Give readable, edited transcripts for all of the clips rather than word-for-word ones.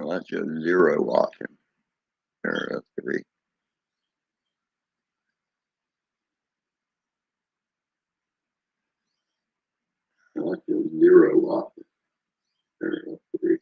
Well, that's just 0 washing. There, that's 3. Well, that's just 0 washing. There, that's 3.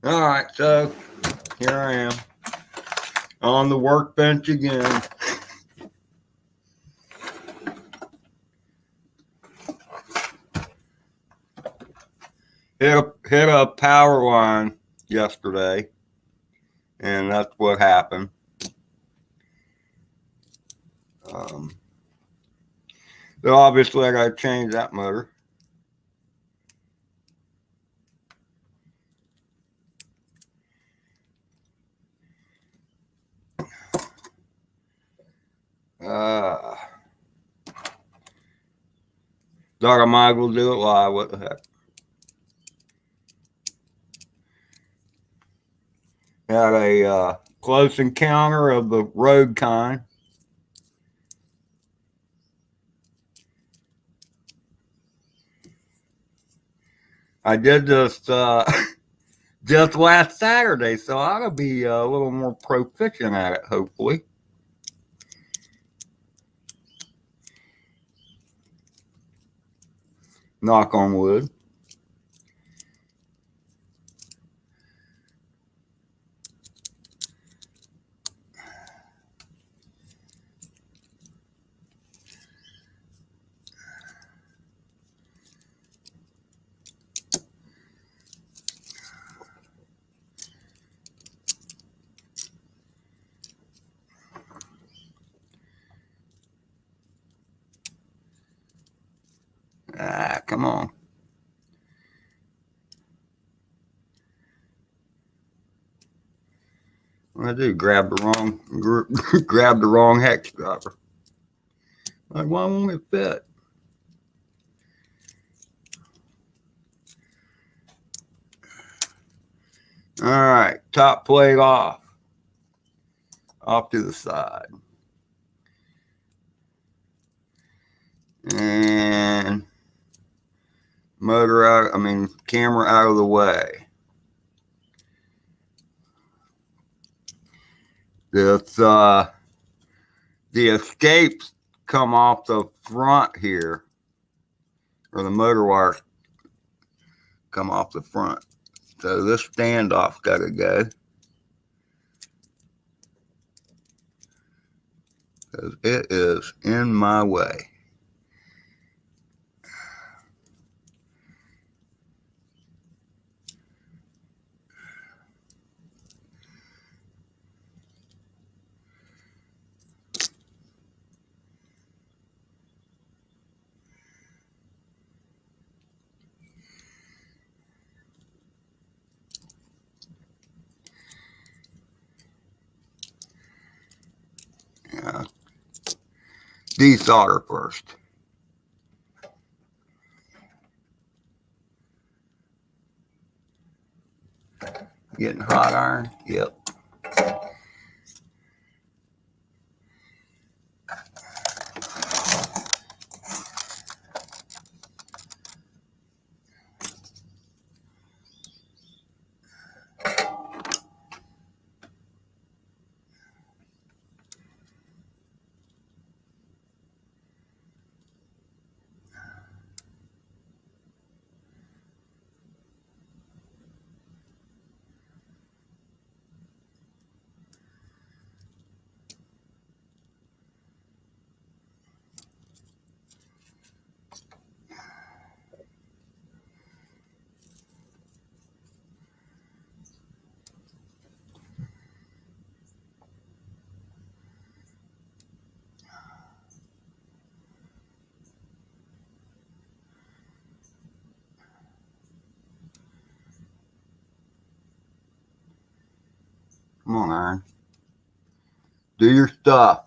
All right, so here I am on the workbench again. Hit a power line yesterday, and that's what happened. So obviously I got to change that motor. Thought I might as well do it live. What the heck? Had a close encounter of the road kind. I did this just last Saturday, so I'll be a little more proficient at it, hopefully. Knock on wood. Ah, come on. What I do? Grab the wrong hex driver. Like, why won't it fit? All right, top plate off to the side. And camera out of the way. This, the escapes come off the front here, or the motor wires come off the front. So this standoff got to go. Because it is in my way. Yeah. Desolder first. Getting hot iron? Yep. Come on, iron. Do your stuff.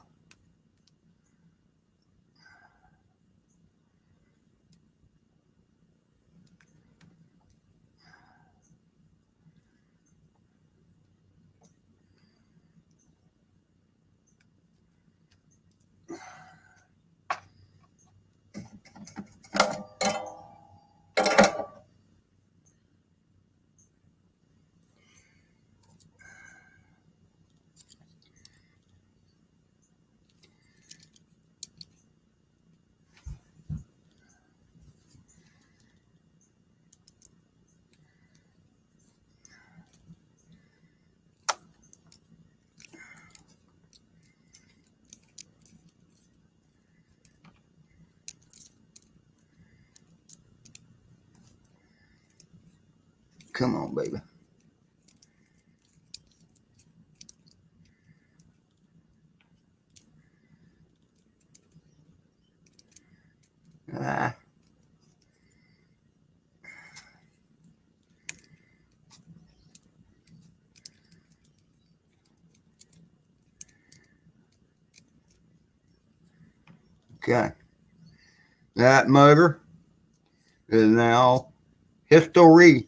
Come on, baby. Ah. Okay. That motor is now history.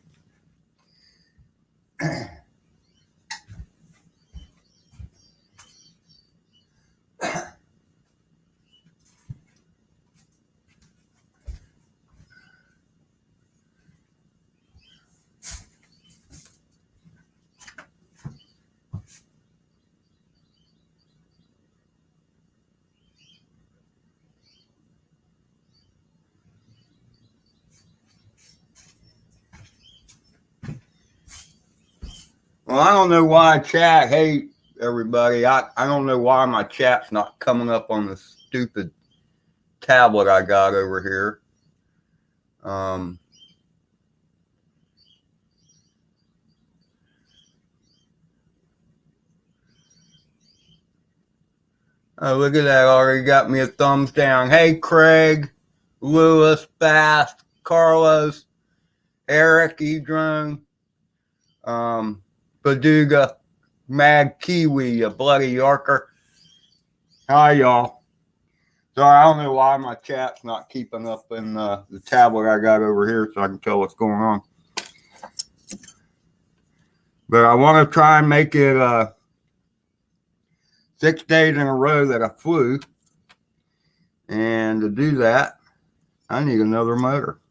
Well, I don't know why chat. Hey, everybody. I don't know why my chat's not coming up on the stupid tablet I got over here. Oh, look at that. Already got me a thumbs down. Hey, Craig, Lewis, Fast, Carlos, Eric, Edron, Paduga, Mad Kiwi, a bloody Yorker. Hi, y'all. Sorry, I don't know why my chat's not keeping up in the tablet I got over here so I can tell what's going on. But I want to try and make it 6 days in a row that I flew. And to do that, I need another motor.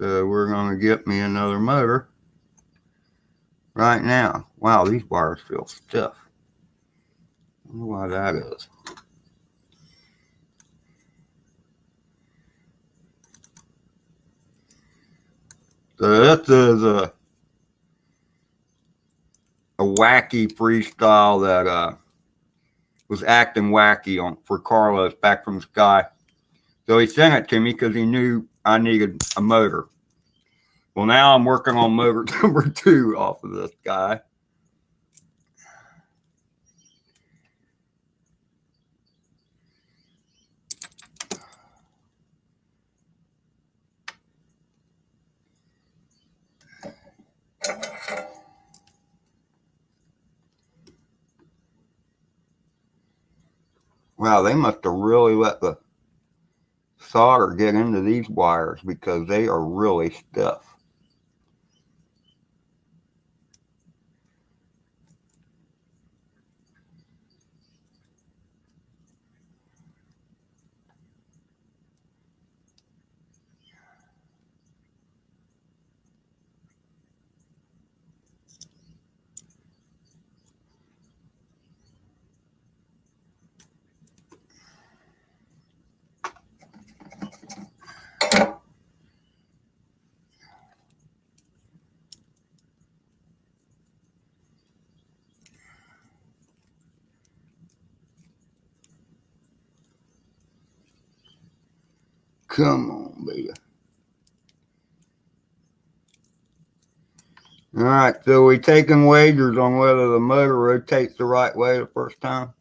So we're going to get me another motor right now. Wow, these wires feel stiff. I wonder why that is. So this is a wacky freestyle that was acting wacky for Carlos back from the sky. So he sent it to me because he knew I needed a motor. Well, now I'm working on motor number 2 off of this guy. Wow, they must have really let the solder get into these wires because they are really stiff. Come on, baby. All right, so we taking wagers on whether the motor rotates the right way the first time.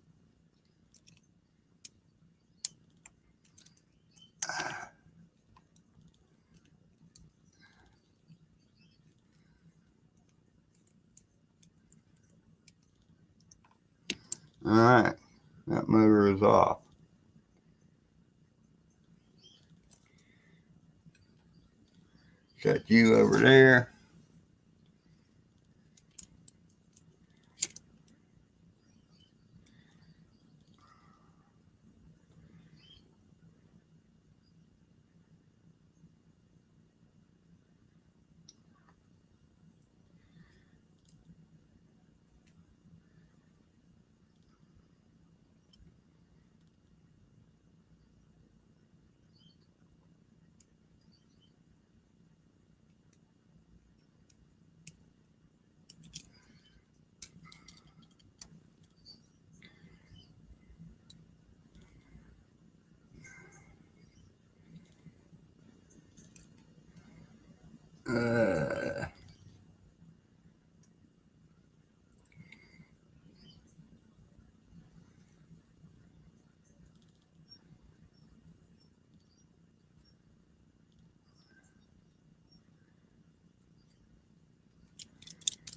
All right, that motor is off. Set you over there.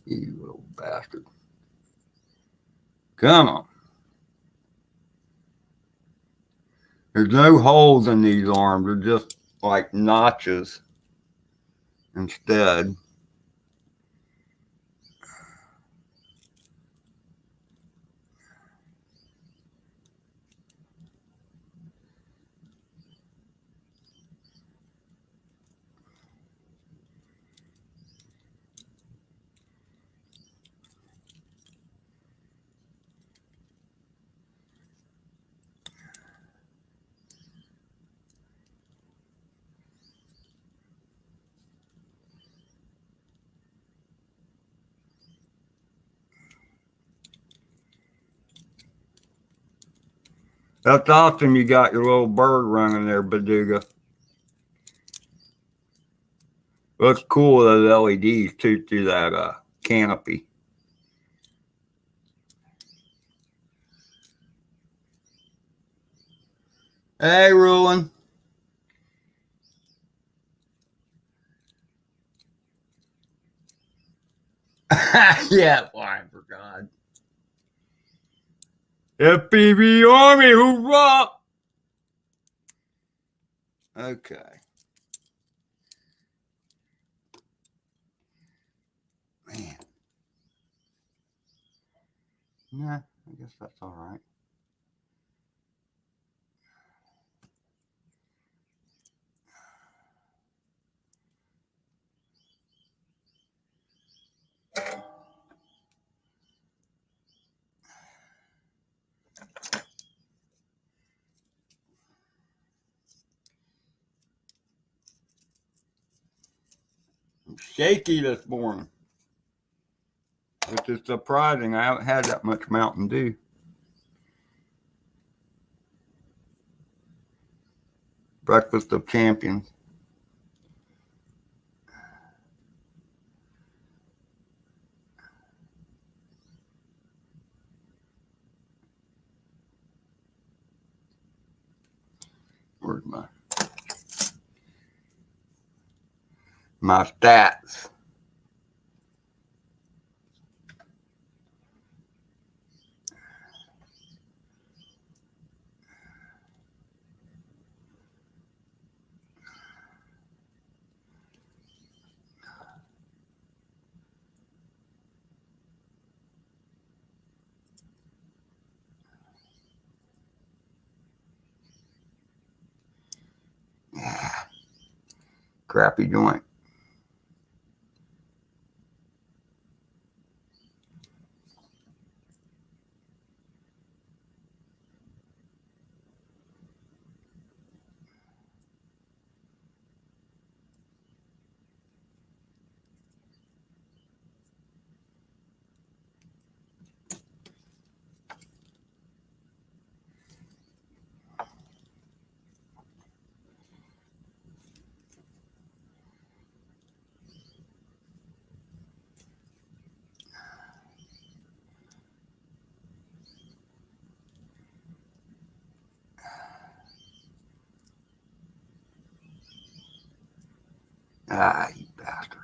You little bastard. Come on. There's no holes in these arms. They're just like notches instead. That's awesome you got your little bird running there, Beduga. Looks cool, those LEDs too, through that canopy. Hey, Ruin. Yeah, fine, for God. FPV Army, hoorah! Okay. Man. Nah, I guess that's all right. I'm shaky this morning, which is surprising. I haven't had that much Mountain Dew. Breakfast of Champions. Where's my stats? Crappy joint. Ah, you bastard.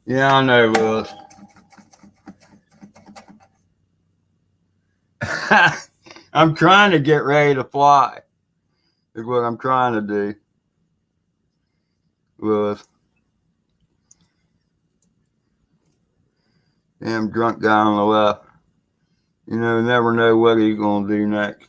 Yeah, I know, Willis. I'm trying to get ready to fly. Is what I'm trying to do, Willis. Damn drunk guy on the left. You know, never know what he's gonna do next.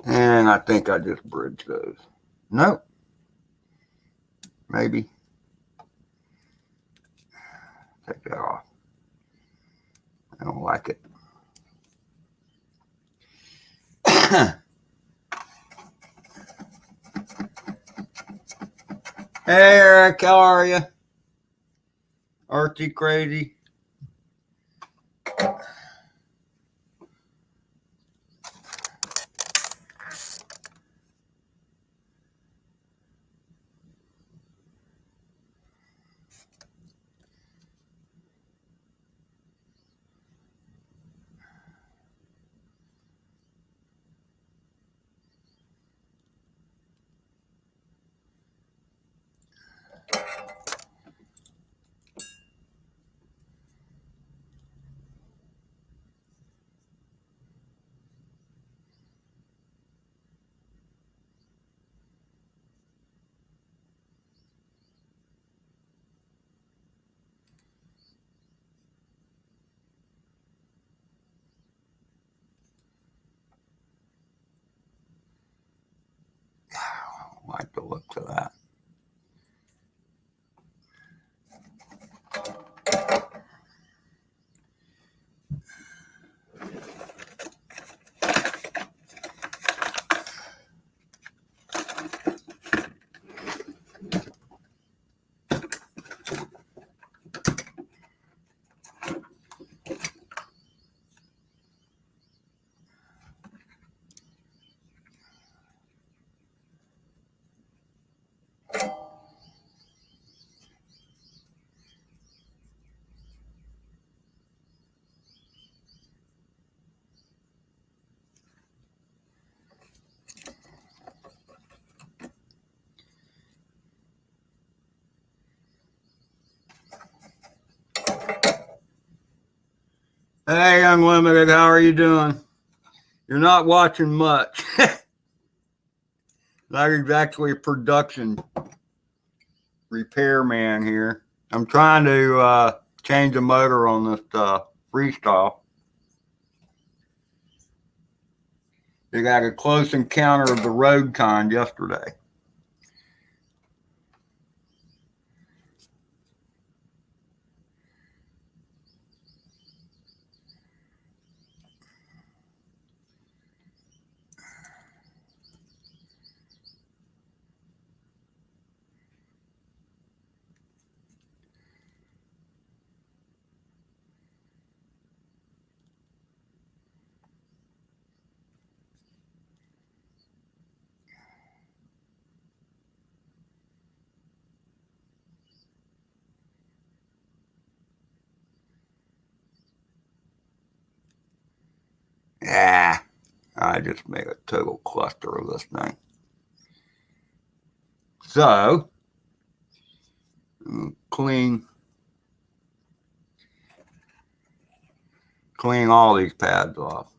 And I think I just bridged those. Nope. Maybe. Take that off. I don't like it. Hey, Eric, how are you? Archie Crazy. I like the looks of that. Hey, Unlimited, how are you doing? You're not watching much. Not exactly a production repairman here. I'm trying to change the motor on this freestyle. They got a close encounter of the road kind yesterday. Yeah, I just made a total cluster of this thing. So, clean all these pads off.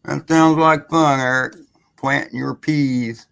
That sounds like fun, Eric. Planting your peas.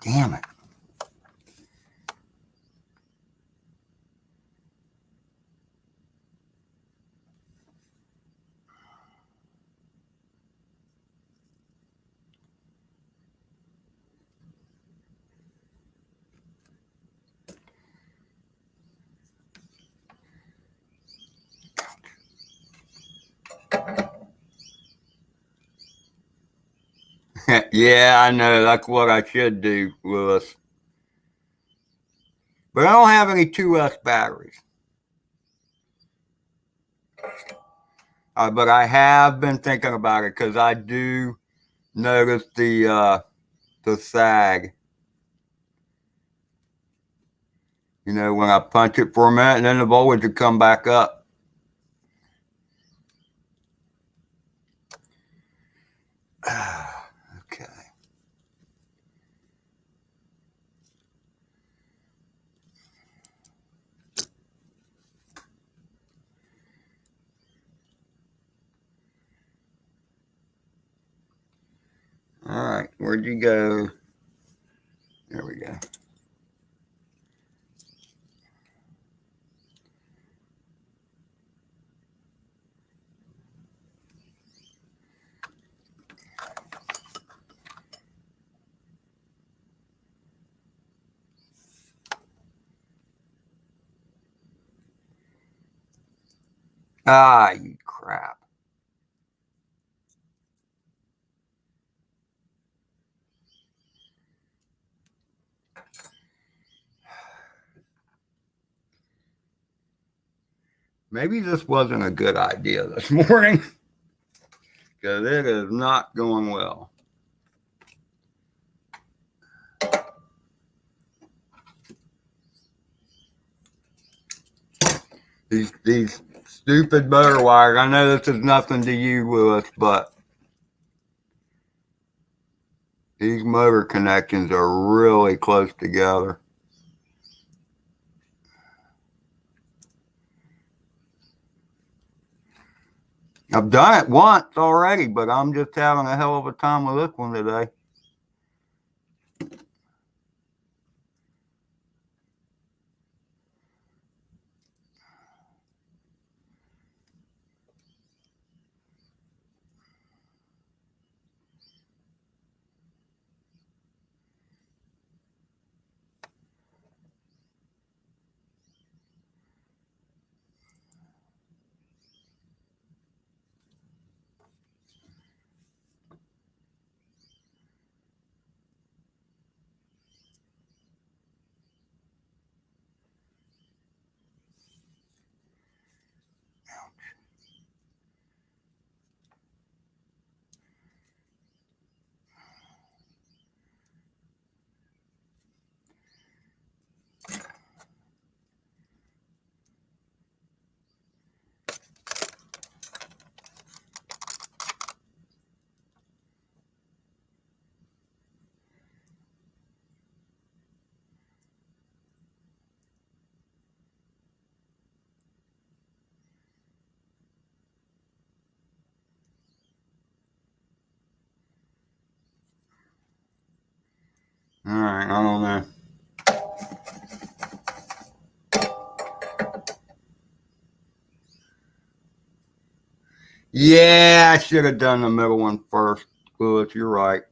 Damn it. Yeah, I know. That's what I should do, Lewis. But I don't have any 2S batteries. But I have been thinking about it because I do notice the sag. You know, when I punch it for a minute, and then the voltage would come back up. Okay. All right, where'd you go? There we go. Ah, you crap. Maybe this wasn't a good idea this morning because it is not going well. These stupid motor wires. I know this is nothing to you, Lewis, but these motor connections are really close together. I've done it once already, but I'm just having a hell of a time with this one today. All right, I don't know. Yeah, I should have done the middle one first, Lewis. You're right.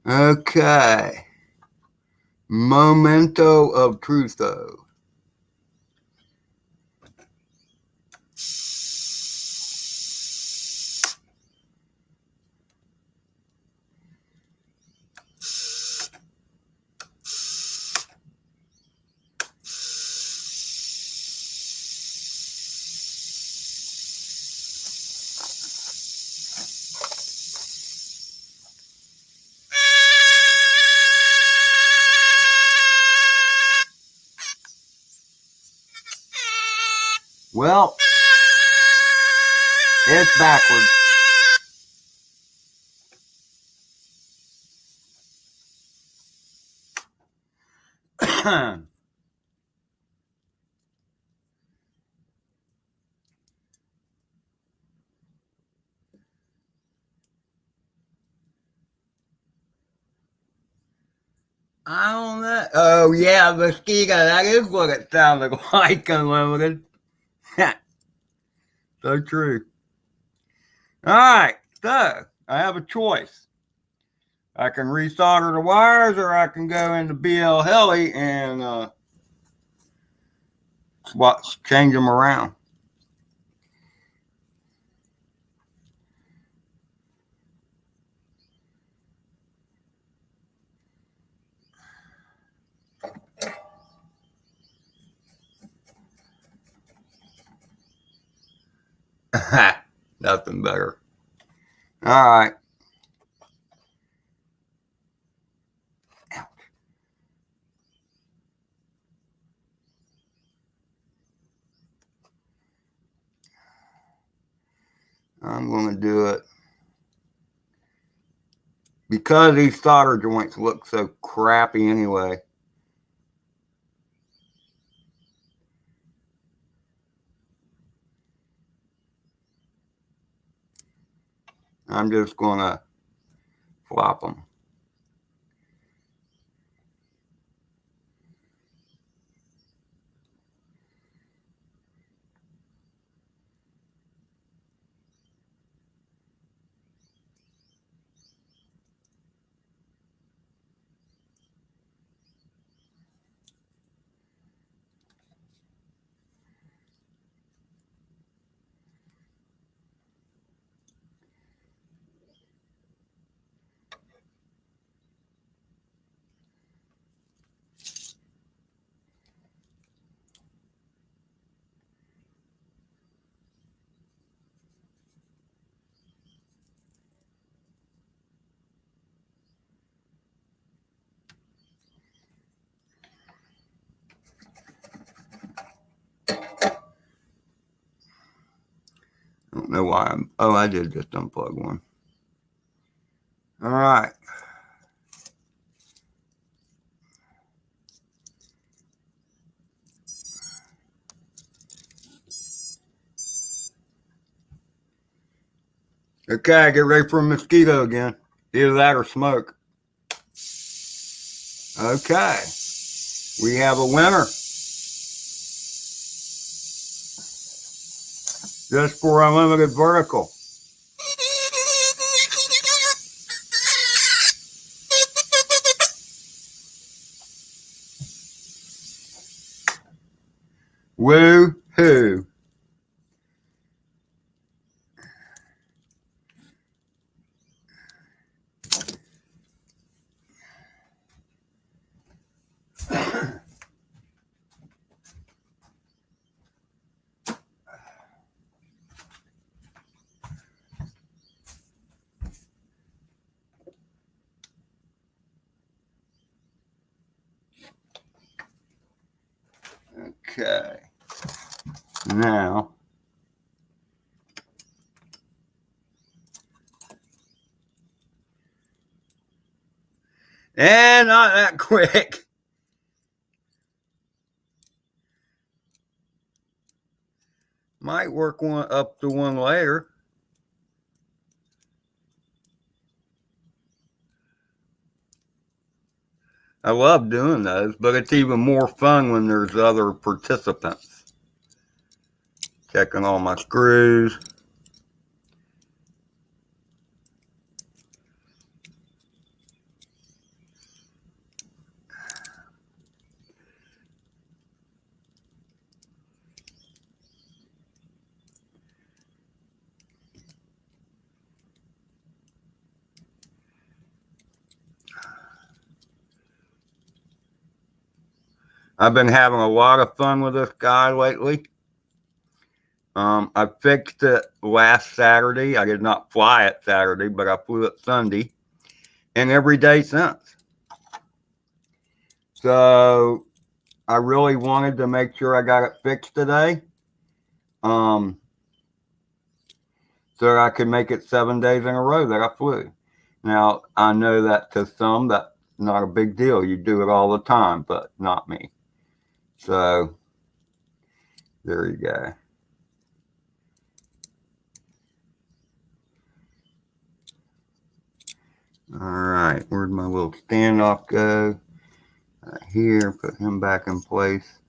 Okay. Memento of truth, though. Well, it's backwards. I don't know. Oh, yeah, mosquito. That is what it sounded like, Unlimited. So true. All right, so I have a choice. I can resolder the wires, or I can go into BL Heli and change them around. Nothing better. All right. I'm going to do it. Because these solder joints look so crappy anyway. I'm just going to flop them. I don't know why I'm. Oh, I did just unplug one. All right. Okay, get ready for a mosquito again. Either that or smoke. Okay. We have a winner. Just for unlimited vertical. Woo-hoo. Okay. Now. And not that quick. Might work one up to one layer. I love doing those, but it's even more fun when there's other participants. Checking all my screws. I've been having a lot of fun with this guy lately. I fixed it last Saturday. I did not fly it Saturday, but I flew it Sunday, and every day since. So I really wanted to make sure I got it fixed today, so I could make it 7 days in a row that I flew. Now, I know that to some, that's not a big deal. You do it all the time, but not me. So there you go. All right, where'd my little standoff go? Right here, put him back in place.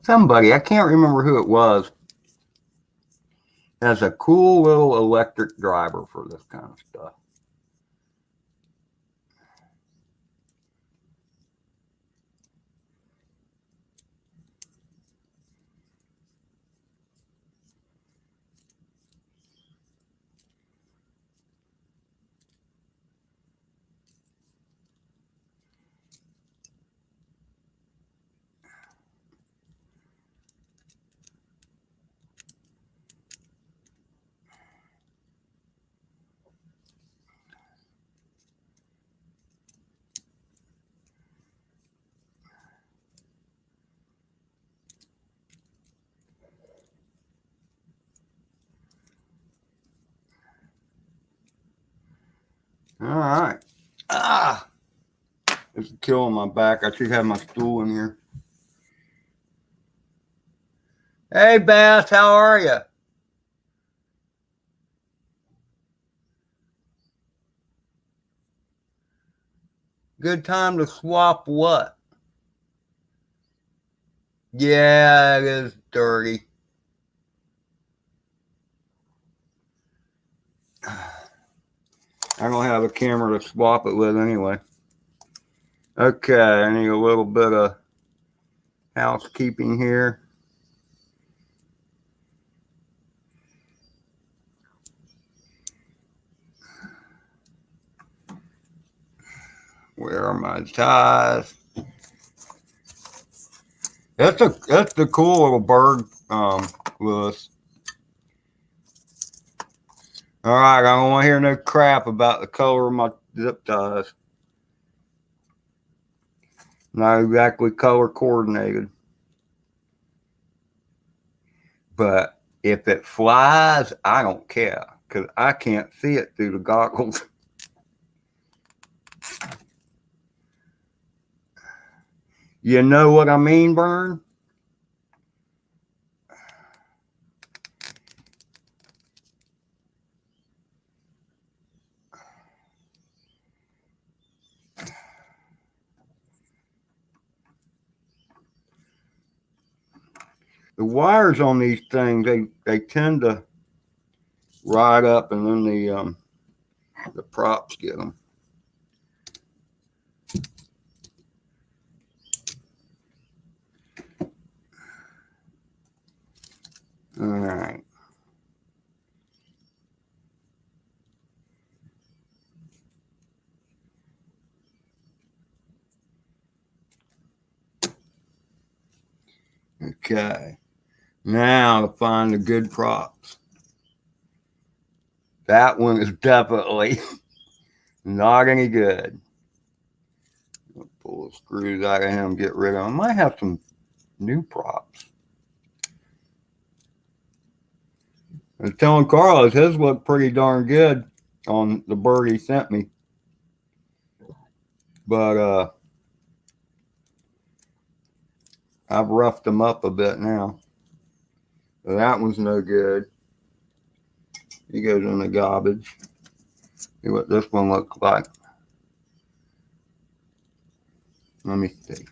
Somebody, I can't remember who it was, has a cool little electric driver for this kind of stuff. All right. Ah, it's killing my back. I should have my stool in here. Hey, Bass, how are you? Good time to swap what? Yeah, it is dirty. I don't have a camera to swap it with anyway. Okay, I need a little bit of housekeeping here. Where are my ties? That's the cool little bird, Lewis. All right, I don't want to hear no crap about the color of my zip ties. Not exactly color coordinated. But if it flies, I don't care because I can't see it through the goggles. You know what I mean, Vern? The wires on these things, they tend to ride up, and then the props get them. All right. Okay. Now to find the good props. That one is definitely not any good. I'll pull the screws out of him, get rid of them. I might have some new props. I was telling Carlos his looked pretty darn good on the bird he sent me. But I've roughed them up a bit now. So that one's no good. He goes in the garbage. See what this one looks like. Let me see.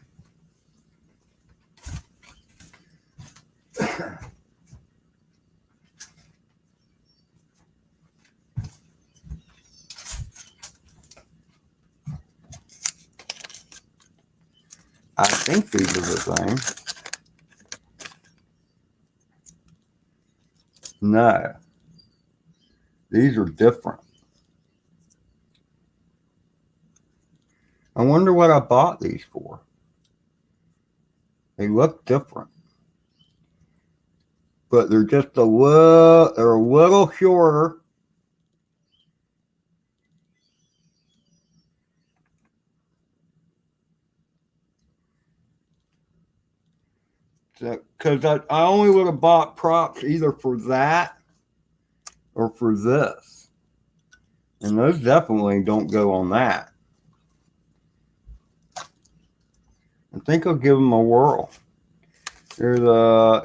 I think these are the same. No. These are different. I wonder what I bought these for. They look different. But they're just a little shorter. Because I only would have bought props either for that or for this. And those definitely don't go on that. I think I'll give them a whirl. There's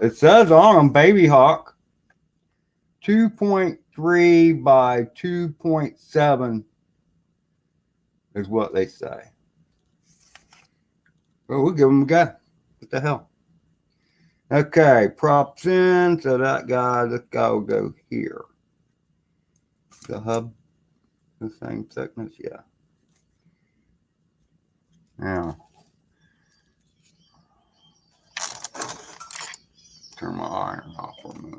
it says on them BabyHawk 2.3 by 2.7 is what they say. Well, we'll give them a go. What the hell? Okay, props in. So that guy, this guy will go here. The hub, the same thickness, yeah. Now, turn my iron off for a minute.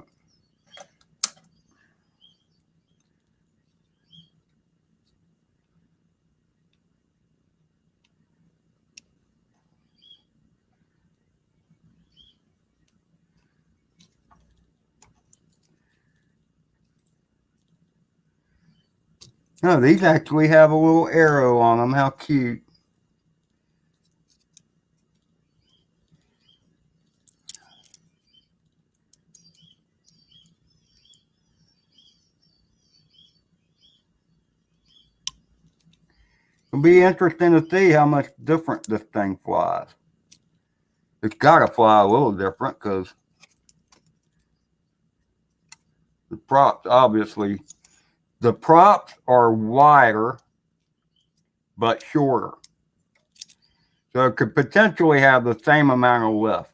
No, these actually have a little arrow on them. How cute. It'll be interesting to see how much different this thing flies. It's got to fly a little different because the props, obviously, the props are wider but shorter. So it could potentially have the same amount of lift.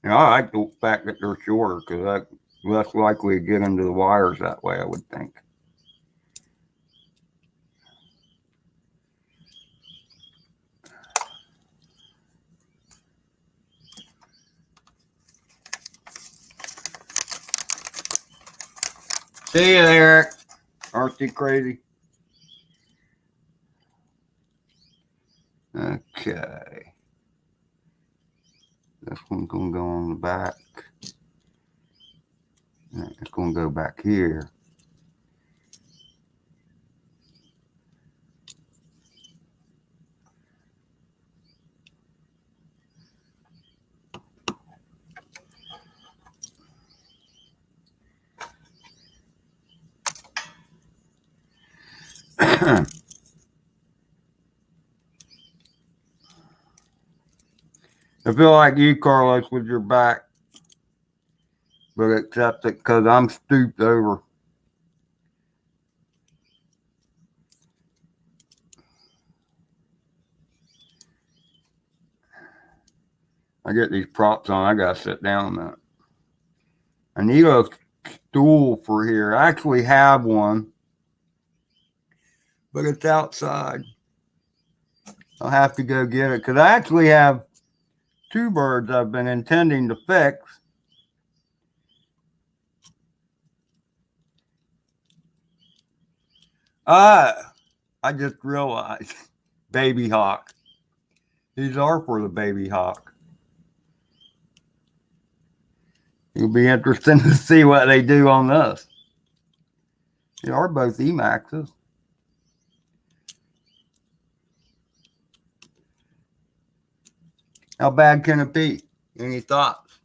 And I like the fact that they're shorter because that's less likely to get into the wires that way, I would think. See you, Eric. Aren't you crazy? Okay. This one's going to go on the back. It's going to go back here. I feel like you, Carlos, with your back, but accept it because I'm stooped over. I get these props on. I got to sit down a minute. I need a stool for here. I actually have one, but it's outside. I'll have to go get it because I actually have two birds I've been intending to fix. I just realized BabyHawk. These are for the BabyHawk. It'll be interesting to see what they do on this. They are both Emaxes. How bad can it be? Any thoughts?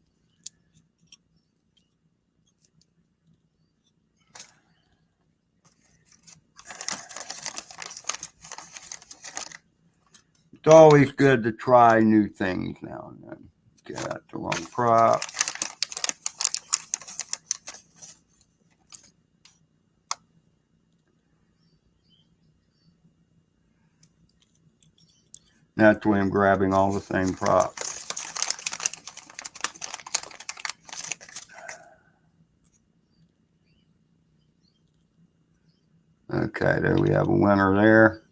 It's always good to try new things now and then. Okay, that's the wrong prop. That's why I'm grabbing all the same props. Okay, there we have a winner there.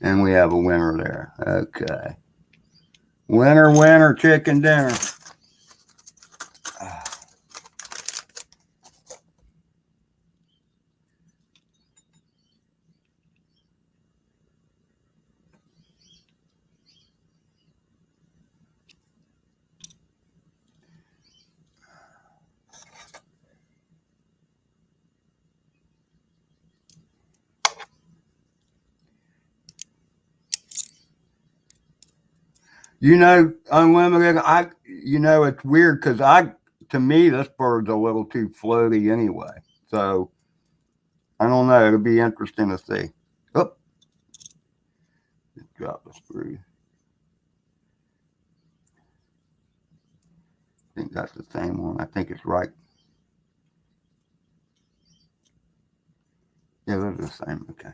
And we have a winner there. Okay. Winner, winner, chicken dinner. You know, Unlimited, it's weird because to me, this bird's a little too floaty anyway. So, I don't know. It'll be interesting to see. Oh, just drop the screw. I think that's the same one. I think it's right. Yeah, they're the same. Okay.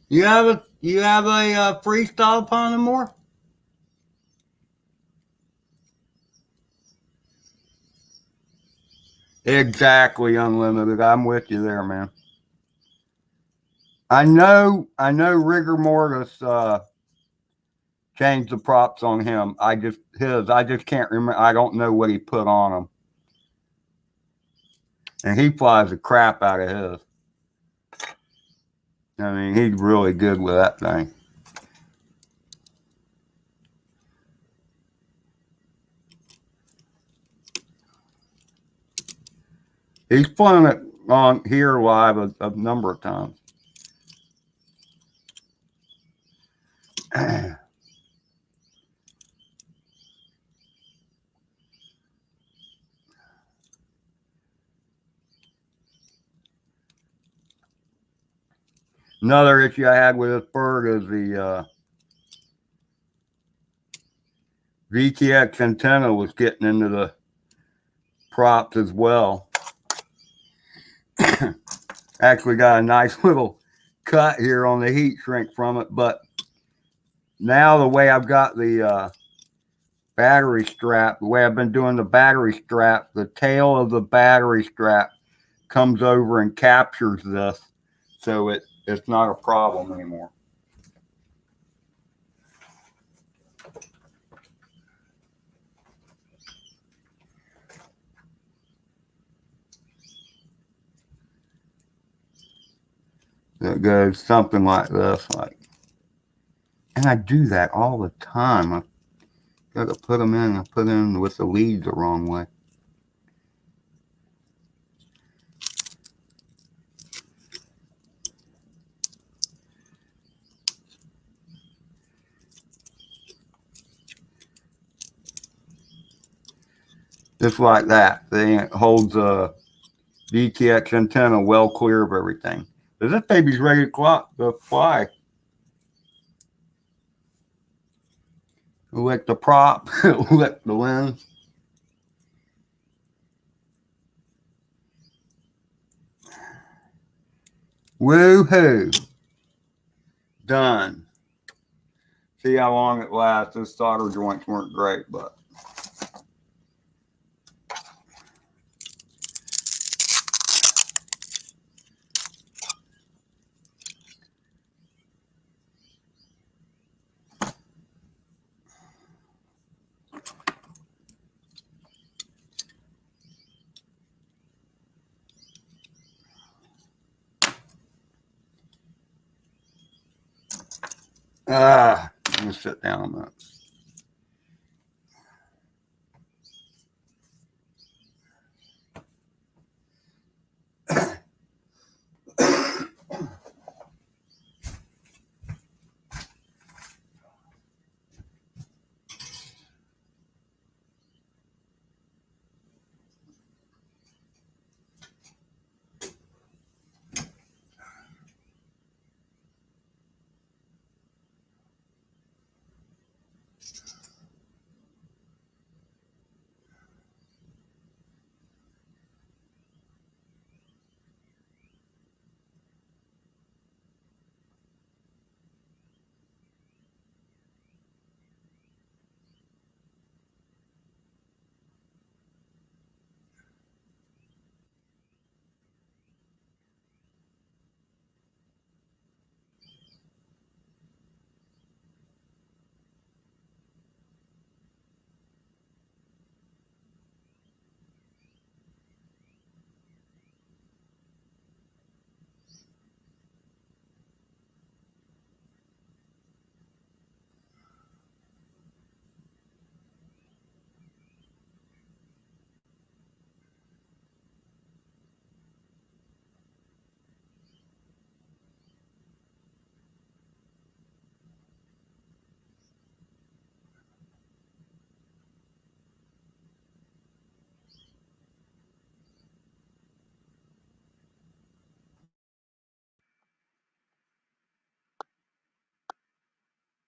You have a freestyle Ponamore? Exactly, Unlimited. I'm with you there, man. I know Rigor Mortis changed the props on him. I just can't remember. I don't know what he put on him. And he flies the crap out of his. I mean, he's really good with that thing. He's flown it on here live a number of times. Another issue I had with this bird is the VTX antenna was getting into the props as well. Actually got a nice little cut here on the heat shrink from it, but now the way I've got the battery strap, the way I've been doing the battery strap, the tail of the battery strap comes over and captures this, so it's not a problem anymore. It goes something like this, like, and I do that all the time. I got to put them in. I put in with the leads the wrong way. Just like that. It holds a VTX antenna well clear of everything. So this baby's ready to fly. Lick the prop, lick the lens. Woohoo! Done. See how long it lasts. Those solder joints weren't great, but I'm gonna sit down a minute.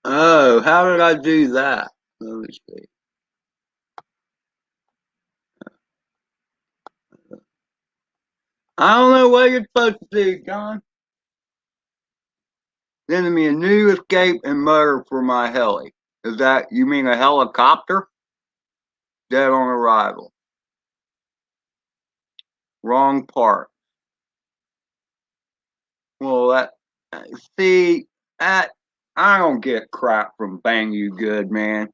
Oh, how did I do that? Let me see. I don't know what you're supposed to do, John. Sending me a new escape and motor for my heli. Is that, you mean a helicopter? Dead on arrival. Wrong part. Well, see, that, I don't get crap from Bang You Good, man.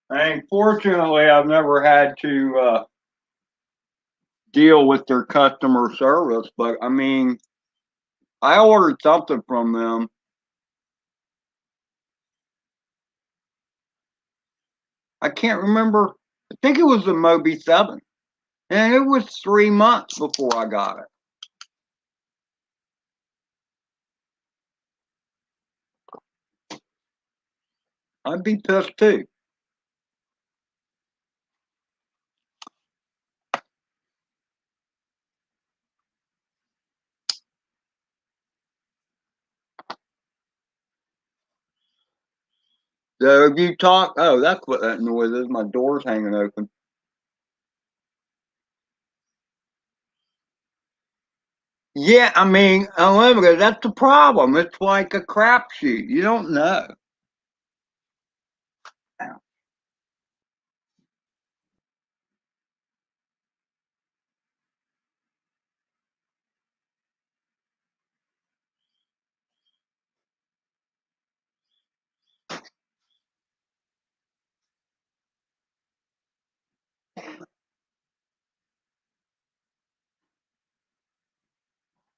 And fortunately, I've never had to deal with their customer service, but I mean, I ordered something from them I can't remember. I think it was the Moby 7. And it was 3 months before I got it. I'd be pissed too. So if you talk, oh, that's what that noise is. My door's hanging open. Yeah, I mean, unlimited, that's the problem. It's like a crapshoot. You don't know.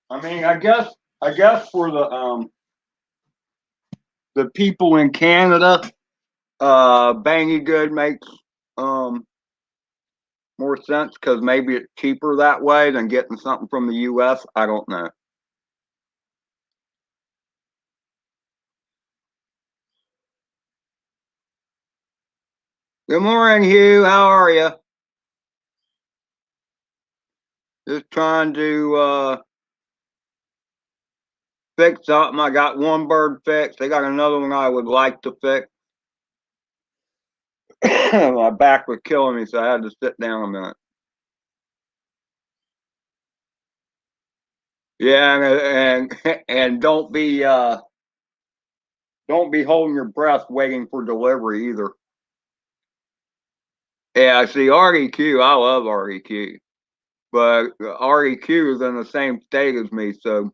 I mean, I guess for the people in Canada, Bangy Good makes um more sense because maybe it's cheaper that way than getting something from the U.S. I don't know. Good morning, Hugh. How are you? Just trying to fix something. I got one bird fixed. I got another one I would like to fix. My back was killing me, so I had to sit down a minute. Yeah, and don't be holding your breath waiting for delivery either. Yeah, see REQ. I love REQ, but REQ is in the same state as me, so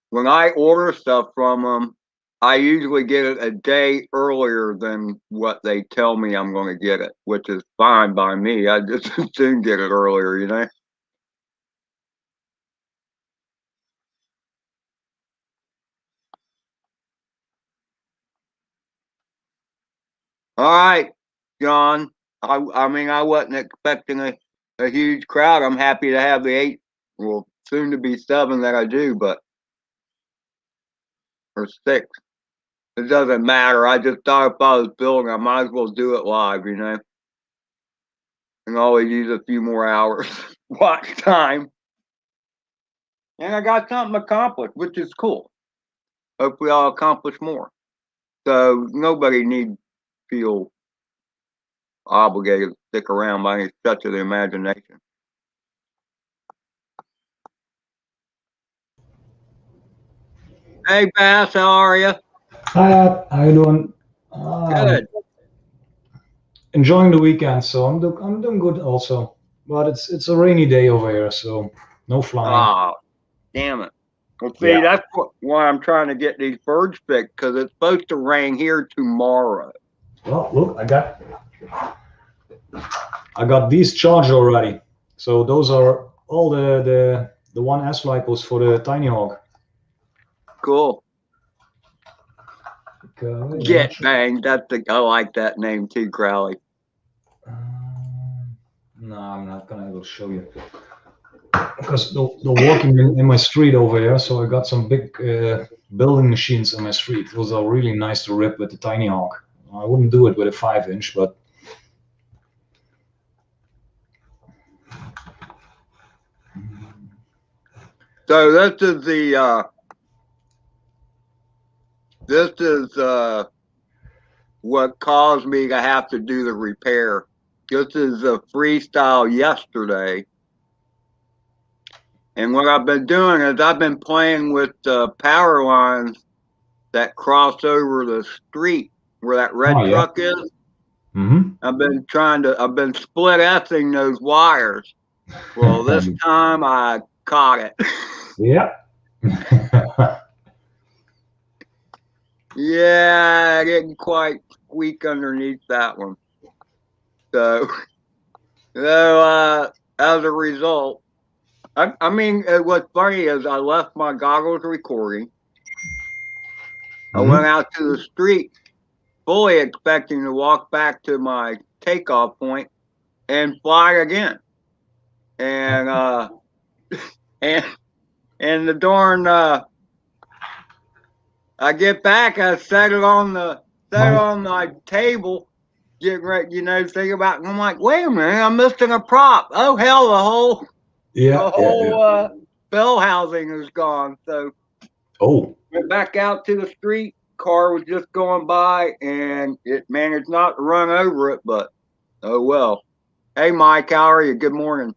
when I order stuff from them, I usually get it a day earlier than what they tell me I'm going to get it, which is fine by me. I just soon get it earlier, you know. All right, John. I mean, I wasn't expecting a huge crowd. I'm happy to have the 8, well, soon to be 7 that I do, but or 6. It doesn't matter. I just thought if I was building, I might as well do it live, you know, and always use a few more hours watch time. And I got something accomplished, which is cool. Hopefully, I'll accomplish more. So nobody need feel obligated to stick around by any stretch of the imagination. Hey, Bass, how are you? Hi, how you doing? Good. Enjoying the weekend, so I'm doing good also. But it's a rainy day over here, so no flying. Oh, damn it. Well, see, Yeah. that's why I'm trying to get these birds fixed because it's supposed to rain here tomorrow. Well, look, I got these charged already. So those are all the 1S lipos for the tiny hawk. Cool. Wait, I'm not Get sure. banged. I like that name too, Crowley. No, I'm not gonna able to show you because they're walking in my street over here. So I got some big building machines in my street. Those are really nice to rip with the tiny hawk. I wouldn't do it with a 5-inch, but So this is what caused me to have to do the repair. This is a freestyle yesterday. And what I've been doing is I've been playing with the power lines that cross over the street where that red oh yeah. truck is. Mm-hmm. I've been split S-ing those wires. Well, this time I caught it. Yeah. Yeah, I didn't quite squeak underneath that one. So, as a result, I mean, what's funny is I left my goggles recording. I went Mm-hmm. out to the street, fully expecting to walk back to my takeoff point and fly again. And and the darn I get back, I set it on my table, getting ready, think about it. And I'm like, wait a minute, I'm missing a prop. Oh hell, the whole bell housing is gone. So went back out to the street. Car was just going by, and it managed not to run over it, but oh well. Hey Mike, how are you? Good morning.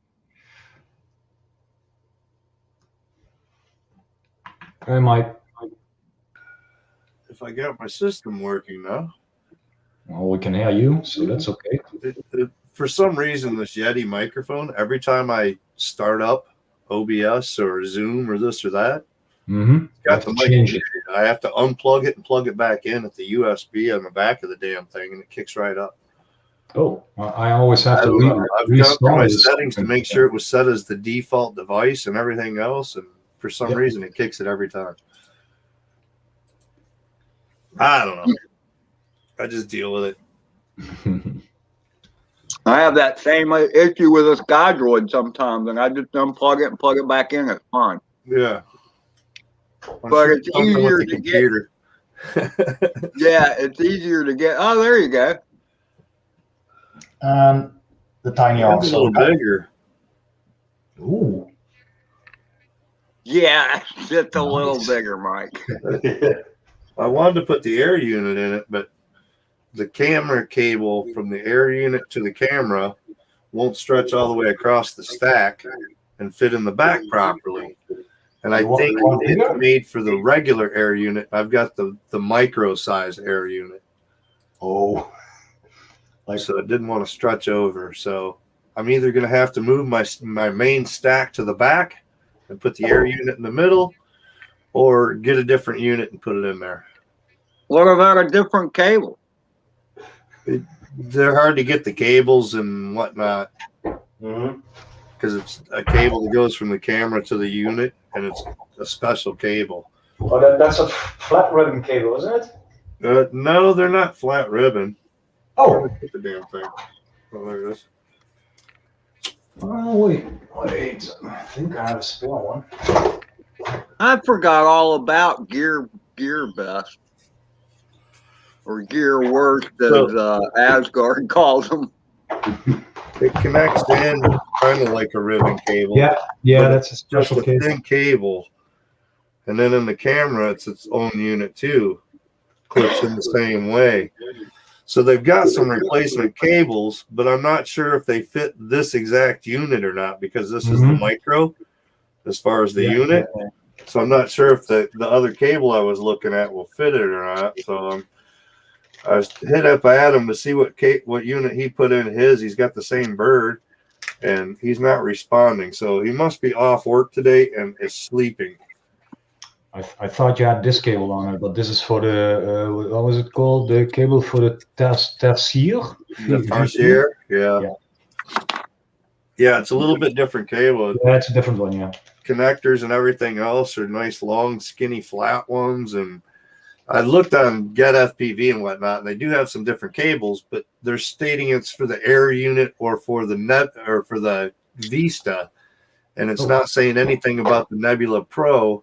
Hey Mike. If I got my system working now. Well, we can hear you, so that's okay. For some reason, this Yeti microphone, every time I start up OBS or Zoom or this or that, got the mic. I have to unplug it and plug it back in at the USB on the back of the damn thing, and it kicks right up. Oh, I always have to I've gone through my settings to make sure it was set as the default device and everything else, and for some reason, it kicks it every time. I don't know. I just deal with it. I have that same issue with a SkyDroid sometimes, and I just unplug it and plug it back in. It's fine. Yeah. But it's easier to computer. Yeah, it's easier to get. Oh, there you go. The tiny It's a little bigger. Ooh. Yeah, it's a little bigger, Mike. I wanted to put the air unit in it, but the camera cable from the air unit to the camera won't stretch all the way across the stack and fit in the back properly. And I think it's made for the regular air unit. I've got the micro size air unit. Oh. So it didn't want to stretch over. So I'm either going to have to move my main stack to the back and put the air unit in the middle, or get a different unit and put it in there. What about a different cable? They're hard to get the cables and whatnot, because it's a cable that goes from the camera to the unit, and it's a special cable. Oh, that's a flat ribbon cable, isn't it? No, they're not flat ribbon. Oh, the damn thing. Oh, there it is. Oh, wait. I think I have a spare one. I forgot all about gear best, or gear worst, as Asgard calls them. It connects in kind of like a ribbon cable. Yeah, that's a special just a thin cable. And then in the camera, it's its own unit too. Clips in the same way. So they've got some replacement cables, but I'm not sure if they fit this exact unit or not, because this is the micro as far as the unit. So I'm not sure if the other cable I was looking at will fit it or not. So I was hit up Adam to see what unit he put in his. He's got the same bird, and he's not responding. So he must be off work today and is sleeping. I thought you had this cable on it, but this is for the what was it called? The cable for the tertiaire? The tertiaire, yeah, it's a little bit different cable. Yeah, it's a different one, yeah. Connectors and everything else are nice, long, skinny, flat ones. And I looked on Get FPV and whatnot, and they do have some different cables, but they're stating it's for the air unit or for the net or for the Vista, and it's not saying anything about the Nebula Pro.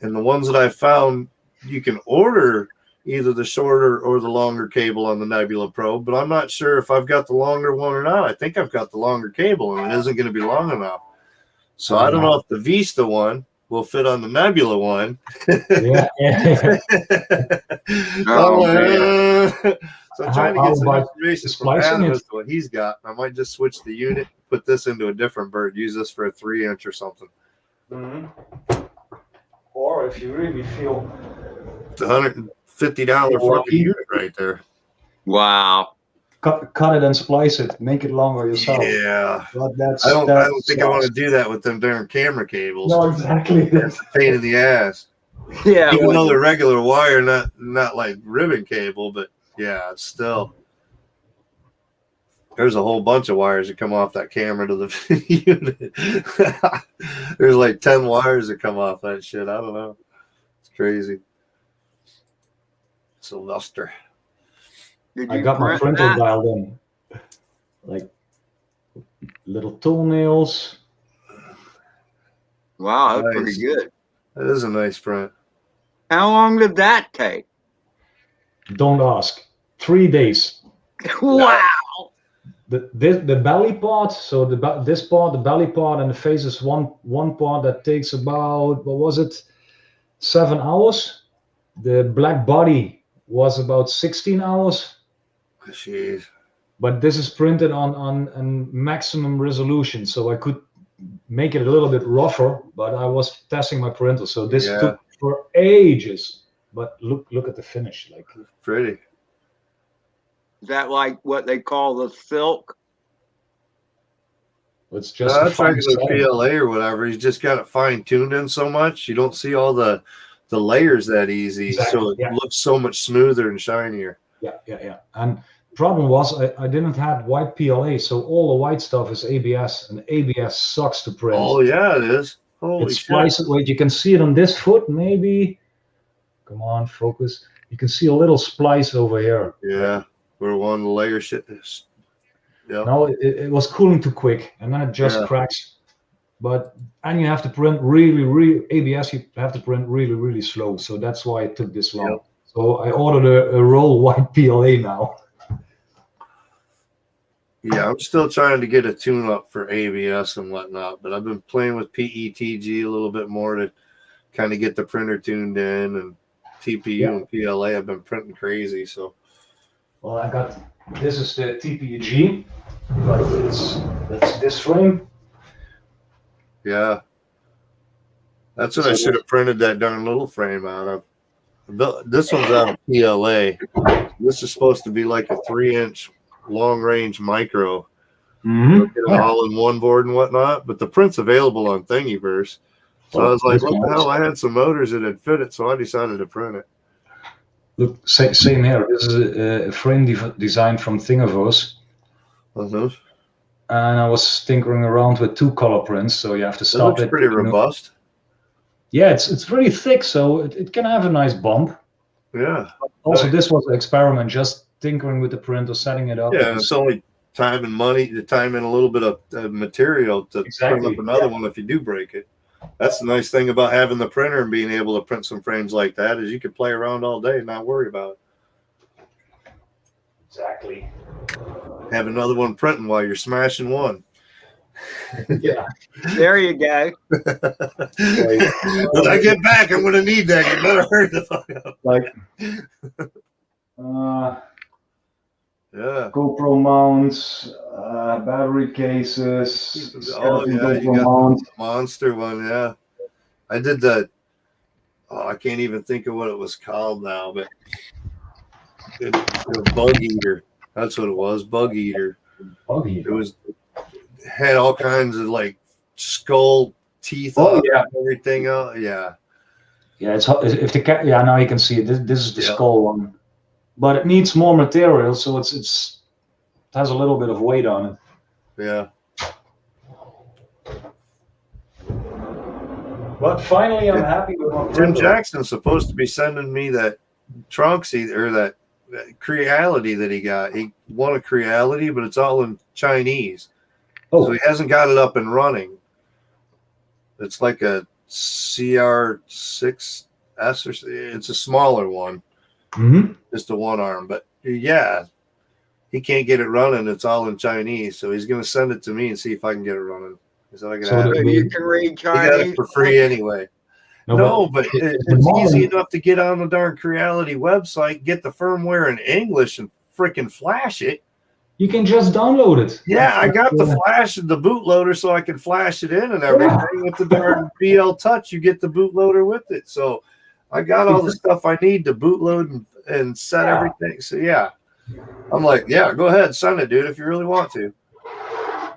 And the ones that I found, you can order either the shorter or the longer cable on the Nebula Pro, but I'm not sure if I've got the longer one or not. I think I've got the longer cable, and it isn't going to be long enough. So I don't know if the Vista one will fit on the Nebula one. So I'm trying to get some information from Adam as to what he's got. I might just switch the unit, put this into a different bird, use this for a 3-inch or something. Or if you really feel it's $150 fucking unit right there. Wow. Cut it and splice it. Make it longer yourself. Yeah. But I don't think I want to do that with them darn camera cables. No, exactly. That's a pain in the ass. Yeah. Even though they're regular wire, not like ribbon cable, but yeah, it's still. There's a whole bunch of wires that come off that camera to the unit. There's like 10 wires that come off that shit. I don't know. It's crazy. Sylvester. Did I you got my print printer that? dialed in, like little toenails. Wow, that's pretty Nice. good. That is a nice print. How long did that take? Don't ask. 3 days. Wow. The belly part, so this part, the belly part, and the face is one part that takes about, what was it, 7 hours. The black body was about 16 hours. Jeez. But this is printed on maximum resolution, so I could make it a little bit rougher. But I was testing my printer, so this took for ages. But look at the finish, like Pretty. Is that like what they call the silk? it's just No, a that's fine regular setting. PLA or whatever. He's just got it fine tuned in so much. You don't see all the layers that easy. Exactly, So it yeah. looks so much smoother and shinier. Yeah. And problem was I didn't have white PLA, so all the white stuff is ABS, and ABS sucks to print. Oh yeah, it is. Holy It shit. splices. Wait, you can see it on this foot, maybe. Come on, focus. You can see a little splice over here. Yeah, where one layer shit is. Yeah. No, it was cooling too quick, and then it just Yeah. cracks. And you have to print really ABS. You have to print really slow. So that's why it took this long. Yep. So I ordered a roll white PLA now. Yeah, I'm still trying to get a tune up for ABS and whatnot, but I've been playing with PETG a little bit more to kind of get the printer tuned in, and TPU and PLA. I've been printing crazy. So, well, I got this is the TPUG, but that's this frame. yeah, that's what I should have printed that darn little frame out of. This one's out of PLA. This is supposed to be like a 3-inch long range micro. Mm-hmm. All in one board and whatnot, but the print's available on Thingiverse. So I was like, what the hell? I had some motors that had fit it, so I decided to print it. Look, same here. This is a frame designed from Thingiverse. Uh-huh. And I was tinkering around with 2 color prints, so you have to stop it. Looks pretty robust. Yeah, it's pretty thick, so it can have a nice bump. Yeah. Also, this was an experiment, just tinkering with the printer, setting it up. Yeah, and it's only time and money to time in a little bit of material to print up another one if you do break it. That's the nice thing about having the printer and being able to print some frames like that, is you can play around all day and not worry about it. Exactly. Have another one printing while you're smashing one. Yeah. There you go. When I get back, I'm going to need that. You better hurry the fuck up. Like, Yeah. GoPro mounts, battery cases. Oh, yeah. You got the monster one. Yeah. I did that. Oh, I can't even think of what it was called now, but it was Bug Eater. That's what it was. Bug Eater. Bug Eater. It had all kinds of like skull teeth and everything else. Yeah. Yeah, it's if the cat. Yeah, now you can see it. This is the skull one, but it needs more material, so it has a little bit of weight on it. Yeah. But finally, I'm happy with my Tim printer. Jackson's supposed to be sending me that Trunksy or that Creality that he got. He won a Creality, but it's all in Chinese. Oh. So he hasn't got it up and running. It's like a CR6S or it's a smaller one. Mm-hmm. Just a one arm. But yeah, he can't get it running. It's all in Chinese. So he's going to send it to me and see if I can get it running. So you can read Chinese. He got it for free anyway. No, but it's easy enough to get on the darn Creality website, get the firmware in English, and freaking flash it. You can just download it. Yeah, I got the flash and the bootloader so I can flash it in and everything. With the darn BL Touch, you get the bootloader with it. So I got all the stuff I need to bootload and set everything. So yeah, I'm like, yeah, go ahead, send it, dude, if you really want to.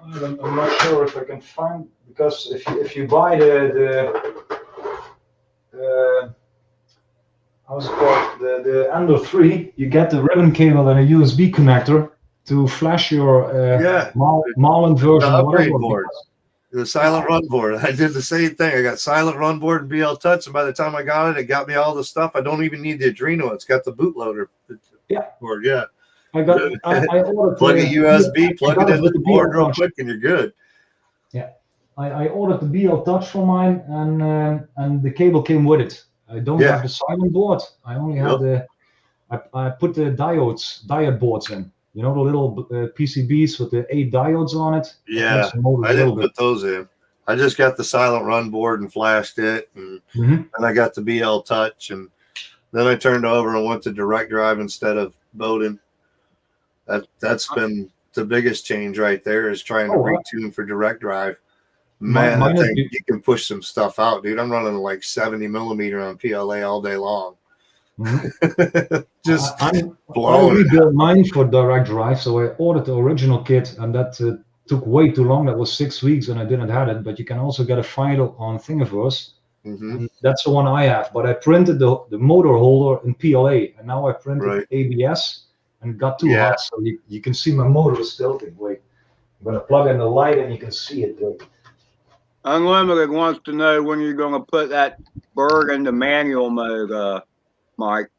I'm not sure if I can find, because if you buy the how's it called, the Ender 3, you get the ribbon cable and a USB connector to flash your Marlin version. The upgrade board, the silent run board. I did the same thing. I got silent run board and BL Touch, and by the time I got it, it got me all the stuff. I don't even need the Adreno. It's got the bootloader board. Yeah. I ordered Plug a USB, plug it in with the the board BL real Touch. quick, and you're good. I ordered the BL Touch for mine, and the cable came with it. I don't have the silent board. I only have I put the diode boards in. You know, the little PCBs with the 8 diodes on it. Yeah, I didn't put those in. I just got the silent run board and flashed it, and I got the BL Touch, and then I turned over and went to direct drive instead of Bowden. That's been the biggest change right there, is trying to retune for direct drive. Man, I think you can push some stuff out, dude. I'm running like 70 millimeter on PLA all day long. Just I blowing. rebuilt mine for direct drive, so I ordered the original kit, and that took way too long. That was 6 weeks, and I didn't have it. But you can also get a file on Thingiverse. And that's the one I have. But I printed the motor holder in PLA, and now I printed ABS, and got too hot, so you can see my motor is tilting. Wait, I'm gonna plug in the light, and you can see it. Wait. Unlimited wants to know when you're going to put that Berg into manual mode, Mike.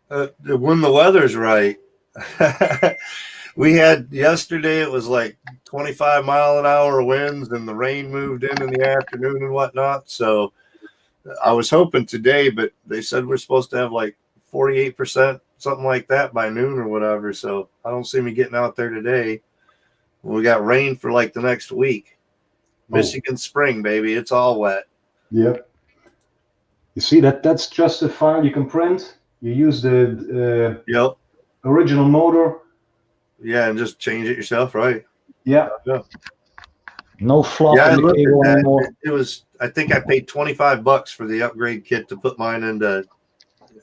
When the weather's right. We had yesterday, it was like 25-mile-an-hour winds, and the rain moved in the afternoon and whatnot. So I was hoping today, but they said we're supposed to have like 48%, something like that by noon or whatever. So I don't see me getting out there today. We got rain for like the next week. Michigan spring, baby. It's all wet. Yep. You see that's just a file you can print. You use the original motor. Yeah, and just change it yourself, right? Yeah. No flop in the cable anymore. It was, I think I paid $25 for the upgrade kit to put mine into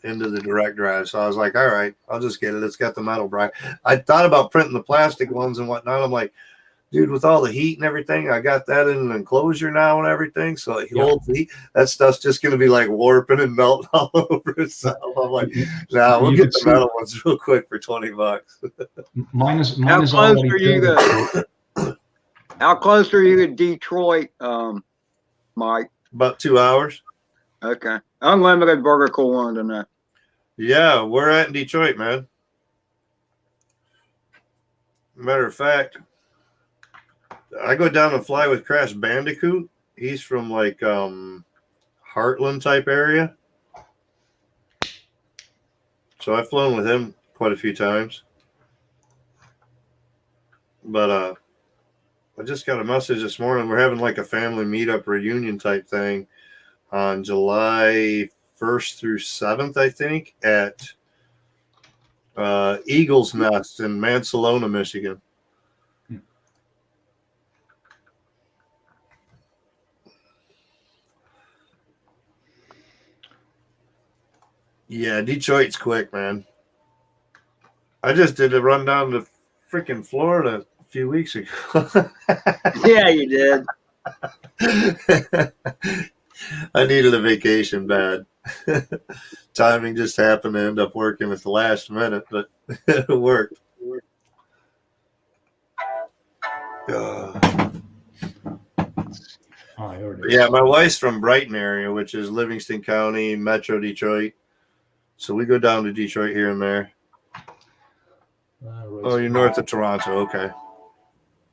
the direct drive. So I was like, all right, I'll just get it. It's got the metal bracket. I thought about printing the plastic ones and whatnot. I'm like, dude, with all the heat and everything, I got that in an enclosure now and everything. So it holds the heat. That stuff's just going to be like warping and melting all over itself. I'm like, nah, we'll get the metal ones real quick for $20. Mine is How close are you to Detroit, Mike? About 2 hours. Okay. Unlimited Burger Cool wanted to know. Yeah, we're at in Detroit, man. Matter of fact, I go down and fly with Crash Bandicoot. He's from like Heartland type area. So I've flown with him quite a few times. But I just got a message this morning. We're having like a family meetup reunion type thing on July 1st through 7th, I think, at Eagle's Nest in Mansalona, Michigan. Yeah, Detroit's quick, man. I just did a run down to freaking Florida a few weeks ago. Yeah, you did. I needed a vacation bad. Timing just happened to end up working at the last minute, but it worked. Yeah, my wife's from Brighton area, which is Livingston County, Metro Detroit. So we go down to Detroit here and there. Oh, you're north of Toronto. Okay.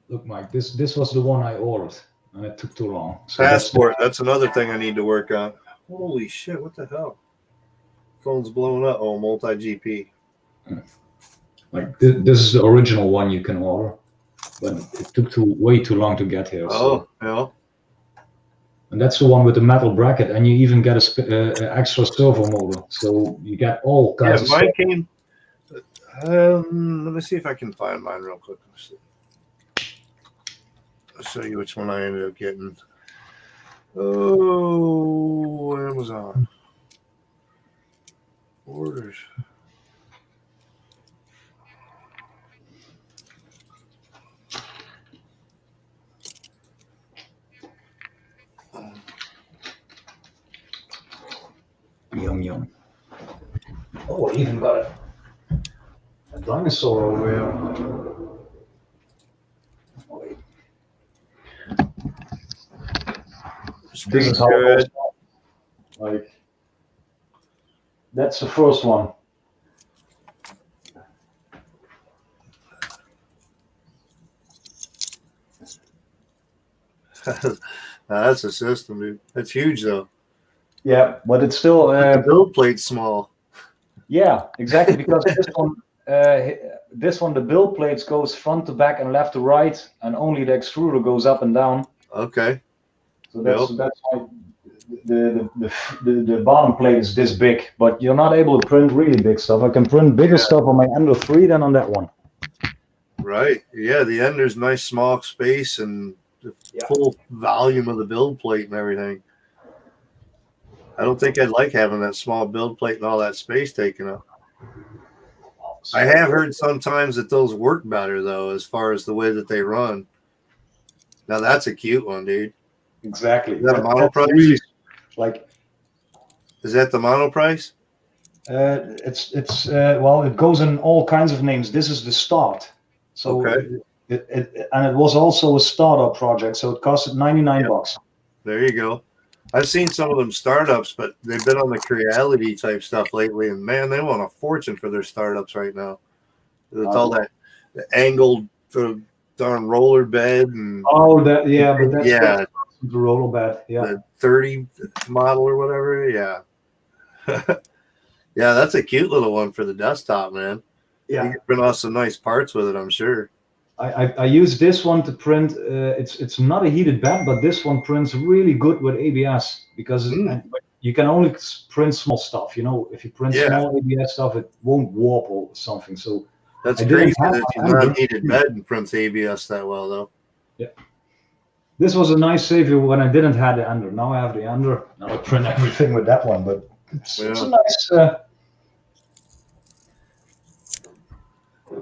Look, Mike, this was the one I ordered, and it took too long. So Passport. That's another thing I need to work on. Holy shit! What the hell? Phone's blowing up. Oh, multi-GP. Like this is the original one you can order, but it took way too long to get here. Oh, yeah. And that's the one with the metal bracket, and you even get a extra servo motor, so you get all kinds of mine stuff. Came. Let me see if I can find mine real quick. I'll show you which one I ended up getting. Oh, Amazon orders. Yum yum. Oh, I even got a dinosaur over here. This is how it goes. Like, that's the first one. That's a system, dude. That's huge, though. Yeah, but it's still The build plate's small. yeah, exactly, because this one the build plates goes front to back and left to right, and only the extruder goes up and down. Okay. So Yep. that's why the bottom plate is this big, but you're not able to print really big stuff. I can print bigger stuff on my Ender 3 than on that one. Right. Yeah, the Ender's nice small space and the full volume of the build plate and everything. I don't think I'd like having that small build plate and all that space taken up. I have heard sometimes that those work better, though, as far as the way that they run. Now, that's a cute one, dude. Exactly. Is that a mono price? Really, like, is that the mono price? It's well, it goes in all kinds of names. This is the start. So okay. And it was also a startup project, so it costed $99. There you go. I've seen some of them startups, but they've been on the Creality type stuff lately, and man, they want a fortune for their startups right now. It's all that the angled darn roller bed and but that's the roller bed, the 30 model or whatever, yeah. Yeah, that's a cute little one for the desktop, man. Yeah, you can print off some nice parts with it, I'm sure. I use this one to print. It's not a heated bed, but this one prints really good with ABS because you can only print small stuff. You know, if you print small ABS stuff, it won't warp or something. So that's crazy that it's not a heated bed and prints ABS that well, though. Yeah, this was a nice savior when I didn't have the Ender. Now I have the Ender. Now I print everything with that one, but it's a nice.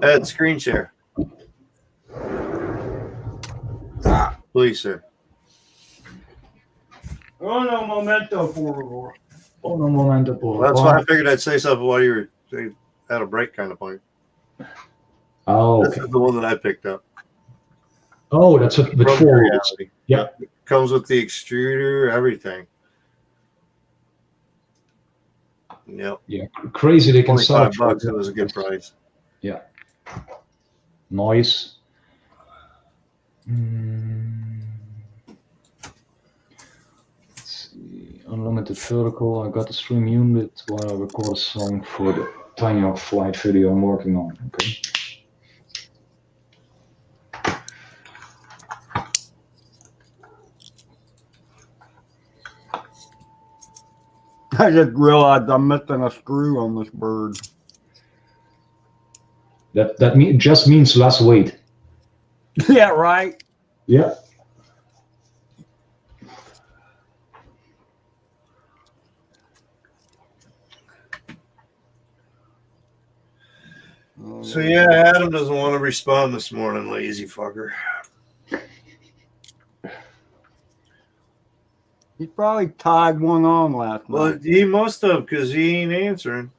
Ed, screen share. Please, sir. Oh, no momento, por favor. Oh, no momento, por favor. Well, that's why I figured I'd say something while you were at a break kind of point. Oh, okay. This is the one that I picked up. Oh, that's with four. Yeah. It comes with the extruder, everything. Yep. Yeah, crazy. They can sell $25. It was a good price. Yeah. Noise. Let's see. Unlimited vertical. I got the stream unit while I record a song for the TinyHawk flight video I'm working on. Okay. I just realized I'm missing a screw on this bird. That just means less weight. Yeah, right. Yeah. So yeah, Adam doesn't want to respond this morning, lazy fucker. He probably tied one on last night. Well, he must have, because he ain't answering.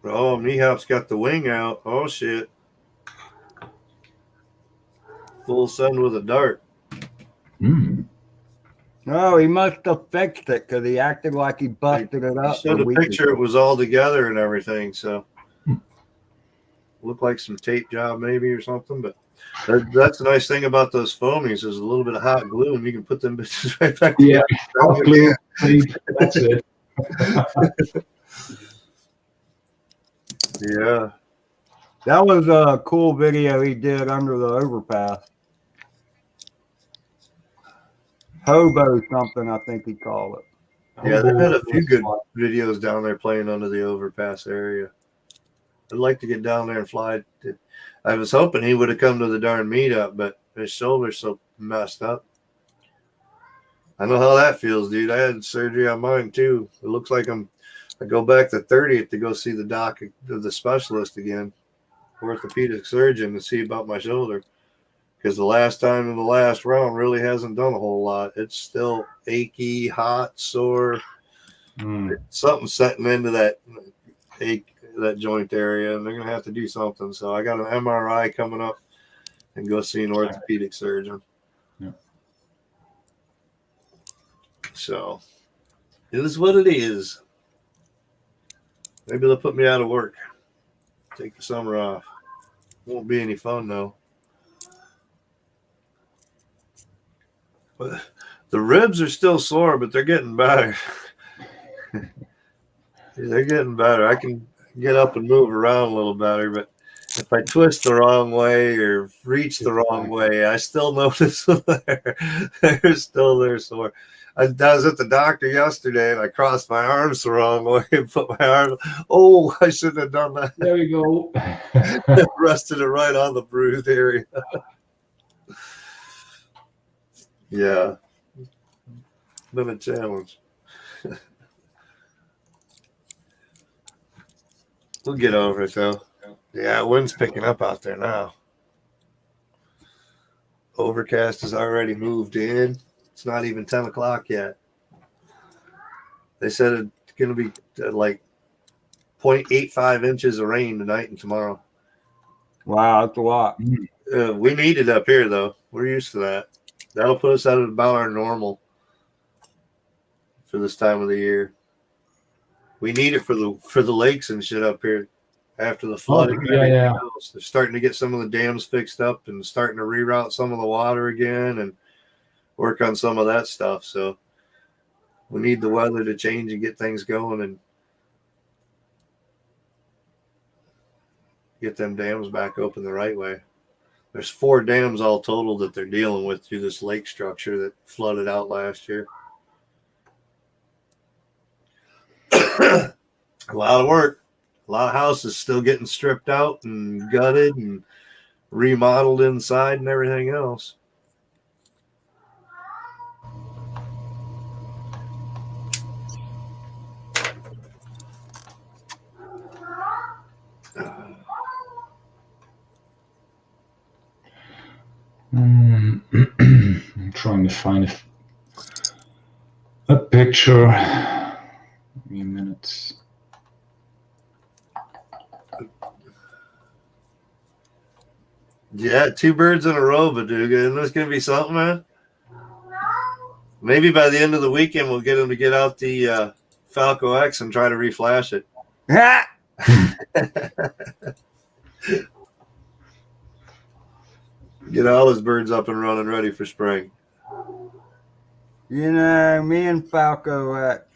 Oh, Mehop's got the wing out. Oh, shit. Full send with a dart. No, he must have fixed it because he acted like he busted it up. He showed a picture. It was all together and everything, so looked like some tape job maybe or something, but that's the nice thing about those foamies is a little bit of hot glue and you can put them bitches right back together. Hot glue. That's it. Yeah. That was a cool video he did under the overpass. Hobo something, I think he called it. Yeah, they've had a few good videos down there playing under the overpass area. I'd like to get down there and fly. I was hoping he would have come to the darn meetup, but his shoulder's so messed up. I know how that feels, dude. I had surgery on mine too. It looks like I go back the 30th to go see the specialist again, orthopedic surgeon, to see about my shoulder. Because the last time in the last round really hasn't done a whole lot. It's still achy, hot, sore. Something setting into that ache, that joint area, and they're gonna have to do something. So I got an MRI coming up and go see an orthopedic surgeon. Yeah. So it is what it is. Maybe they'll put me out of work. Take the summer off. Won't be any fun though. But the ribs are still sore, but they're getting better. They're getting better. I can get up and move around a little better, but if I twist the wrong way or reach the wrong way, I still notice them there. They're sore. I was at the doctor yesterday and I crossed my arms the wrong way and put my arm. Oh, I shouldn't have done that. There we go. Rested it right on the bruised area. Yeah. Been a challenge. We'll get over it though. Yeah, wind's picking up out there now. Overcast has already moved in. It's not even 10 o'clock yet. They said it's going to be like 0.85 inches of rain tonight and tomorrow. Wow, that's a lot. We need it up here, though. We're used to that. That'll put us at about our normal for this time of the year. We need it for the lakes and shit up here after the flooding. Yeah. They're starting to get some of the dams fixed up and starting to reroute some of the water again and work on some of that stuff. So we need the weather to change and get things going and get them dams back open the right way. There's 4 dams all total that they're dealing with through this lake structure that flooded out last year. A lot of work. A lot of houses still getting stripped out and gutted and remodeled inside and everything else. I'm trying to find a picture. Give me a minute. Yeah, 2 birds in a row, Baduga. Isn't this going to be something, man? Maybe by the end of the weekend, we'll get him to get out the Falco X and try to reflash it. Get all his birds up and running, ready for spring. You know, me and Falco X,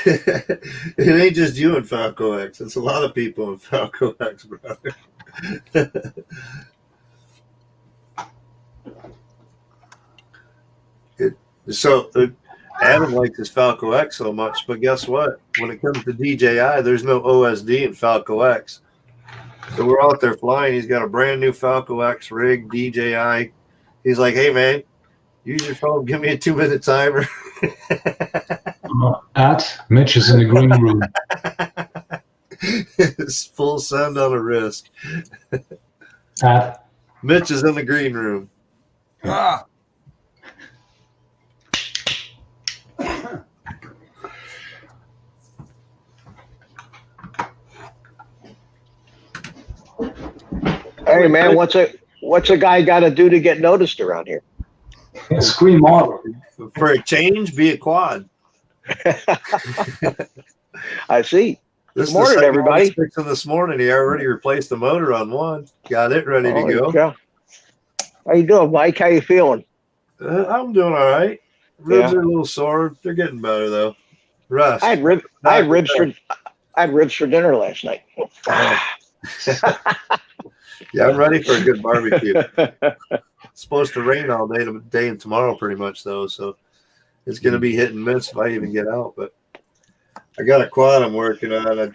It ain't just you and Falco X. It's a lot of people in Falco X, brother. Adam likes his Falco X so much, but guess what? When it comes to DJI, there's no OSD in Falco X. So we're out there flying. He's got a brand new Falco X rig, DJI. He's like, hey, man, use your phone. Give me a 2-minute timer. Mitch is in the green room. It's full send on a wrist. Mitch is in the green room. Ah. Hey man, what's a guy got to do to get noticed around here? Screen model. For a change, be a quad. I see. This Good morning, everybody. Fixing this morning. He already replaced the motor on one. Got it ready to go. Yeah. How you doing, Mike? How you feeling? I'm doing all right. Ribs are a little sore. They're getting better though. Rust. I had ribs for dinner last night. Yeah, I'm ready for a good barbecue. It's supposed to rain all day and tomorrow pretty much though, so it's going to be hit and miss if I even get out. But I got a quad I'm working on. I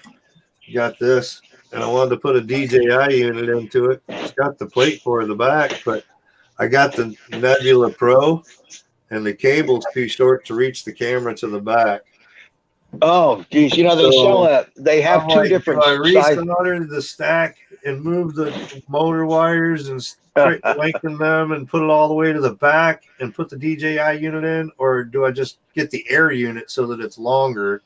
got this, and I wanted to put a DJI unit into it. It's got the plate for the back, but I got the Nebula Pro, and the cable's too short to reach the camera to the back. Oh, geez, you know they have two different I sizes. resoldered the stack and move the motor wires and lengthen them and put it all the way to the back and put the DJI unit in, or do I just get the air unit so that it's longer?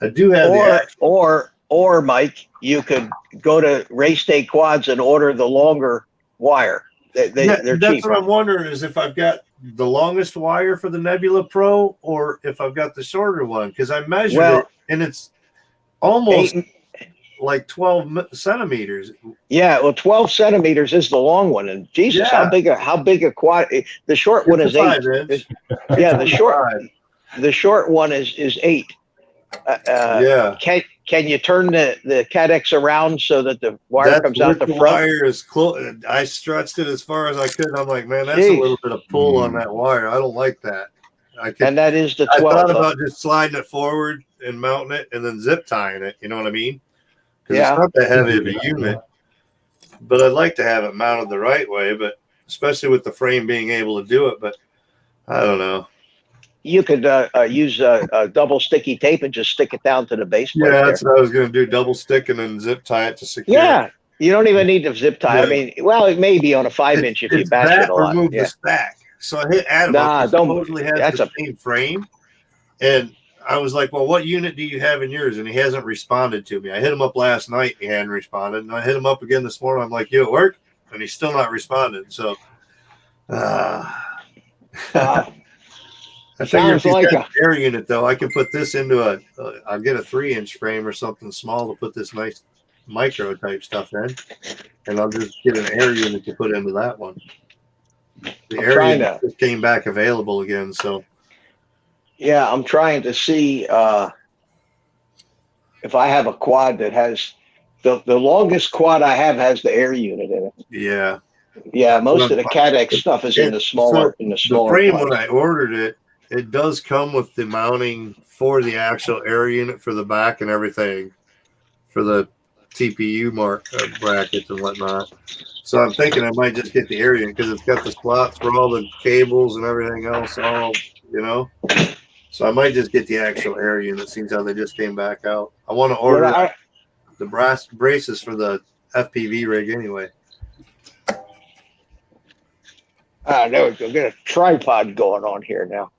I do have or Mike, you could go to Race Day Quads and order the longer wire. They're that's cheap. what I'm wondering is if I've got the longest wire for the Nebula Pro or if I've got the shorter one, because I measured it and it's almost like 12 centimeters. Yeah, well, 12 centimeters is the long one, and Jesus, Yeah. how big a quad? The short one is 8. 5-inch. Yeah, the short 25. one is 8. Yeah. Can you turn the CADX around so that the wire That's comes out with the front? wire is close. I stretched it as far as I could. I'm like, man, that's Jeez. a little bit of pull on that wire. I don't like that. And that is the I 12. thought though. about just sliding it forward and mounting it and then zip tying it. You know what I mean? Because Yeah. it's not that heavy of a unit. But I'd like to have it mounted the right way, but especially with the frame being able to do it. But I don't know. You could use a double sticky tape and just stick it down to the base plate. Yeah, there. that's what I was going to do. Double stick and then zip tie it to secure. Yeah, you don't even need to zip tie. I Yeah. mean, well, it may be on a 5-inch if you It's bash that it a or lot. move Yeah. the stack. So I hit Adam. Nah, He don't- supposedly has that's the same frame. And I was like, well, what unit do you have in yours? And he hasn't responded to me. I hit him up last night. He hadn't responded. And I hit him up again this morning. I'm like, you at work? And he's still not responding. So I figure if Sounds he's like got an air unit, though, I can put this into I'll get a 3-inch frame or something small to put this nice micro type stuff in. And I'll just get an air unit to put into that one. The I'm air trying unit just came back available again. So Yeah, I'm trying to see if I have a quad that has the longest quad I have has the air unit in it. yeah. Yeah, most of the CADX stuff is in the smaller The smaller frame quads. when I ordered it, it does come with the mounting for the actual air unit for the back and everything for the TPU brackets and whatnot. So I'm thinking I might just get the air unit because it's got the slots for all the cables and everything else. All So I might just get the actual air unit. Seems how they just came back out. I want to order the brass braces for the FPV rig anyway. There we go. Get a tripod going on here now.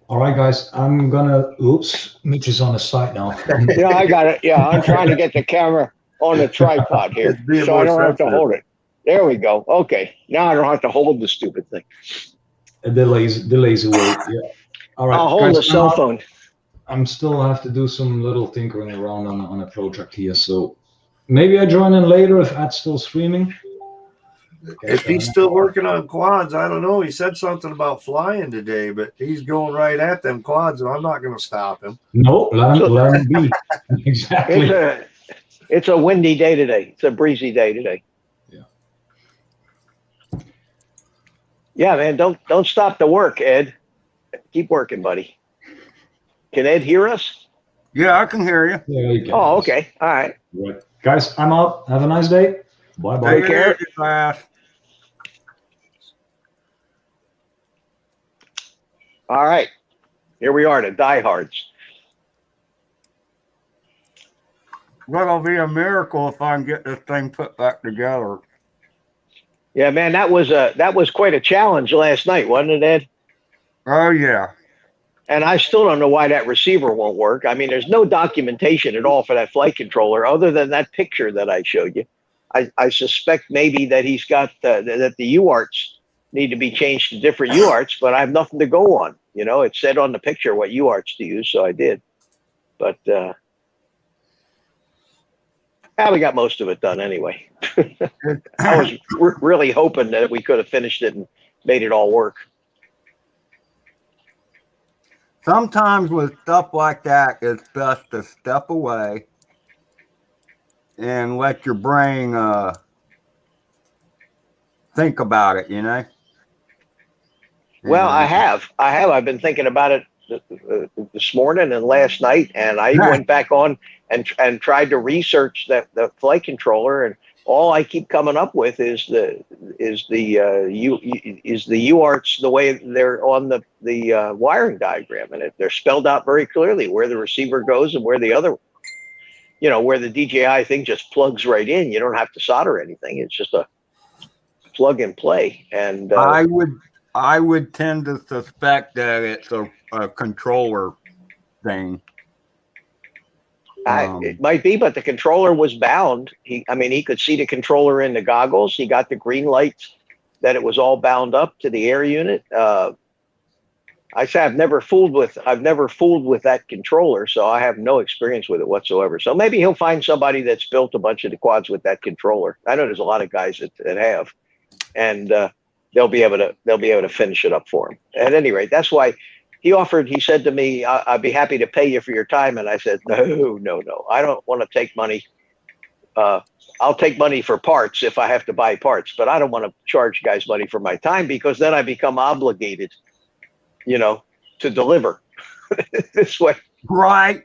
All right, guys, I'm gonna. Oops, Mitch is on the side now. Yeah, I got it. Yeah, I'm trying to get the camera on the tripod here, It's being so I more don't have to sensitive. hold it. There we go. Okay, now I don't have to hold the stupid thing. The lazy way. Yeah. All right, I'll hold guys, the cell phone. I'm still have to do some little tinkering around on a project here, so maybe I join in later if Ad's still streaming. If he's still working on quads, I don't know. He said something about flying today, but he's going right at them quads, and I'm not going to stop him. No, let him be. Exactly. It's a windy day today. It's a breezy day today. Yeah. Yeah, man. Don't stop the work, Ed. Keep working, buddy. Can Ed hear us? Yeah, I can hear you. Yeah, you can. Oh, okay. All right. Right. Guys, I'm out. Have a nice day. Bye bye. Take care. Class. All right. Here we are, the diehards. That'll be a miracle if I can get this thing put back together. Yeah, man, that was quite a challenge last night, wasn't it, Ed? Oh yeah. And I still don't know why that receiver won't work. I mean, there's no documentation at all for that flight controller other than that picture that I showed you. I suspect maybe that he's got that the UARTs need to be changed to different UARTs, but I have nothing to go on. It said on the picture what UARTs to use, so I did. But we got most of it done anyway. I was really hoping that we could have finished it and made it all work. Sometimes with stuff like that, it's best to step away and let your brain think about it, Well, I have. I've been thinking about it this morning and last night, and I went back on and tried to research the flight controller, and all I keep coming up with is the UARTs the way they're on the wiring diagram, and they're spelled out very clearly where the receiver goes and where the other, where the DJI thing just plugs right in. You don't have to solder anything. It's just a plug and play. And I would tend to suspect that it's a controller thing. It might be, but the controller was bound. He could see the controller in the goggles. He got the green lights that it was all bound up to the air unit. I say I've never fooled with that controller, so I have no experience with it whatsoever. So maybe he'll find somebody that's built a bunch of the quads with that controller. I know there's a lot of guys that have, and they'll be able to finish it up for him. At any rate, that's why he offered. He said to me, "I'd be happy to pay you for your time," and I said, "No, I don't want to take money. I'll take money for parts if I have to buy parts, but I don't want to charge guys money for my time because then I become obligated." To deliver this way. Right.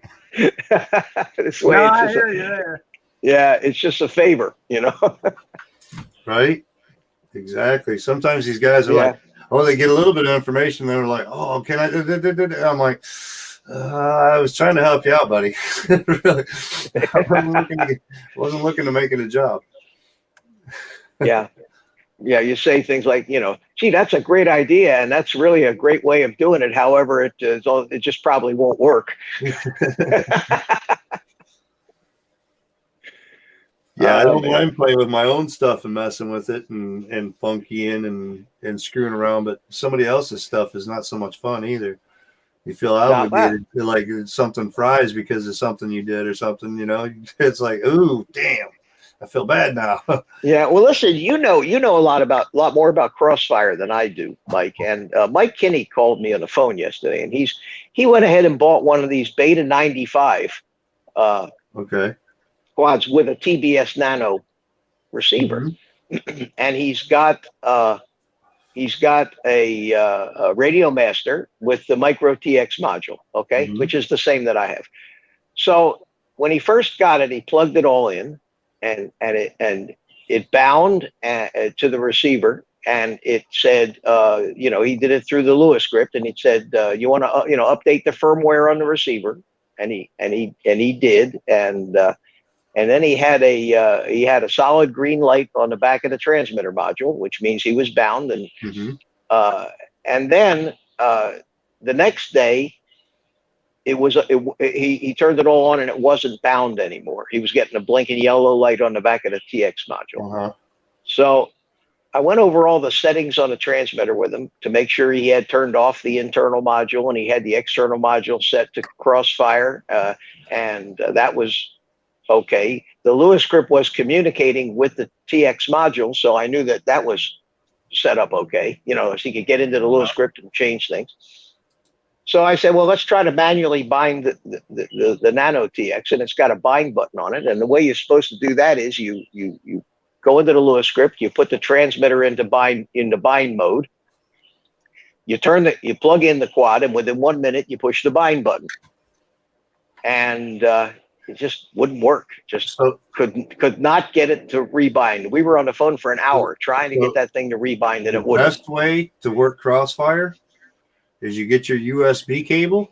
This way. No, It's I just hear you there. yeah, it's just a favor, Right? Exactly. Sometimes these guys are Yeah. like, oh, they get a little bit of information. They're like, oh, can I? I'm like, I was trying to help you out, buddy. Really, I wasn't looking to make it a job. Yeah. Yeah. You say things like, gee, that's a great idea. And that's really a great way of doing it. However, it just probably won't work. Yeah, I don't mind playing with my own stuff and messing with it and funkying and screwing around, but somebody else's stuff is not so much fun either. You feel obligated to like something fries because of something you did or something, It's like, ooh, damn, I feel bad now. Yeah. Well, listen, you know a lot more about Crossfire than I do, Mike. And Mike Kinney called me on the phone yesterday, and he went ahead and bought one of these Beta 95 Okay. quads with a TBS Nano receiver, and he's got a Radio Master with the Micro TX module, which is the same that I have. So when he first got it, he plugged it all in, and it bound to the receiver, and it said, he did it through the Lewis script, and it said, you want to, update the firmware on the receiver, and he did, and then he had a solid green light on the back of the transmitter module, which means he was bound, and then the next day, he turned it all on and it wasn't bound anymore. He was getting a blinking yellow light on the back of the TX module. So I went over all the settings on the transmitter with him to make sure he had turned off the internal module and he had the external module set to Crossfire, and that was okay. The Lewis script was communicating with the TX module, so I knew that was set up okay, so he could get into the Lewis script and change things. So I said, well, let's try to manually bind the Nano TX, and it's got a bind button on it. And the way you're supposed to do that is you go into the Lewis script, you put the transmitter into bind mode, you plug in the quad, and within 1 minute you push the bind button, and it just wouldn't work. Just could not get it to rebind. We were on the phone for an hour trying to get that thing to rebind, and it wouldn't. The best way to work Crossfire is you get your USB cable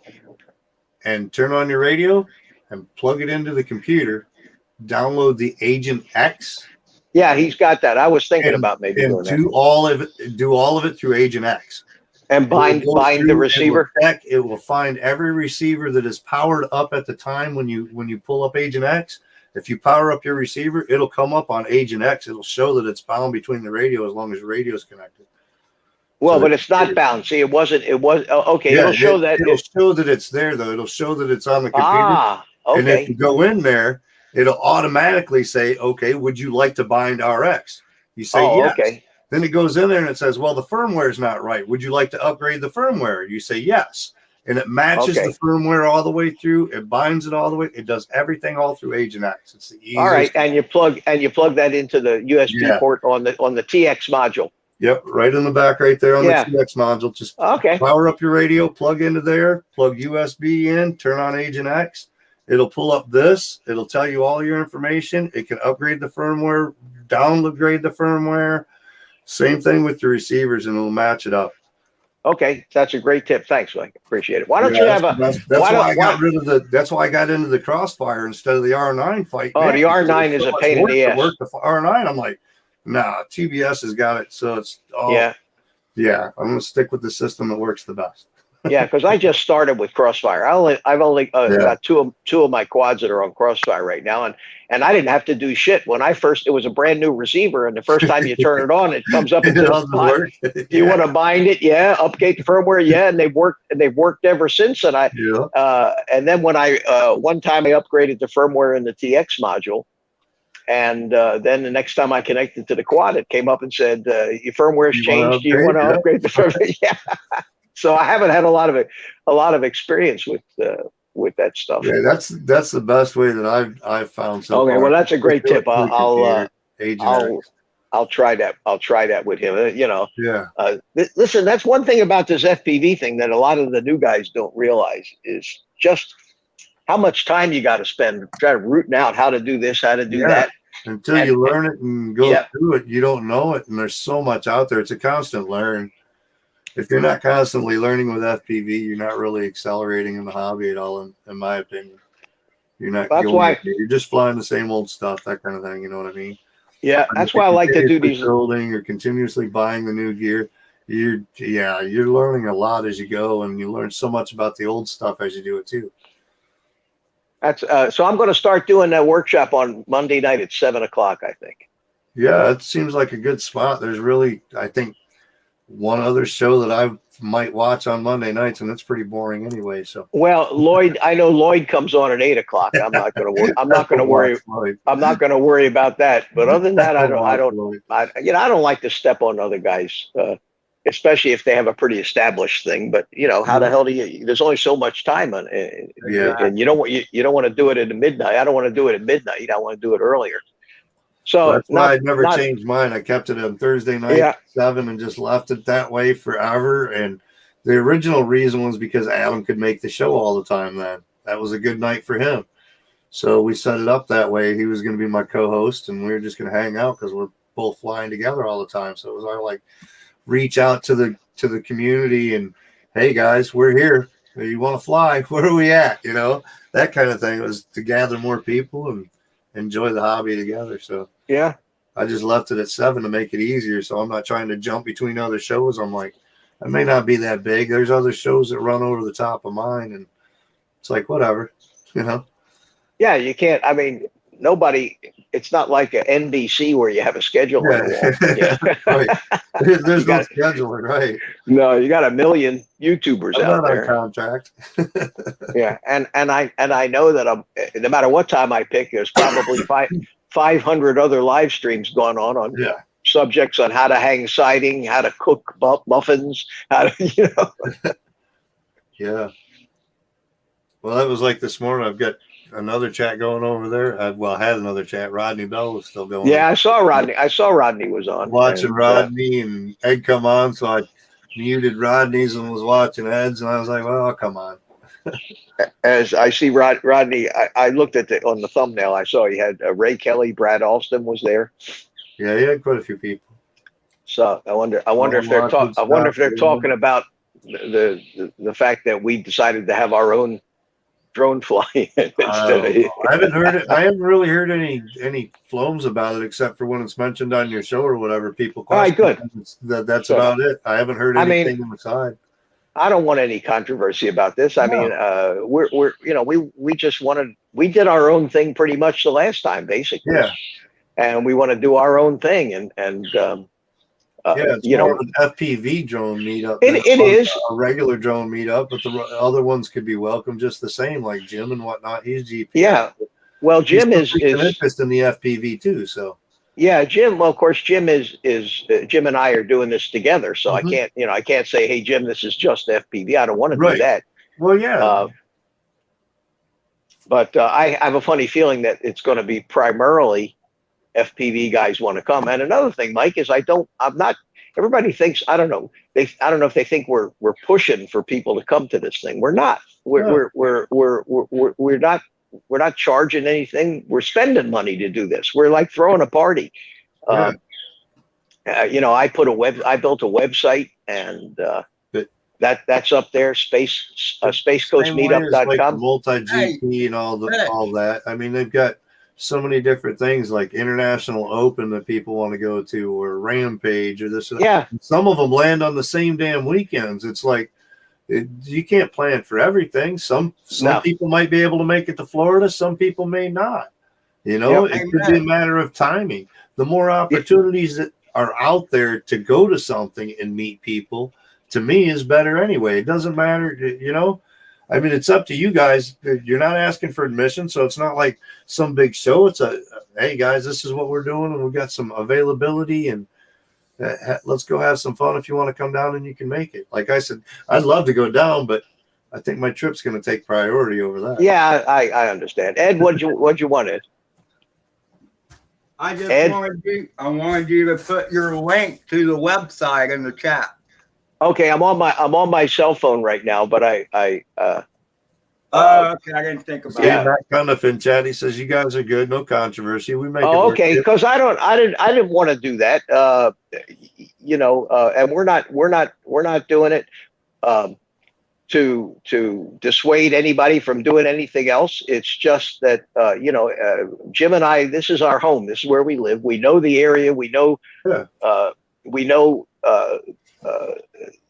and turn on your radio and plug it into the computer, download the Agent X. Yeah, he's got that. I was thinking about maybe doing that. Do all of it through Agent X. And bind the receiver. It will find every receiver that is powered up at the time when you pull up Agent X. If you power up your receiver, it'll come up on Agent X. It'll show that it's bound between the radio as long as the radio is connected. Well, but it's not bound. See, it was okay. Yeah, it'll show that it's there though. It'll show that it's on the computer. Okay. And if you go in there, it'll automatically say, okay, would you like to bind RX? You say yes. Okay. Then it goes in there and it says, well, the firmware is not right. Would you like to upgrade the firmware? You say yes. And it matches the firmware all the way through. It binds it all the way. It does everything all through Agent X. It's the easiest. All right. And you plug that into the USB port on the TX module. Yep, right in the back, right there on the TX module. Just power up your radio, plug into there, plug USB in, turn on Agent X. It'll pull up this. It'll tell you all your information. It can upgrade the firmware, downgrade the firmware. Same thing with the receivers, and it'll match it up. Okay, that's a great tip. Thanks, Mike. Appreciate it. Why don't you have a? That's why I got into the Crossfire instead of the R9 fight. Oh, the R9 is a pain in the ass. The R9, I'm like, nah, TBS has got it, so it's all. Yeah, I'm gonna stick with the system that works the best. Yeah, because I just started with Crossfire. I've only got two of my quads that are on Crossfire right now, and I didn't have to do shit when I first. It was a brand new receiver, and the first time you turn it on, it comes up and It says, doesn't work. "Do you want to bind it? Yeah, update the firmware. Yeah," and they've worked ever since. And and then when I one time I upgraded the firmware in the TX module. And then the next time I connected to the quad, it came up and said, "Your firmware's changed. Do you want to upgrade the firmware?" Yeah. So I haven't had a lot of experience with that stuff. Yeah, that's the best way that I've found so Okay, far. well that's a great tip. I'll try that. I'll try that with him. Yeah. Listen, that's one thing about this FPV thing that a lot of the new guys don't realize is just how much time you got to spend trying to rooting out how to do this, how to do that. Until you learn it and go through it, you don't know it. And there's so much out there. It's a constant learn. If you're not constantly learning with FPV, you're not really accelerating in the hobby at all, in my opinion. You're not. That's why you're just flying the same old stuff, that kind of thing. You know what I mean? Yeah, that's why I like to do these building or continuously buying the new gear. You're learning a lot as you go, and you learn so much about the old stuff as you do it too. That's so I'm going to start doing that workshop on Monday night at 7:00. I think. Yeah, it seems like a good spot. There's really, I think, one other show that I might watch on Monday nights, and it's pretty boring anyway. So, well, Lloyd, I know Lloyd comes on at 8:00. I'm not going to worry. I'm not going to worry. I'm not going to worry about that. But other than that, I don't like to step on other guys, especially if they have a pretty established thing. But how the hell do you? There's only so much time on it, and you don't want to do it at midnight. I don't want to do it at midnight. I want to do it earlier. So that's why I never changed mine. I kept it on Thursday night at 7 and just left it that way forever. And the original reason was because Adam could make the show all the time then. That was a good night for him. So we set it up that way. He was going to be my co-host, and we were just going to hang out because we're both flying together all the time. So it was our reach out to the community and, hey guys, we're here. You want to fly? Where are we at? That kind of thing. It was to gather more people and enjoy the hobby together. So yeah, I just left it at 7 to make it easier. So I'm not trying to jump between other shows. I'm like, I may not be that big. There's other shows that run over the top of mine, and it's like whatever, Yeah, you can't. I mean, nobody. It's not like a NBC where you have a schedule. Yeah. Right. There's no scheduling, right? No, you got a million YouTubers out there. On contract. Yeah, and I know that no matter what time I pick, there's probably 500 other live streams going on subjects on how to hang siding, how to cook muffins, how to Yeah. Well, that was like this morning. I've got another chat going over there. I had another chat. Rodney Bell was still going. Yeah, I saw Rodney was on. Watching Rodney and Ed come on, so I muted Rodney's and was watching Ed's, and I was like, well, come on. As I see Rodney, I looked at on the thumbnail. I saw he had Ray Kelly, Brad Alston was there. Yeah, he had quite a few people. So I wonder if they're talking about the fact that we decided to have our own drone flying I haven't heard it. I haven't really heard any floams about it, except for when it's mentioned on your show or whatever. People. All right, good. That's about it. I haven't heard anything on the side. I don't want any controversy about this. I mean, we did our own thing pretty much the last time, basically. Yeah. And we want to do our own thing, and it's more of an FPV drone meetup. It is a regular drone meetup, but the other ones could be welcome just the same, like Jim and whatnot. He's GPS. Yeah. Well, Jim is interest in the FPV too. So. Yeah, Jim. Well, of course, Jim is Jim and I are doing this together. So I can't say, hey, Jim, this is just FPV. I don't want to do that. Well, yeah. But I have a funny feeling that it's going to be primarily FPV guys want to come. And another thing, Mike, is everybody thinks, I don't know if they think we're pushing for people to come to this thing. We're not. We're not charging anything. We're spending money to do this. We're like throwing a party. I built a website, and that's up there. Spacecoastmeetup.com. Like multi-GP and all that. I mean, they've got so many different things like International Open that people want to go to, or Rampage, or this. Yeah. Some of them land on the same damn weekends. It's like, You can't plan for everything. Some No. people might be able to make it to Florida. Some people may not. You know, Yep. it could be a matter of timing. The more opportunities that are out there to go to something and meet people, to me, is better anyway. It doesn't matter, you know. I mean, it's up to you guys. You're not asking for admission, so it's not like some big show. It's hey guys, this is what we're doing, and we've got some availability, and let's go have some fun. If you want to come down, and you can make it. Like I said, I'd love to go down, but I think my trip's going to take priority over that. Yeah, I understand. Ed, what'd you want, Ed? I just Ed? wanted you to put your link to the website in the chat. Okay, I'm on my cell phone right now, but Okay, I didn't think about Yeah, it. Matt Cundiff in chat. He says you guys are good, no controversy. We make it oh, work. okay, because I didn't want to do that. You know, and we're not doing it to dissuade anybody from doing anything else. It's just that you know, Jim and I, this is our home. This is where we live. We know the area. We know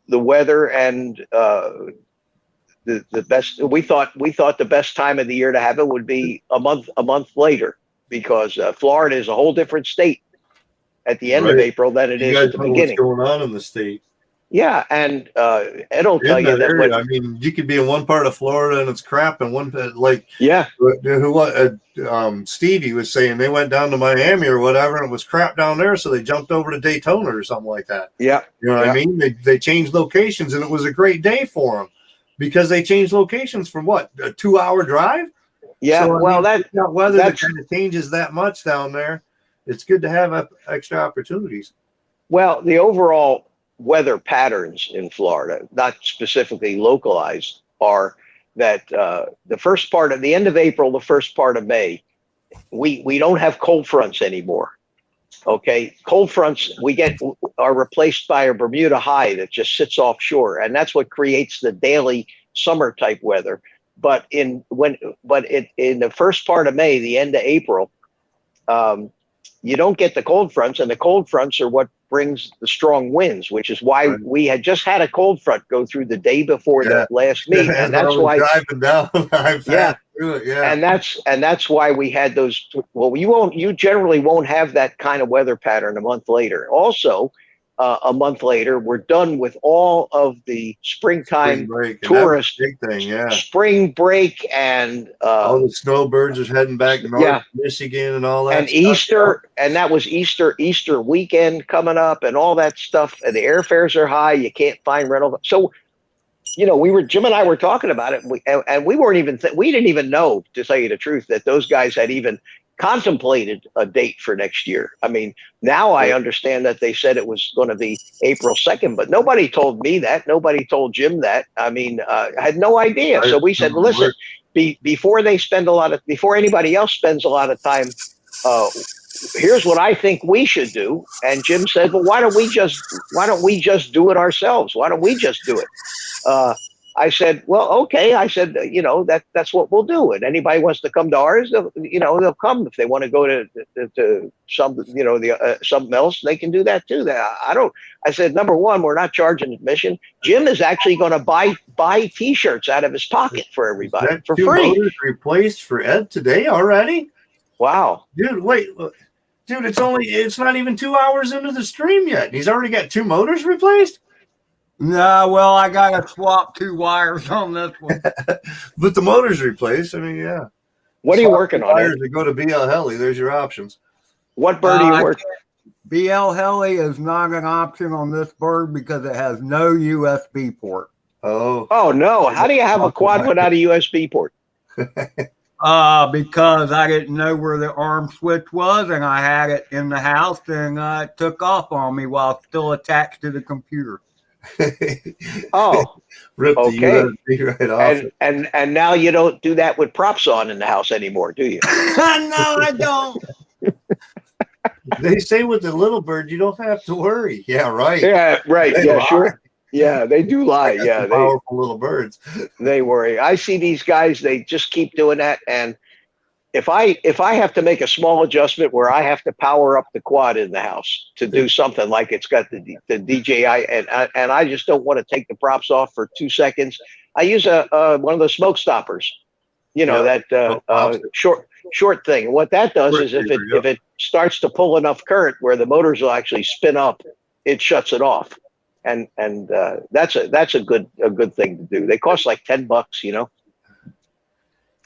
the weather, and the best. We thought the best time of the year to have it would be a month later, because Florida is a whole different state at the end of Right. April than it You is guys at the know what's beginning. going on in the state. Yeah, and Ed will tell In you that that area, when, I mean, you could be in one part of Florida and it's crap, and one like yeah, Stevie was saying they went down to Miami or whatever, and it was crap down there, so they jumped over to Daytona or something like that. yeah, You know what Yeah. I mean? They changed locations, and it was a great day for them because they changed locations from what, a 2-hour drive. yeah. So, I well, mean, it's not weather that that's kind of changes that much down there. It's good to have extra opportunities. well, the overall weather patterns in Florida, not specifically localized, are that the first part of the end of April, the first part of May, we don't have cold fronts anymore. Okay, cold fronts are replaced by a Bermuda high that just sits offshore, and that's what creates the daily summer type weather. But in the first part of May, the end of April, you don't get the cold fronts, and the cold fronts are what brings the strong winds, which is why Right. we had just had a cold front go through the day before the last meet, As and I that's was why. driving down, I passed Yeah. through it. Yeah. And that's why we had those. Well, you generally won't have that kind of weather pattern a month later. Also, a month later, we're done with all of the springtime Spring break, and that was tourist a big thing, yeah. spring break, and All the snowbirds are heading back north, yeah. Michigan, and all that. and stuff. Easter, and that was Easter weekend coming up, and all that stuff. And the airfares are high. You can't find rental. So, you know, Jim and I were talking about it, and we weren't even we didn't even know, to tell you the truth, that those guys had even contemplated a date for next year. I mean, now I understand that they said it was going to be April 2nd, but nobody told me that. Nobody told Jim that. I mean, I had no idea. So we said, listen, before anybody else spends a lot of time, here's what I think we should do. And Jim said, well, why don't we just do it ourselves? Why don't we just do it? I said, well, okay. I said, you know, that's what we'll do. And anybody wants to come to ours, they'll come. If they want to go to some, something else, they can do that too. I said, number one, we're not charging admission. Jim is actually going to buy T-shirts out of his pocket for everybody for two free. motors replaced for Ed today already? Wow. Dude, wait. Dude, it's not even 2 hours into the stream yet. He's already got 2 motors replaced? No, well, I got to swap 2 wires on this one. But the motor's replaced. I mean, yeah. What are you working on? Wires that go to BL Heli. There's your options. What bird are you working? BL Heli is not an option on this bird because it has no USB port. Oh no. How do you have a quad without a USB port? Because I didn't know where the arm switch was, and I had it in the house, and it took off on me while still attached to the computer. Oh, Rip okay. the USB right off. And now you don't do that with props on in the house anymore, do you? No, I don't. They say with the little bird, you don't have to worry. Yeah, right. Yeah, right. They Yeah, lie. sure. Yeah, they do lie. Yeah, Powerful little birds. they worry. I see these guys, they just keep doing that. And if I have to make a small adjustment where I have to power up the quad in the house to do something like it's got the DJI and I just don't want to take the props off for 2 seconds, I use one of the smoke stoppers, that short thing. What that does is if it starts to pull enough current where the motors will actually spin up, it shuts it off. And that's a good thing to do. They cost like $10.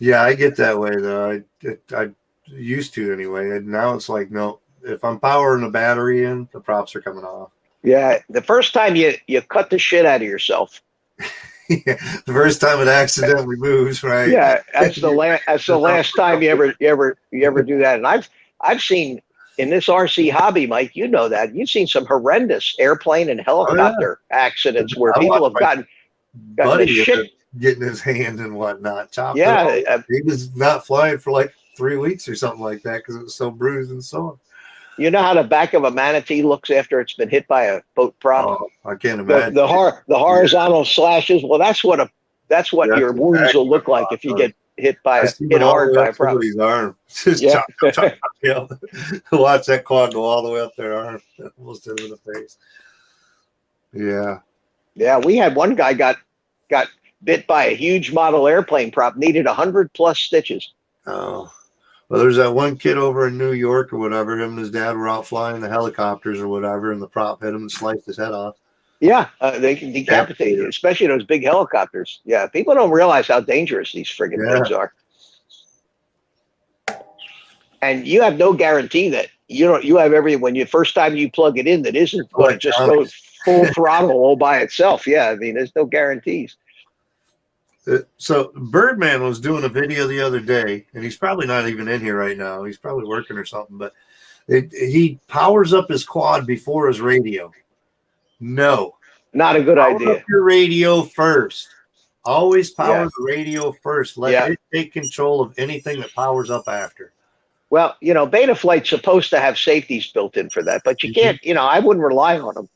Yeah, I get that way though. I used to anyway. And now it's like, no, if I'm powering the battery in, the props are coming off. Yeah, the first time you cut the shit out of yourself. Yeah, the first time it accidentally moves, right? Yeah, that's the last time you ever do that. And I've seen in this RC hobby, Mike, you know that you've seen some horrendous airplane and helicopter accidents where people have gotten the shit. Getting his hand and whatnot chopped. Yeah, he was not flying for like 3 weeks or something like that because it was so bruised and sore. You know how the back of a manatee looks after it's been hit by a boat prop? Oh, I can't imagine the horizontal slashes. Well, that's what your wounds will look like if you get hit hard by a prop. Somebody's arm. Just chop. Watch that quad go all the way up their arm, almost hit him in the face. Yeah. Yeah, we had one guy got bit by a huge model airplane prop, needed 100+ stitches. Oh, well, there's that one kid over in New York or whatever. Him and his dad were out flying the helicopters or whatever, and the prop hit him and sliced his head off. Yeah, they can decapitate you, especially those big helicopters. Yeah, people don't realize how dangerous these friggin' things are. And you have no guarantee that you have everything when first time you plug it in that isn't going to just go full throttle all by itself. Yeah, I mean, there's no guarantees. So Birdman was doing a video the other day, and he's probably not even in here right now. He's probably working or something, but he powers up his quad before his radio. No. Not a good idea. Up your radio first. Always power the radio first. Let it take control of anything that powers up after. Well, Betaflight's supposed to have safeties built in for that, but you can't, I wouldn't rely on them.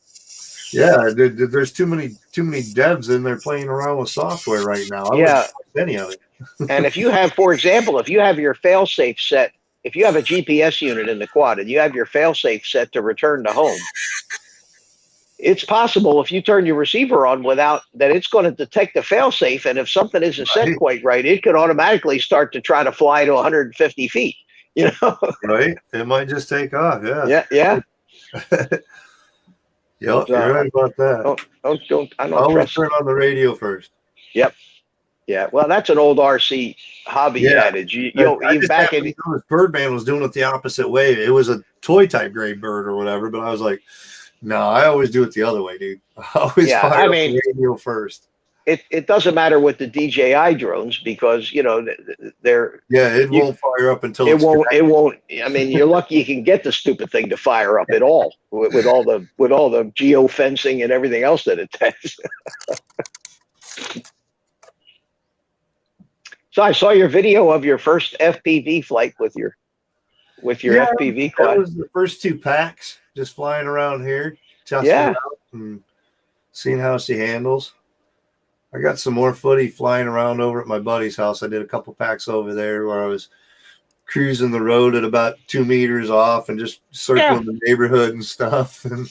Yeah, there's too many devs in there playing around with software right now. I wouldn't trust any of it. And if you have, for example, if you have your fail-safe set, if you have a GPS unit in the quad and you have your fail-safe set to return to home, it's possible if you turn your receiver on without that, it's going to detect the fail-safe, and if something isn't set quite right, it could automatically start to try to fly to 150 feet. Right? It might just take off. Yeah. Yeah. Yep, you're right about that. I don't Always turn on the radio first. Yep. Yeah. Well, that's an old RC hobby adage. Birdman was doing it the opposite way. It was a toy type gray bird or whatever, but I was like, no, I always do it the other way, dude. I always fire up the radio first. It doesn't matter with the DJI drones because they're it won't fire up until it won't. I mean, you're lucky you can get the stupid thing to fire up at all with all the geo fencing and everything else that it does. So I saw your video of your first FPV flight with your FPV quad. That was the first 2 packs, just flying around here, testing it out and seeing how she handles. I got some more footy flying around over at my buddy's house. I did a couple packs over there where I was cruising the road at about 2 meters off and just circling the neighborhood and stuff and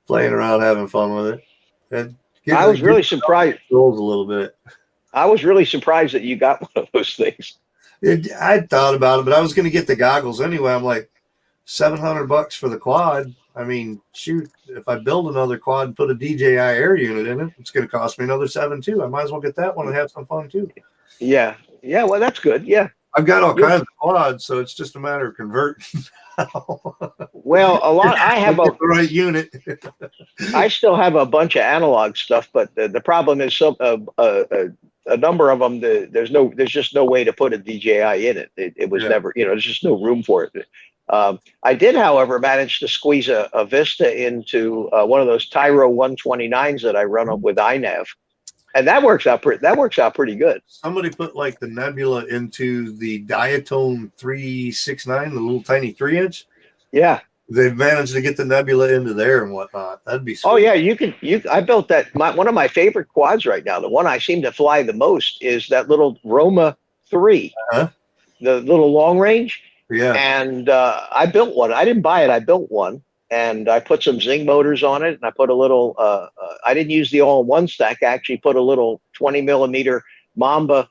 playing around, having fun with it. And I was really surprised. A little bit. I was really surprised that you got one of those things. I thought about it, but I was going to get the goggles anyway. I'm like, $700 for the quad. I mean, shoot, if I build another quad and put a DJI Air unit in it, it's going to cost me another $7 too. I might as well get that one and have some fun too. Yeah. Yeah. Well, that's good. Yeah. I've got all kinds of quads, so it's just a matter of converting. Well, I have the right unit. I still have a bunch of analog stuff, but the problem is a number of them, there's just no way to put a DJI in it. It was never, there's just no room for it. I did, however, manage to squeeze a Vista into one of those Tyro 129s that I run up with iNav, and that works out pretty good. Somebody put like the Nebula into the Diatone 369, the little tiny 3-inch. Yeah, they've managed to get the Nebula into there and whatnot. That'd be sweet. Oh yeah, I built that. One of my favorite quads right now, the one I seem to fly the most, is that little Roma 3. the little long range. Yeah. And I built one. I didn't buy it. I built one, and I put some Zing motors on it, and I put a little. I didn't use the all-in-one stack. I actually put a little 20 millimeter Mamba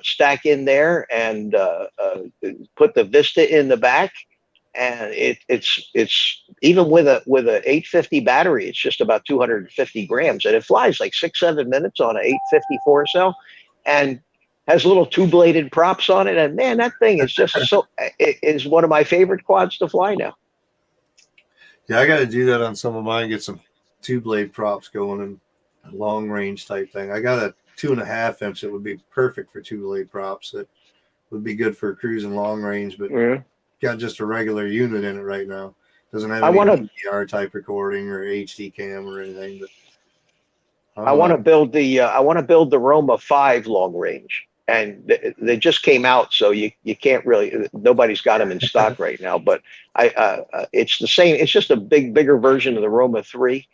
stack in there, and put the Vista in the back. And it's even with a 850 battery, it's just about 250 grams, and it flies like 6-7 minutes on an 854 cell, and has little two-bladed props on it. And man, that thing is just it is one of my favorite quads to fly now. Yeah, I got to do that on some of mine. Get some 2-blade props going and a long range type thing. I got a 2.5 inch that would be perfect for 2-blade props. That would be good for cruising long range, but got just a regular unit in it right now. Doesn't have any DVR type recording or HD cam or anything. But I want to build the Roma 5 long range. And they just came out, so you can't really, nobody's got them in stock right now. But it's the same. It's just a bigger version of the Roma 3,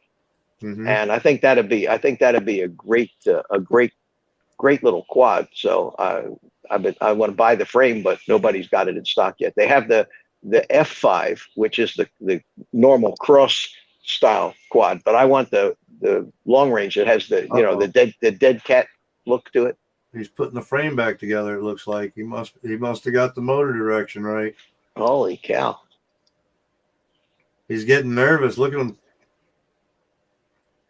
and I think that'd be a great little quad. So I want to buy the frame, but nobody's got it in stock yet. They have the F5, which is the normal cross style quad, but I want the long range that has the dead cat look to it. He's putting the frame back together. It looks like he must have got the motor direction right. Holy cow! He's getting nervous. Look at him.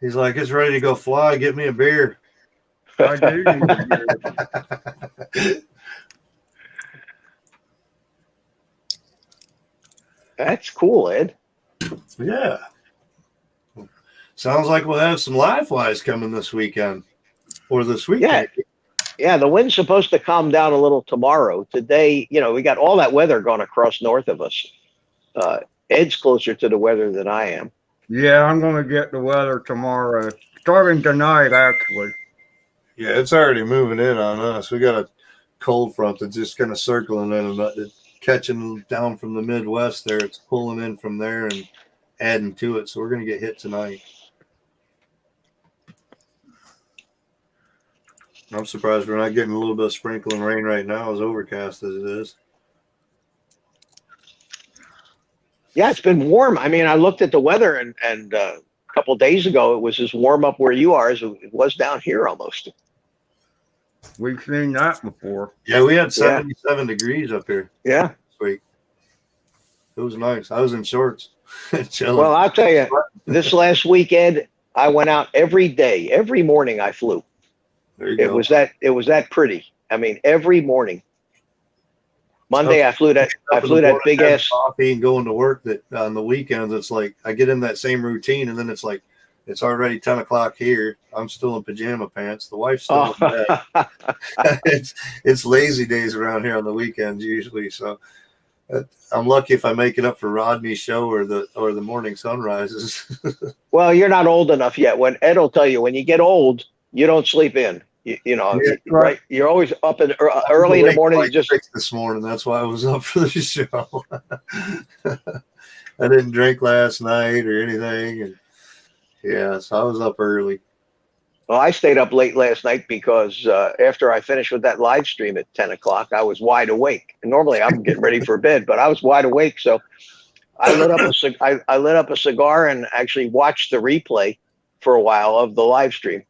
He's like, it's ready to go fly. Get me a beer. I do need a beer. That's cool, Ed. Yeah. Sounds like we'll have some live flies coming this weekend or this weekend. Yeah, the wind's supposed to calm down a little tomorrow. Today, we got all that weather going across north of us. Ed's closer to the weather than I am. Yeah, I'm going to get the weather tomorrow. Starting tonight, actually. Yeah, it's already moving in on us. We got a cold front that's just kind of circling in and catching down from the Midwest there. It's pulling in from there and adding to it. So we're going to get hit tonight. I'm surprised we're not getting a little bit of sprinkling rain right now, as overcast as it is. Yeah, it's been warm. I mean, I looked at the weather, and a couple of days ago, it was as warm up where you are as it was down here almost. We've seen that before. Yeah, we had 77 degrees up here. Yeah. This week. It was nice. I was in shorts. Chilling. Well, I'll tell you, this last weekend, I went out every day. Every morning I flew. There you go. It was that pretty. I mean, every morning. Monday I flew that big ass coffee and going to work. That on the weekends it's like I get in that same routine, and then it's like it's already 10 o'clock here. I'm still in pajama pants. The wife's still in bed. It's lazy days around here on the weekends usually. So I'm lucky if I make it up for Rodney's show or the morning sunrises. Well, you're not old enough yet. When Ed will tell you, when you get old, you don't sleep in. Right? You're always up early in the morning. Like this morning, that's why I was up for the show. I didn't drink last night or anything, and so I was up early. Well, I stayed up late last night because after I finished with that live stream at 10 o'clock, I was wide awake. And normally I'm getting ready for bed, but I was wide awake, so I lit up a cigar and actually watched the replay for a while of the live stream.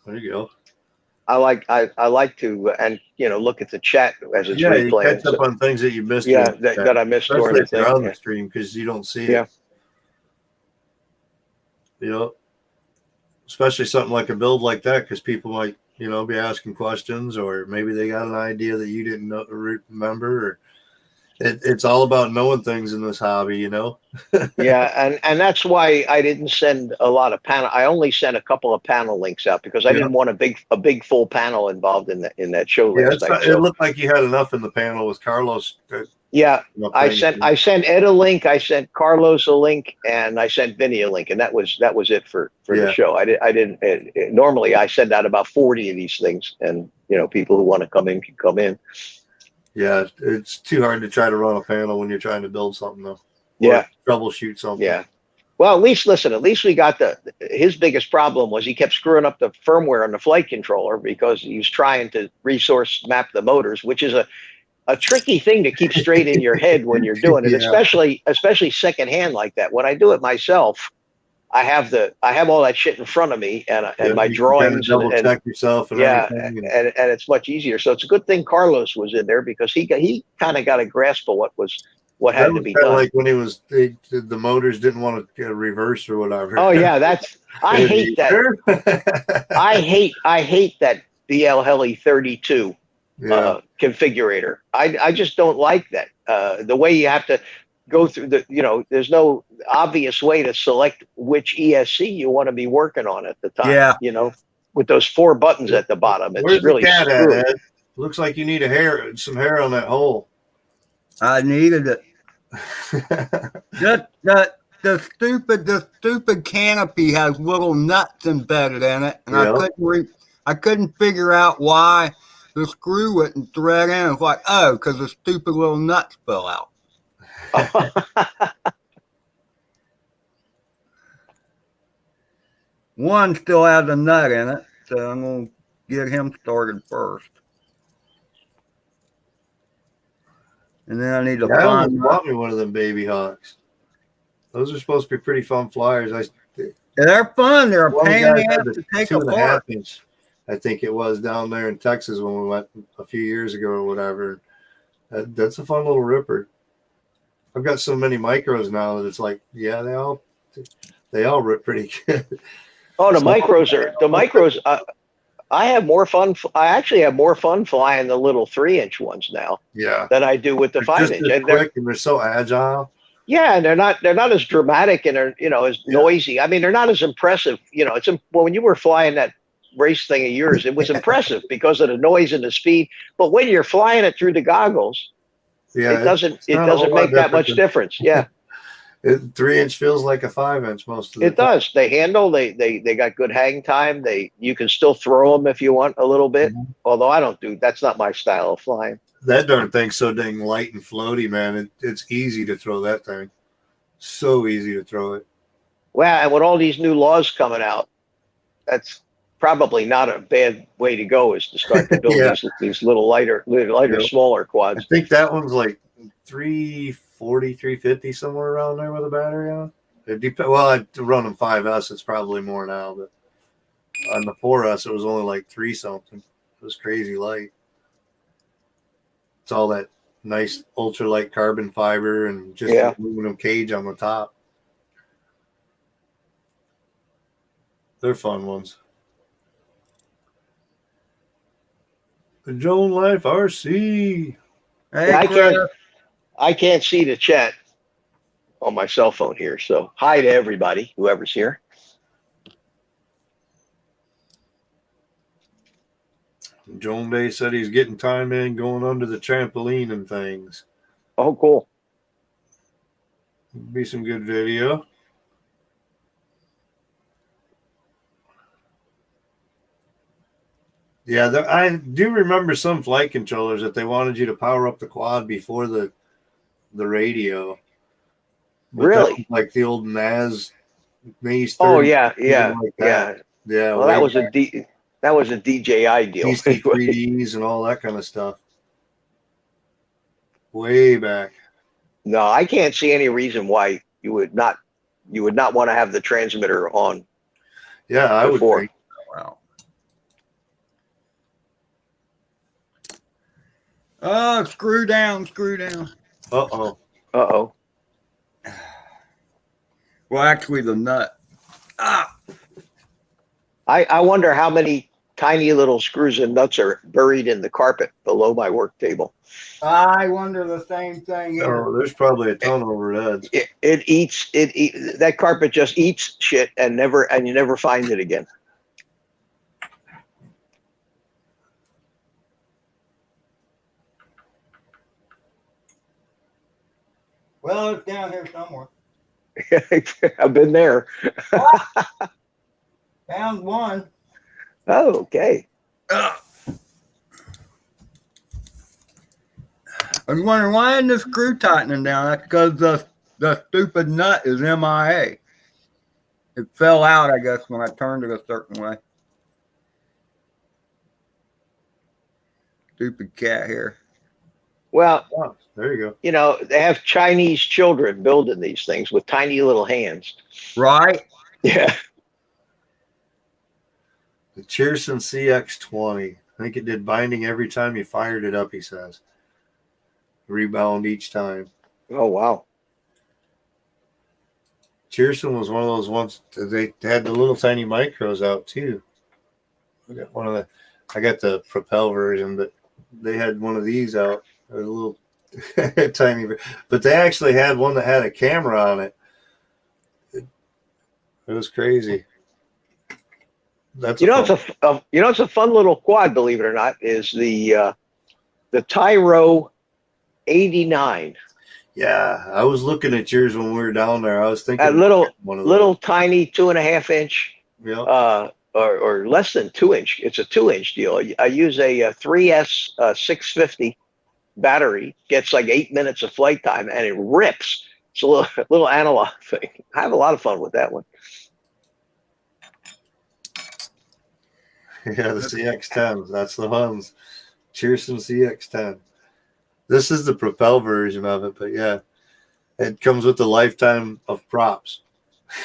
There you go. I like to look at the chat as it's replaying. Catch up on things that you missed. Yeah, that I missed during the thing. On the stream because you don't see it. Especially something like a build like that, because people might be asking questions, or maybe they got an idea that you didn't remember. Or it's all about knowing things in this hobby, Yeah, and that's why I didn't send a lot of panel. I only sent a couple of panel links out because I didn't want a big full panel involved in that show last night. It looked like you had enough in the panel with Carlos. I sent Ed a link, I sent Carlos a link, and I sent Vinny a link, and that was it for the show. I didn't normally I send out about 40 of these things, and people who want to come in can come in. Yeah, it's too hard to try to run a panel when you're trying to build something, though. Yeah. Troubleshoot something. Yeah. Well, at least we got his biggest problem was he kept screwing up the firmware on the flight controller because he was trying to resource map the motors, which is a tricky thing to keep straight in your head when you're doing it, Yeah. especially secondhand like that. When I do it myself, I have all that shit in front of me and my You can kind of drawings double and check yourself and yeah, everything. and it's much easier. So it's a good thing Carlos was in there because he kind of got a grasp of what That had to was be kind of done. like when the motors didn't want to get reverse or whatever. Oh yeah, I Are hate you that. sure? I hate that BL Heli 32 Yeah. configurator. I just don't like that. The way you have to go through there's no obvious way to select which ESC you want to be working on at the time. Yeah. With those 4 buttons at the bottom, it's Where's the really cat screwed. at, Ed? Looks like you need some hair on that hole. I needed it. The stupid canopy has little nuts embedded in it, and Yep. I couldn't figure out why the screw wouldn't thread in. It's like, oh, because the stupid little nuts fell out. One still has a nut in it, so I'm gonna get him started first, and then I need to I almost find. bought me one of them BabyHawks. Those are supposed to be pretty fun flyers. They're fun. They're a One pain guy in the had ass the to take 2.5 apart. inch, I think it was, down there in Texas when we went a few years ago or whatever. That's a fun little ripper. I've got so many micros now that it's like, yeah, they all rip pretty good. Oh, the micros. I have more fun. I actually have more fun flying the little 3-inch ones now Yeah, than I do with the they're 5-inch. just as And quick and they're so agile. yeah, and they're not as dramatic and as noisy. I mean, they're not as impressive. When you were flying that race thing of yours, it was impressive because of the noise and the speed. But when you're flying it through the goggles, Yeah, it doesn't it's not a whole lot make that different much difference. Yeah. 3-inch feels like a 5-inch most of the It time. does. They handle. They got good hang time. You can still throw them if you want a little bit. Mhm. Although I don't do. That's not my style of flying. That darn thing's so dang light and floaty, man. It's easy to throw that thing. So easy to throw it. Well, and with all these new laws coming out, that's probably not a bad way to go. Is to start to build Yeah. these little lighter, Yep. smaller I quads. think that one's like 340, 350, somewhere around there with a battery on. Well, I run them 5S. It's probably more now, but on the 4S, it was only like 3 something. It was crazy light. It's all that nice ultralight carbon fiber and just aluminum cage on the top. They're fun ones. The Joan Life RC. Hey, I can't see the chat on my cell phone here. So hi to everybody, whoever's here. Joan Day said he's getting time in going under the trampoline and things. Oh, cool. Be some good video. Yeah, I do remember some flight controllers that they wanted you to power up the quad before the radio. But Really? like the old NAS. Oh yeah, yeah, like yeah. Yeah. Well, that was a DJI deal. DC3Ds and all that kind of stuff. Way back. No, I can't see any reason why you would not want to have the transmitter on. Yeah, I would think. Wow. Oh, screw down. Uh-oh. Uh-oh. Well, actually, the nut. I wonder how many tiny little screws and nuts are buried in the carpet below my work table. I wonder the same thing here. Oh, there's probably a ton over Ed's. That carpet just eats shit and you never find it again. Well, it's down here somewhere. I've been there. Found one. Oh, okay. I'm wondering why isn't the screw tightening down? That's because the stupid nut is MIA. It fell out, I guess, when I turned it a certain way. Stupid cat here. Well, Oh, there you go. you know, they have Chinese children building these things with tiny little hands. Right? Yeah. The Cheerson CX20. I think it did binding every time you fired it up, he says. Rebound each time. Oh, wow. Cheerson was one of those ones that they had the little tiny micros out too. I got the Propel version, but they had one of these out. It was a little tiny, but they actually had one that had a camera on it. It was crazy. That's It's a fun little quad, believe it or not, is the Tyro 89. Yeah, I was looking at yours when we were down there. I was thinking A little one of little tiny 2.5-inch those. Yeah. or less than 2-inch. It's a 2-inch deal. I use a 3S 650 battery. Gets like 8 minutes of flight time, and it rips. It's a little analog thing. I have a lot of fun with that one. Yeah, the CX10. That's the ones. Cheerson CX10. This is the Propel version of it, but yeah, it comes with a lifetime of props.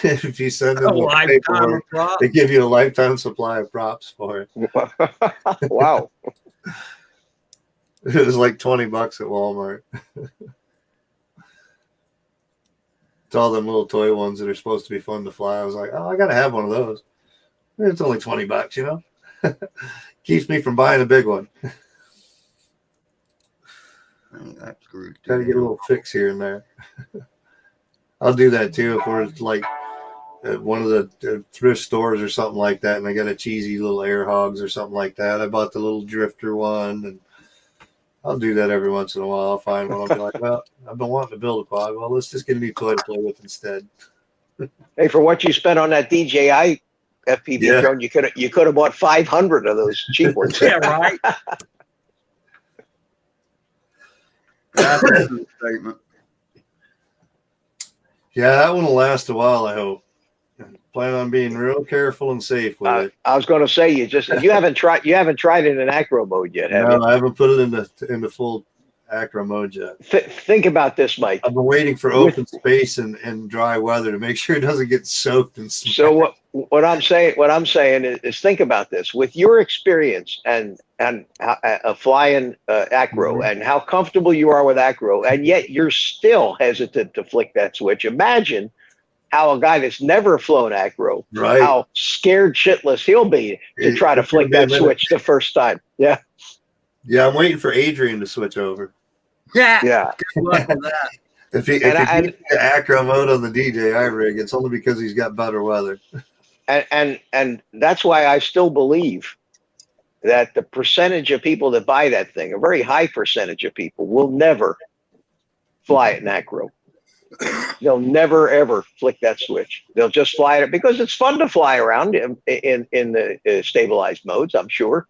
If you send them the paperwork, they give you a lifetime supply of props for it. Wow. It was like $20 at Walmart. It's all them little toy ones that are supposed to be fun to fly. I was like, oh, I gotta have one of those. It's only $20, you know. Keeps me from buying a big one. That's screwed. Gotta get a little fix here and there. I'll do that too if we're like at one of the thrift stores or something like that, and I got a cheesy little air hogs or something like that. I bought the little drifter one, and I'll do that every once in a while. I'll find one. I'll be like, well, I've been wanting to build a quad. Well, let's just get a new toy to play with instead. Hey, for what you spent on that DJI FPV drone, you could have bought 500 of those cheap ones. Yeah, right. That's a true statement. Yeah, that one will last a while, I hope. Plan on being real careful and safe with it. I was going to say you haven't tried it in acro mode yet, have you? I haven't put it into full acro mode yet. Think about this, Mike. I've been waiting for open space and dry weather to make sure it doesn't get soaked and smashed. So what I'm saying is think about this with your experience and flying acro and how comfortable you are with acro, and yet you're still hesitant to flick that switch. Imagine how a guy that's never flown acro, how scared shitless he'll be to try to flick that switch the first time. Yeah. Yeah, I'm waiting for Adrian to switch over. Yeah. Good luck with that. If he gets the acro mode on the DJI rig, it's only because he's got better weather. And that's why I still believe that the percentage of people that buy that thing, a very high percentage of people, will never fly it in acro. They'll never ever flick that switch. They'll just fly it because it's fun to fly around in the stabilized modes, I'm sure.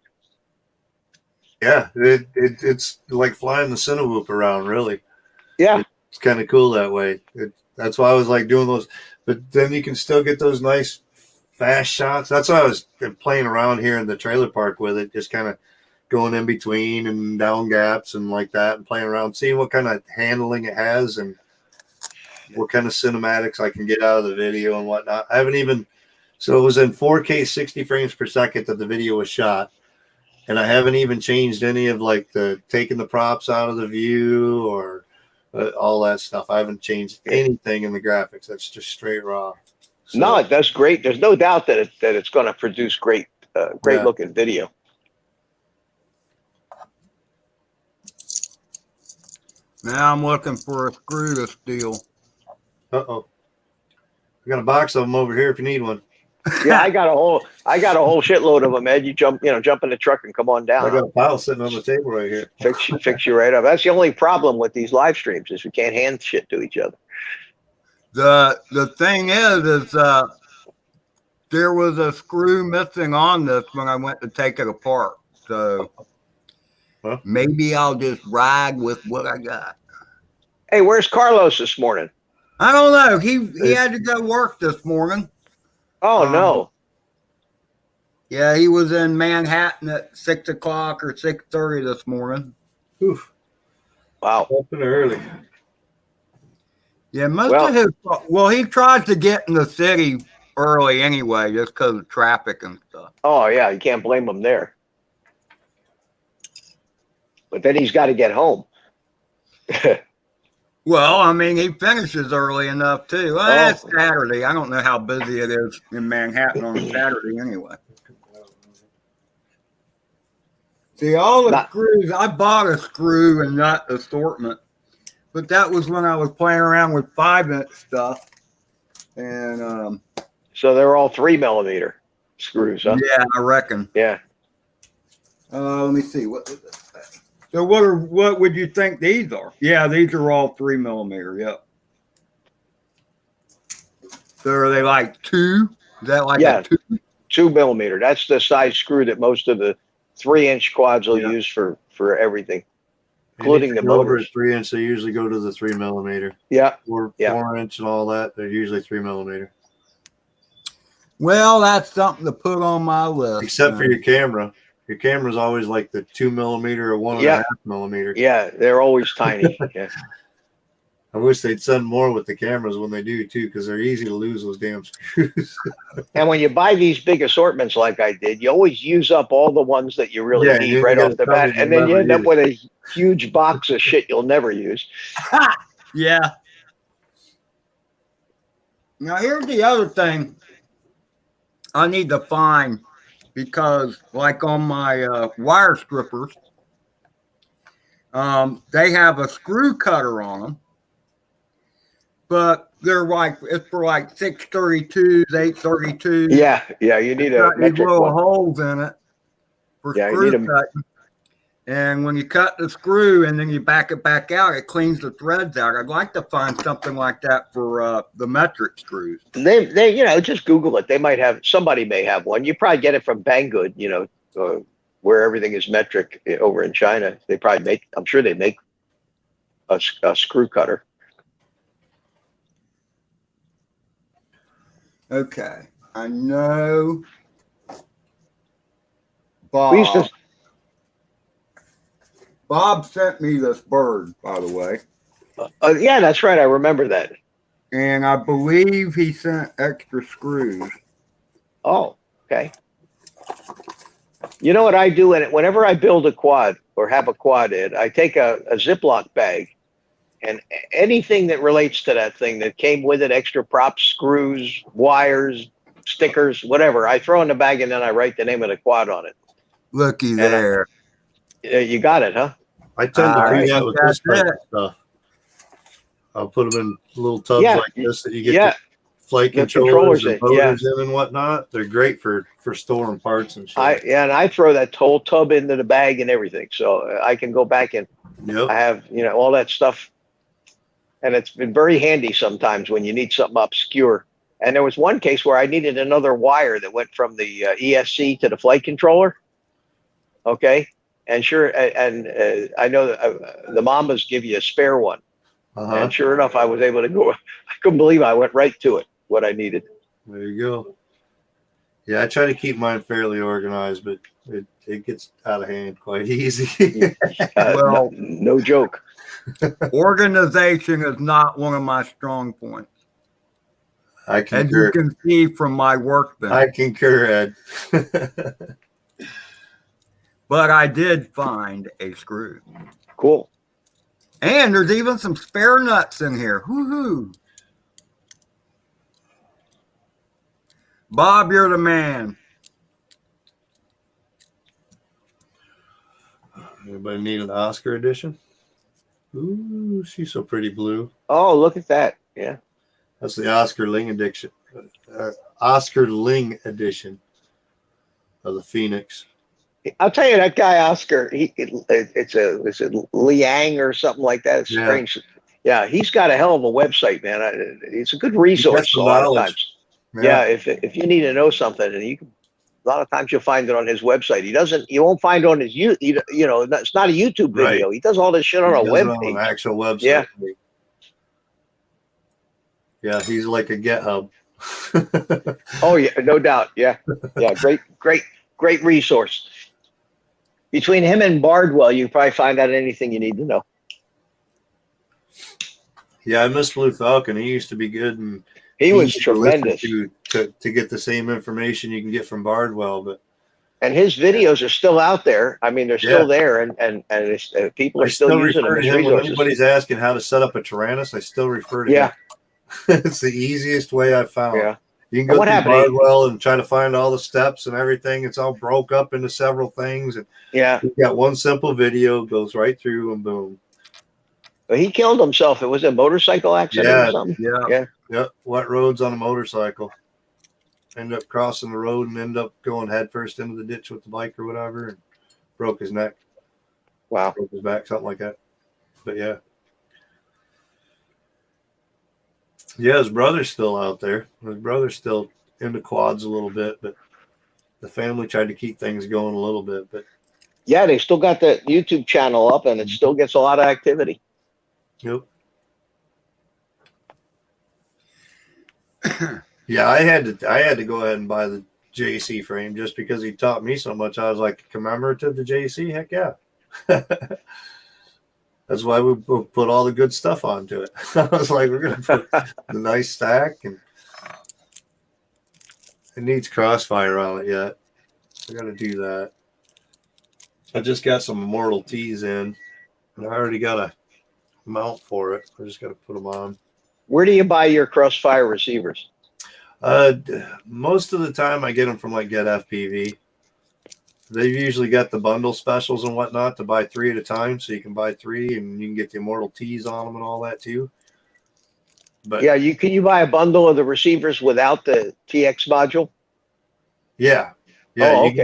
Yeah, it's like flying the Cinewhoop around, really. Yeah. It's kind of cool that way. That's why I was like doing those. But then you can still get those nice fast shots. That's why I was playing around here in the trailer park with it, just kind of going in between and down gaps and like that and playing around, seeing what kind of handling it has and what kind of cinematics I can get out of the video and whatnot. I haven't even, so it was in 4K 60 frames per second that the video was shot. And I haven't even changed any of like taking the props out of the view or all that stuff. I haven't changed anything in the graphics. That's just straight raw. So, no, it does great. There's no doubt that it's going to produce great looking video. Now I'm looking for a screw to steal. Uh-oh. We got a box of them over here if you need one. Yeah, I got a whole shitload of them, Ed. You jump in the truck and come on down. I got a pile sitting on the table right here. Fix you right up. That's the only problem with these live streams is we can't hand shit to each other. The thing is there was a screw missing on this when I went to take it apart. So maybe I'll just ride with what I got. Hey, where's Carlos this morning? I don't know. He had to go work this morning. Oh, no. Yeah, he was in Manhattan at 6 o'clock or 6:30 this morning. Oof. Wow. Up and early. Yeah, most Well- of his. Well, he tries to get in the city early anyway, just because of traffic and stuff. Oh yeah, you can't blame him there. But then he's got to get home. Well, I mean, he finishes early enough too. Well, Oh. it's Saturday. I don't know how busy it is in Manhattan on a Saturday anyway. See, all the screws, I bought a screw and nut assortment, but that was when I was playing around with 5-inch stuff. And So they're all 3mm screws, huh? yeah, I reckon. Yeah. Let me see. What does this say? So what would you think these are? Yeah, these are all 3mm. Yep. So are they like 2? Is that like Yeah. a 2? 2mm. That's the size screw that most of the 3-inch quads will use for everything, including the Anything over motors. at 3-inch, they usually go to the 3mm. Yeah. Or Yeah. 4-inch and all that. They're usually 3mm. Well, that's something to put on my list. Except for your camera. Your camera's always like the 2mm or 1.5mm. Yeah, they're always tiny. Yeah. I wish they'd send more with the cameras when they do too, because they're easy to lose those damn screws. And when you buy these big assortments like I did, you always use up all the ones that you really Yeah, need you right get off the something bat, you'll and then you never end up use. with a huge box of shit you'll never use. Yeah. Now here's the other thing I need to find, because like on my wire strippers, they have a screw cutter on them, but they're like, it's for like 632s, 832s. Yeah, you need a Got these metric little one. holes in it for Yeah, you screw need 'em. cutting. And when you cut the screw and then you back it back out, it cleans the threads out. I'd like to find something like that for the metric screws. They just Google it. They might have, somebody may have one. You probably get it from Banggood, where everything is metric over in China. They probably make, I'm sure they make a screw cutter. Okay, I know Bob. We used to, Bob sent me this bird, by the way, yeah, that's right. I remember that. and I believe he sent extra screws. Oh, okay. You know what I do? Whenever I build a quad or have a quad in, I take a Ziploc bag, and anything that relates to that thing that came with it, extra props, screws, wires, stickers, whatever, I throw in the bag, and then I write the name of the quad on it. Looky there. You got it, huh? I tend to All do right, that with that's this type it. of stuff. I'll put them in little tubs Yeah, like this that you get yeah. the flight The controllers and controllers in, motors in and whatnot. They're great for storing parts and shit. And I throw that whole tub into the bag and everything, so I can go back and Yep. I have all that stuff, and it's been very handy sometimes when you need something obscure. And there was one case where I needed another wire that went from the ESC to the flight controller. Okay, and sure, and I know that the Mambas give you a spare one, and sure enough, I was able to go. I couldn't believe I went right to it, what I needed. There you go. Yeah, I try to keep mine fairly organized, but it gets out of hand quite easy. Well, no joke. Organization is not one of my strong points, I as you concur. can see from my workbench. I concur, Ed. But I did find a screw. Cool. And there's even some spare nuts in here. Woohoo! Bob, you're the man. Anybody need an Oscar edition? Ooh, she's so pretty blue. Oh, look at that. Yeah. That's the Oscar Ling edition. Oscar Ling edition of the Phoenix. I'll tell you, that guy Oscar, it's a Liang or something like that. It's Yeah. strange. Yeah, he's got a hell of a website, man. It's a good resource a some lot of knowledge. times. Yeah, if you need to know something, and a lot of times you'll find it on his website. You won't find it on his it's not a YouTube video. Right. He does all this shit on a He does web it on an page. actual website. Yeah. Yeah, he's like a GitHub. Oh yeah, no doubt. Yeah, yeah, great resource. Between him and Bardwell, you probably find out anything you need to know. Yeah, I miss Blue Falcon. He used to be good, and He was easy to listen tremendous. to get the same information you can get from Bardwell. But And his videos are still out there. I mean, they're still there, and it's, people I are still using them refer as to him when resources. anybody's asking how to set up a Tyrannus. I still refer to him. It's the easiest way I've found. Yeah. You can And go what through happened? Bardwell and try to find all the steps and everything. It's all broke up into several things. And Yeah. you've got one simple video, goes right through, and boom. But he killed himself. It was a motorcycle accident or something. Yeah. Yep. Wet roads on a motorcycle. End up crossing the road and end up going headfirst into the ditch with the bike or whatever, and broke his neck. Wow. Broke his back, something like that. But yeah. Yeah, his brother's still out there. His brother's still into quads a little bit, but the family tried to keep things going a little bit. But Yeah, they still got the YouTube channel up, and it still gets a lot of activity. yep. Yeah, I had to go ahead and buy the JC frame just because he taught me so much. I was like, commemorative to JC? Heck yeah. That's why we put all the good stuff onto it. I was like, we're going to put the nice stack, and it needs crossfire on it yet. I got to do that. I just got some Immortal Tees in, and I already got a mount for it. I just got to put them on. Where do you buy your crossfire receivers? Most of the time I get them from like Get FPV. They've usually got the bundle specials and whatnot to buy 3 at a time, so you can buy 3 and you can get the Immortal Tees on them and all that too. But Yeah, can you buy a bundle of the receivers without the TX module? yeah, Oh, you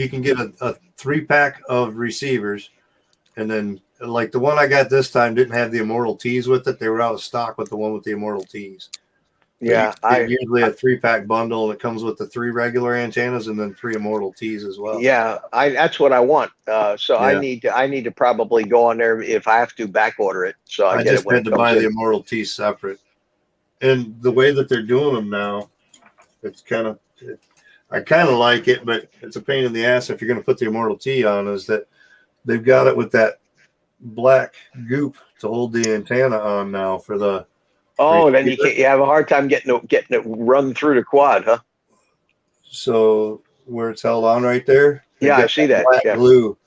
can get a 3-pack of receivers, and then like the one I got this time didn't have the Immortal Tees with it. They were out of stock with the one with the Immortal Tees. Yeah, usually a 3-pack bundle, and it comes with the 3 regular antennas and then 3 Immortal Tees as well. Yeah, that's what I want. So I need to probably go on there if I have to back order it. So I get just it when had it to buy comes the in. Immortal Tees separate. And the way that they're doing them now, it's I kind of like it, but it's a pain in the ass if you're going to put the Immortal Tee on, is that they've got it with that black goop to hold the antenna on now for the. Oh, then you have a hard time getting it run through the quad, huh? So where it's held on right there. Yeah, I see that. Black Yeah. glue.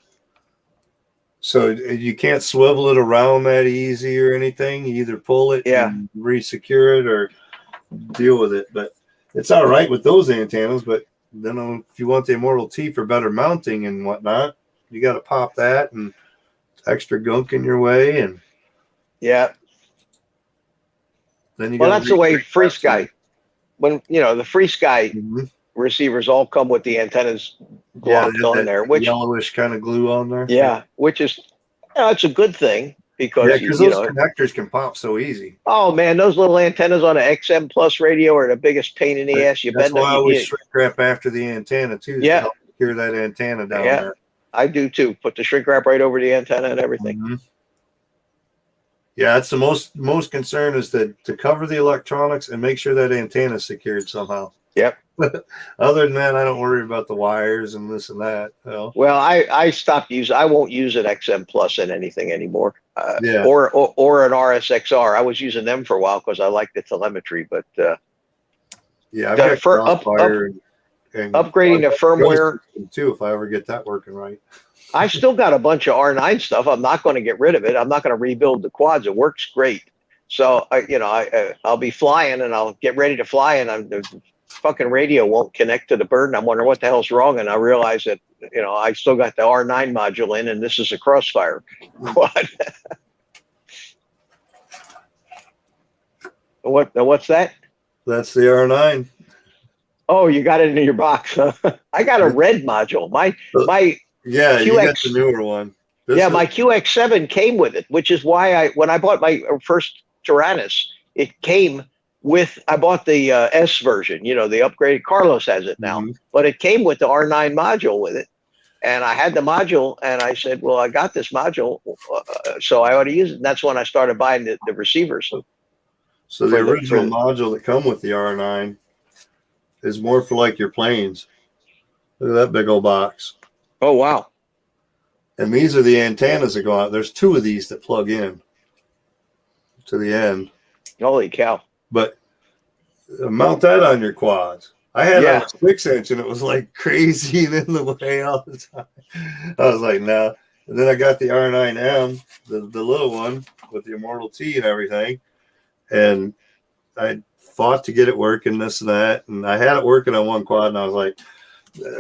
So you can't swivel it around that easy or anything. You either pull it and re-secure it or deal with it. But it's all right with those antennas. But then if you want the Immortal Tee for better mounting and whatnot, you got to pop that and extra gunk in your way. And yeah. then That's the way Free Sky. When the Free Sky receivers all come with the antennas glopped on there, which yellowish kind of glue on there. Yeah, which is it's a good thing because those connectors can pop so easy. Oh man, those little antennas on an XM Plus radio are the biggest pain in the ass. That's why I always shrink wrap after the antenna too. Yeah, to help secure that antenna down there. I do too. Put the shrink wrap right over the antenna and everything. Yeah, it's the most concern is to cover the electronics and make sure that antenna is secured somehow. Yep. Other than that, I don't worry about the wires and this and that. Well, I stopped using. I won't use an XM Plus in anything anymore. Or an RSXR. I was using them for a while because I liked the telemetry, but I've got Crossfire and upgrading the firmware too. If I ever get that working right. I still got a bunch of R9 stuff. I'm not going to get rid of it. I'm not going to rebuild the quads. It works great. So I'll be flying and I'll get ready to fly, and the fucking radio won't connect to the bird, and I'm wondering what the hell's wrong. And I realize that I still got the R9 module in, and this is a Crossfire quad. What's that? That's the R9. Oh, you got it in your box. Huh? I got a red module. My Yeah, you got the newer one. My QX7 came with it, which is why when I bought my first Tyrannus, it came with, I bought the S version, the upgraded. Carlos has it now, but it came with the R9 module with it. And I had the module, and I said, well, I got this module, so I ought to use it. And that's when I started buying the receivers. So the original module that come with the R9 is more for like your planes. Look at that big old box. Oh, wow. And these are the antennas that go out. There's 2 of these that plug in. to the end. Holy cow. But mount that on your quads. I had Yeah. on a 6-inch and it was like crazy and in the way all the time. I was like, no. And then I got the R9M, the little one with the Immortal T and everything. And I fought to get it working, this and that. And I had it working on one quad and I was like,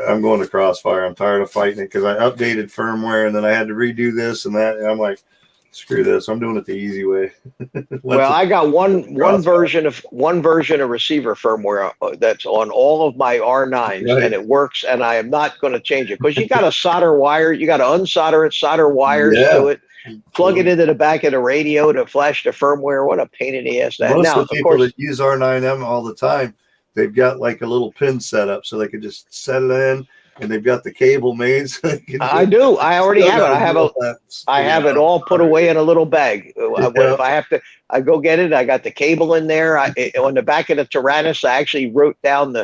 I'm going to Crossfire. I'm tired of fighting it because I updated firmware and then I had to redo this and that. And I'm like, screw this. I'm doing it the easy way. Well, I got one version of receiver firmware that's on all of my R9s, Right. and it works. And I am not going to change it because you got to solder wire. You got to unsolder it, solder wires to it, plug it into the back of the radio to flash the firmware. What a pain in the ass that. Most Now, of the people that use R9M all the time, they've got like a little pin set up so they can just set it in, and they've got the cable made. So they can I do. I already have it. I have it all put away in a little bag. If I have to, I go get it. I got the cable in there. On the back of the Tyrannus, I actually wrote down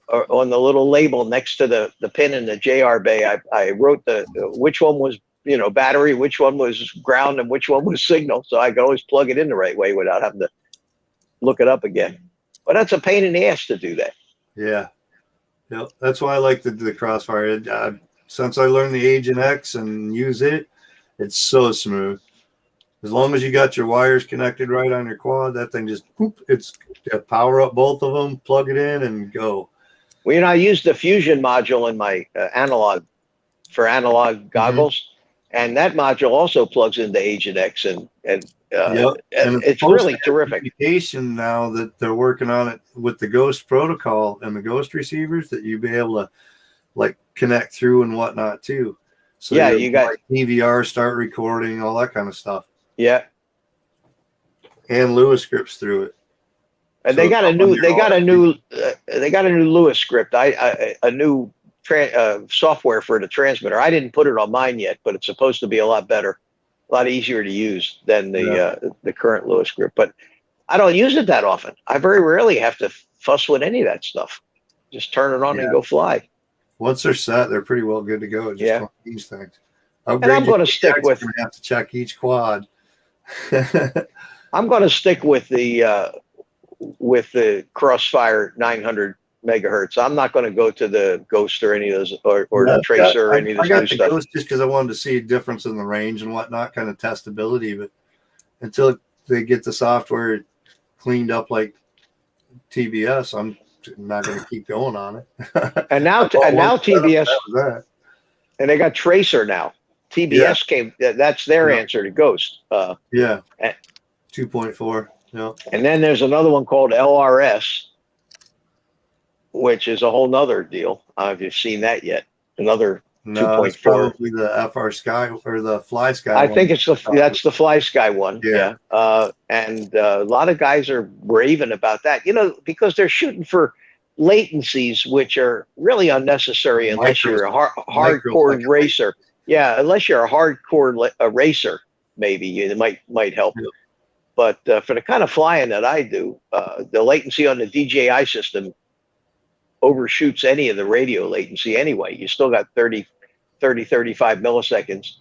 on the little label next to the pin in the JR bay. I wrote which one was battery, which one was ground, and which one was signal. So I could always plug it in the right way without having to look it up again. But that's a pain in the ass to do that. Yeah. Yep. That's why I like the Crossfire. Since I learned the Agent X and use it, it's so smooth. As long as you got your wires connected right on your quad, that thing just power up both of them, plug it in, and go. Well, I use the Fusion module in my analog goggles, and that module also plugs into Agent X, and it's really terrific. Now that they're working on it with the Ghost protocol and the Ghost receivers, that you be able to like connect through and whatnot too. So yeah, you got like DVR, start recording, all that kind of stuff. Yeah, and Lewis scripts through it. And they got a new Lewis script. A new software for the transmitter. I didn't put it on mine yet, but it's supposed to be a lot better, a lot easier to use than the current Lewis script. But I don't use it that often. I very rarely have to fuss with any of that stuff. Just turn it on and go fly. Once they're set, they're pretty well good to go. Just don't these things. And I'm going to stick with. You're going to have to check each quad. I'm going to stick with the Crossfire 900 megahertz. I'm not going to go to the Ghost or any of those, or the Tracer or any of this new stuff. Ghost just because I wanted to see a difference in the range and whatnot, kind of testability. But until they get the software cleaned up like TBS, I'm not going to keep going on it. and now TBS, and they got Tracer now. TBS came. That's their answer to Ghost. 2.4. Yeah. And then there's another one called LRS, which is a whole nother deal. If you've seen that yet, another 2.4. Probably the FR Sky or the Fly Sky. I think that's the Fly Sky one. Yeah. And a lot of guys are raving about that, because they're shooting for latencies, which are really unnecessary unless you're a hardcore racer. Yeah. Unless you're a hardcore racer, maybe it might help. Yeah. But for the kind of flying that I do, the latency on the DJI system overshoots any of the radio latency anyway. You still got 30, 35 milliseconds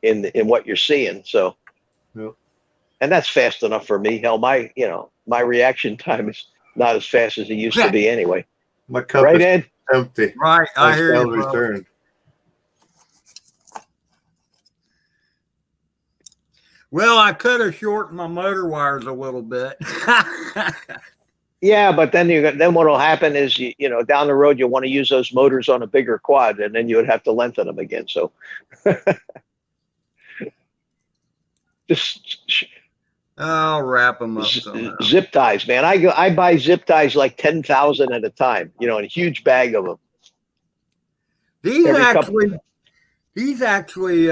in what you're seeing. So, and that's fast enough for me. Hell, my reaction time is not as fast as it used to be anyway. My cup is Ed? empty. Right, I hear you, bro. Return. Well, I could have shortened my motor wires a little bit. Yeah, but then what will happen is down the road you'll want to use those motors on a bigger quad, and then you would have to lengthen them again. So just I'll wrap them up. Zip ties, man. I buy zip ties like 10,000 at a time. A huge bag of them. These actually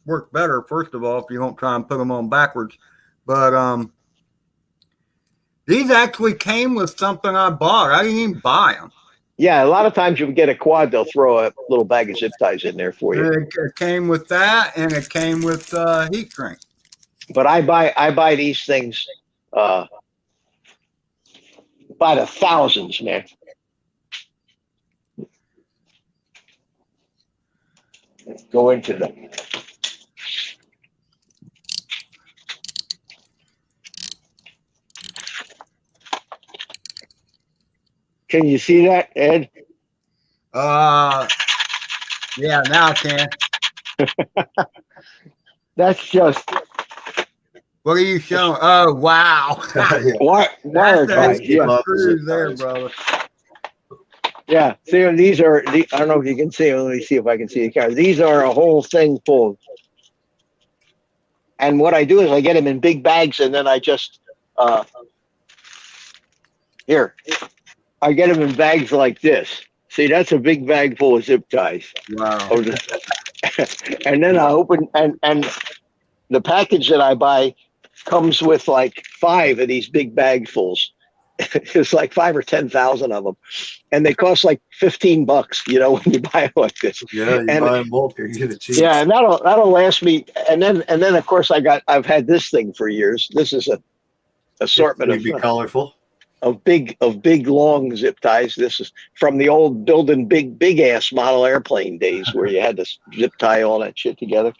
work better, first of all, if you don't try and put them on backwards. But these actually came with something I bought. I didn't even buy them. Yeah, a lot of times you get a quad, they'll throw a little bag of zip ties in there for you. It came with that, and it came with heat shrink. But I buy these things by the thousands, man. Let's go into them. Can you see that, Ed? Yeah, now I can. That's just What are you showing? Oh, wow. wire That's a ties. heap Yeah, of screws there, brother. yeah. See, these are. I don't know if you can see. Let me see if I can see the camera. These are a whole thing full. And what I do is I get them in big bags, and then I just here. I get them in bags like this. See, that's a big bag full of zip ties. Wow. And then I open and the package that I buy comes with like 5 of these big bagfuls. It's like 5 or 10,000 of them, and they cost like $15. You know, when you buy them like this. Yeah, you And buy in bulk or you get it cheap. yeah, and that'll last me. And then of course I've had this thing for years. This is a assortment It'd be colorful. of big long zip ties. This is from the old building big ass model airplane days where you had to zip tie all that shit together.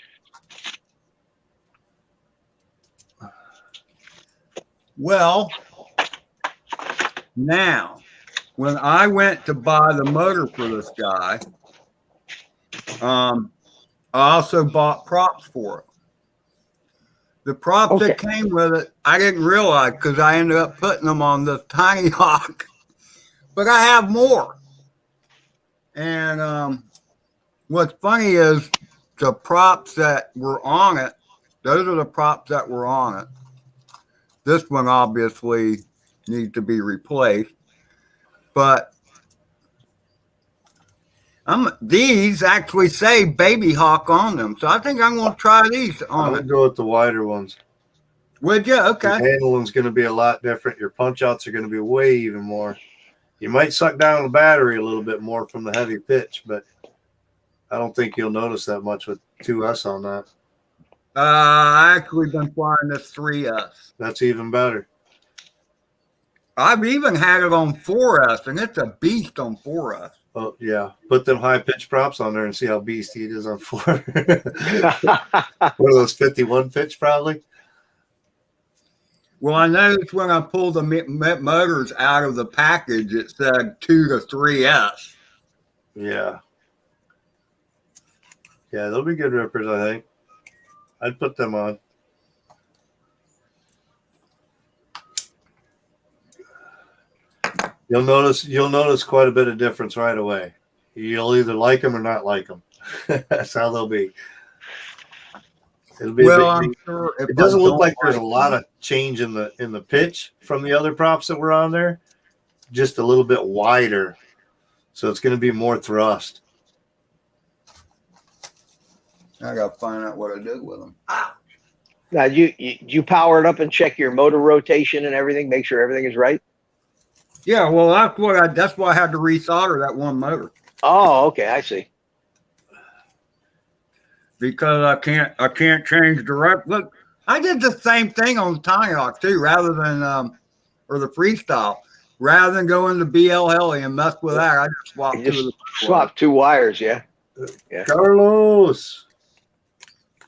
Well, now, when I went to buy the motor for this guy, I also bought props for it. The props that came with it, I didn't realize because I ended up putting them on the Tiny Hawk. But I have more. And what's funny is the props that were on it, those are the props that were on it. This one obviously needs to be replaced. But these actually say BabyHawk on them. So I think I'm going to try these I on would it. go with the wider ones. Would you? Okay. The handling's going to be a lot different. Your punch outs are going to be way even more. You might suck down the battery a little bit more from the heavy pitch, but I don't think you'll notice that much with 2S on that. I actually been flying this 3S. That's even better. I've even had it on 4S, and it's a beast on 4S. Oh, yeah. Put them high pitch props on there and see how beasty it is on 4. What are those, 51 pitch probably? Well, I noticed when I pulled the motors out of the package, it said 2 to 3S. Yeah. Yeah, they'll be good rippers, I think. I'd put them on. You'll notice quite a bit of difference right away. You'll either like them or not like them. That's how they'll be. It'll be Well, I'm sure if it doesn't I look don't like there's a lot of change in the pitch from the other props that were on there. Just a little bit wider. So it's going to be more thrust. I got to find out what I do with them. Now, you power it up and check your motor rotation and everything, make sure everything is right? Yeah, well, that's why I had to resolder that one motor. Oh, okay, I see. Because I can't change direct. Look, I did the same thing on the Tiny Hawk too, rather than or the freestyle. Rather than go into BL Heli and mess with that, I just swapped You just swap 2 wires, yeah. Carlos.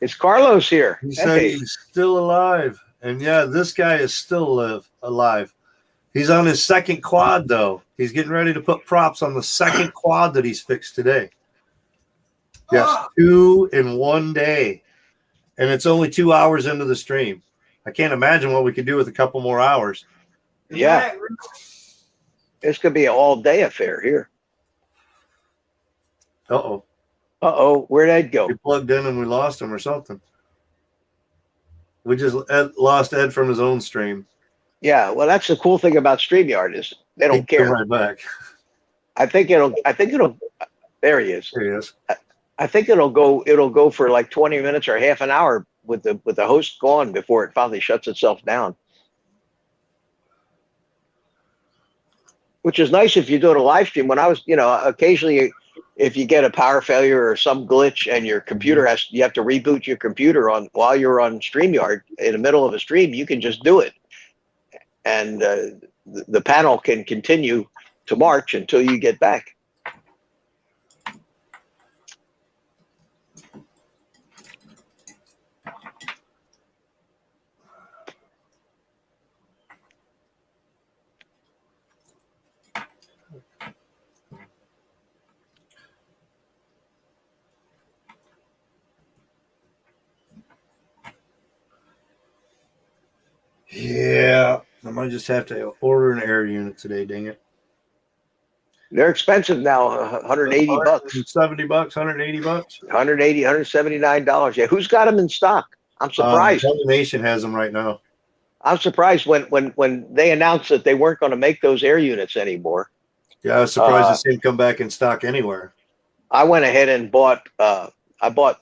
It's Carlos here. He said he's still alive. And yeah, this guy is still alive. He's on his second quad, though. He's getting ready to put props on the second quad that he's fixed today. Yes, 2 in 1 day. And it's only 2 hours into the stream. I can't imagine what we could do with a couple more hours. Yeah. This could be an all-day affair here. Uh-oh. Uh-oh, where'd Ed go? We plugged in and we lost him or something. We just lost Ed from his own stream. Yeah, well, that's the cool thing about StreamYard is they don't care. Right back. I think it'll. There he is. There he is. I think it'll go for like 20 minutes or half an hour with the host gone before it finally shuts itself down. Which is nice if you do it a live stream. When I was, occasionally if you get a power failure or some glitch and your computer you have to reboot your computer while you're on StreamYard in the middle of a stream, you can just do it. And the panel can continue to march until you get back. Yeah, I might just have to order an air unit today. Dang it! They're expensive now, $180, $70, $180. $180, $179. Yeah, who's got them in stock? I'm surprised. Nation has them right now. I'm surprised when they announced that they weren't going to make those air units anymore. Yeah, I was surprised to see them come back in stock anywhere. I went ahead and bought. I bought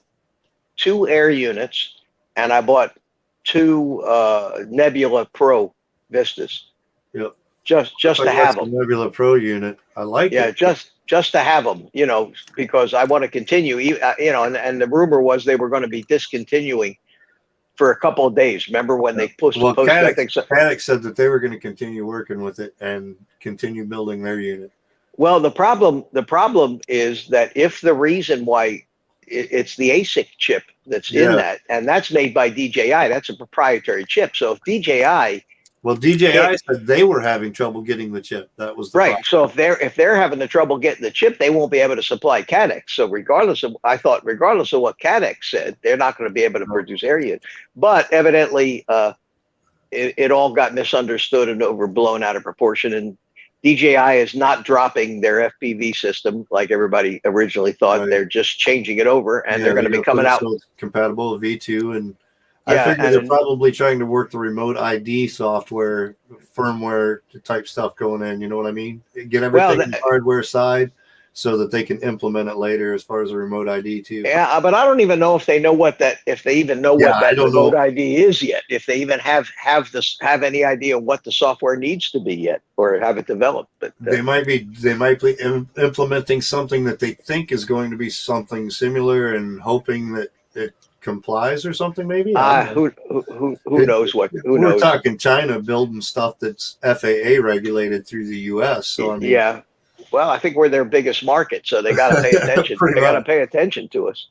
2 air units, and I bought 2 Nebula Pro Vistas. Yep. Just to have them. Nebula Pro unit. I like it. Yeah, just to have them, because I want to continue. And the rumor was they were going to be discontinuing for a couple of days. Remember when they posted? I think so. Paddock said that they were going to continue working with it and continue building their unit. Well, the problem is that if the reason why it's the ASIC chip that's in that, and that's made by DJI, that's a proprietary chip. So if DJI, said they were having trouble getting the chip. That was the right. problem. So if they're having the trouble getting the chip, they won't be able to supply Cadex. So regardless of what Cadex said, they're not going to be able to produce air units. But evidently, it all got misunderstood and overblown out of proportion. And DJI is not dropping their FPV system like everybody originally thought. Right. They're just changing it over, and they're going to be coming out. So it's compatible with V2, and I figure they're probably trying to work the remote ID software, firmware type stuff going in. You know what I mean? Get everything on the hardware side so that they can implement it later as far as the remote ID too. Yeah, but I don't even know if they know what that remote ID is yet. If they even have any idea what the software needs to be yet, or have it developed. But they might be implementing something that they think is going to be something similar and hoping that it complies or something. Maybe who knows what? We're talking China building stuff that's FAA regulated through the U.S. So I mean, yeah. Well, I think we're their biggest market, so they got to pay attention. They got to pay attention to us.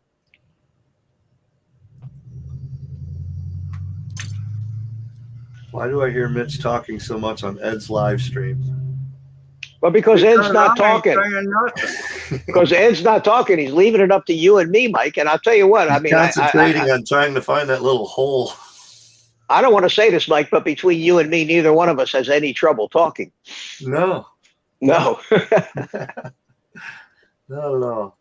Why do I hear Mitch talking so much on Ed's live stream? Well, because Ed's not talking. Because Ed's not talking. He's leaving it up to you and me, Mike. And I'll tell you what. He's concentrating on trying to find that little hole. I don't want to say this, Mike, but between you and me, neither one of us has any trouble talking. No. No. No.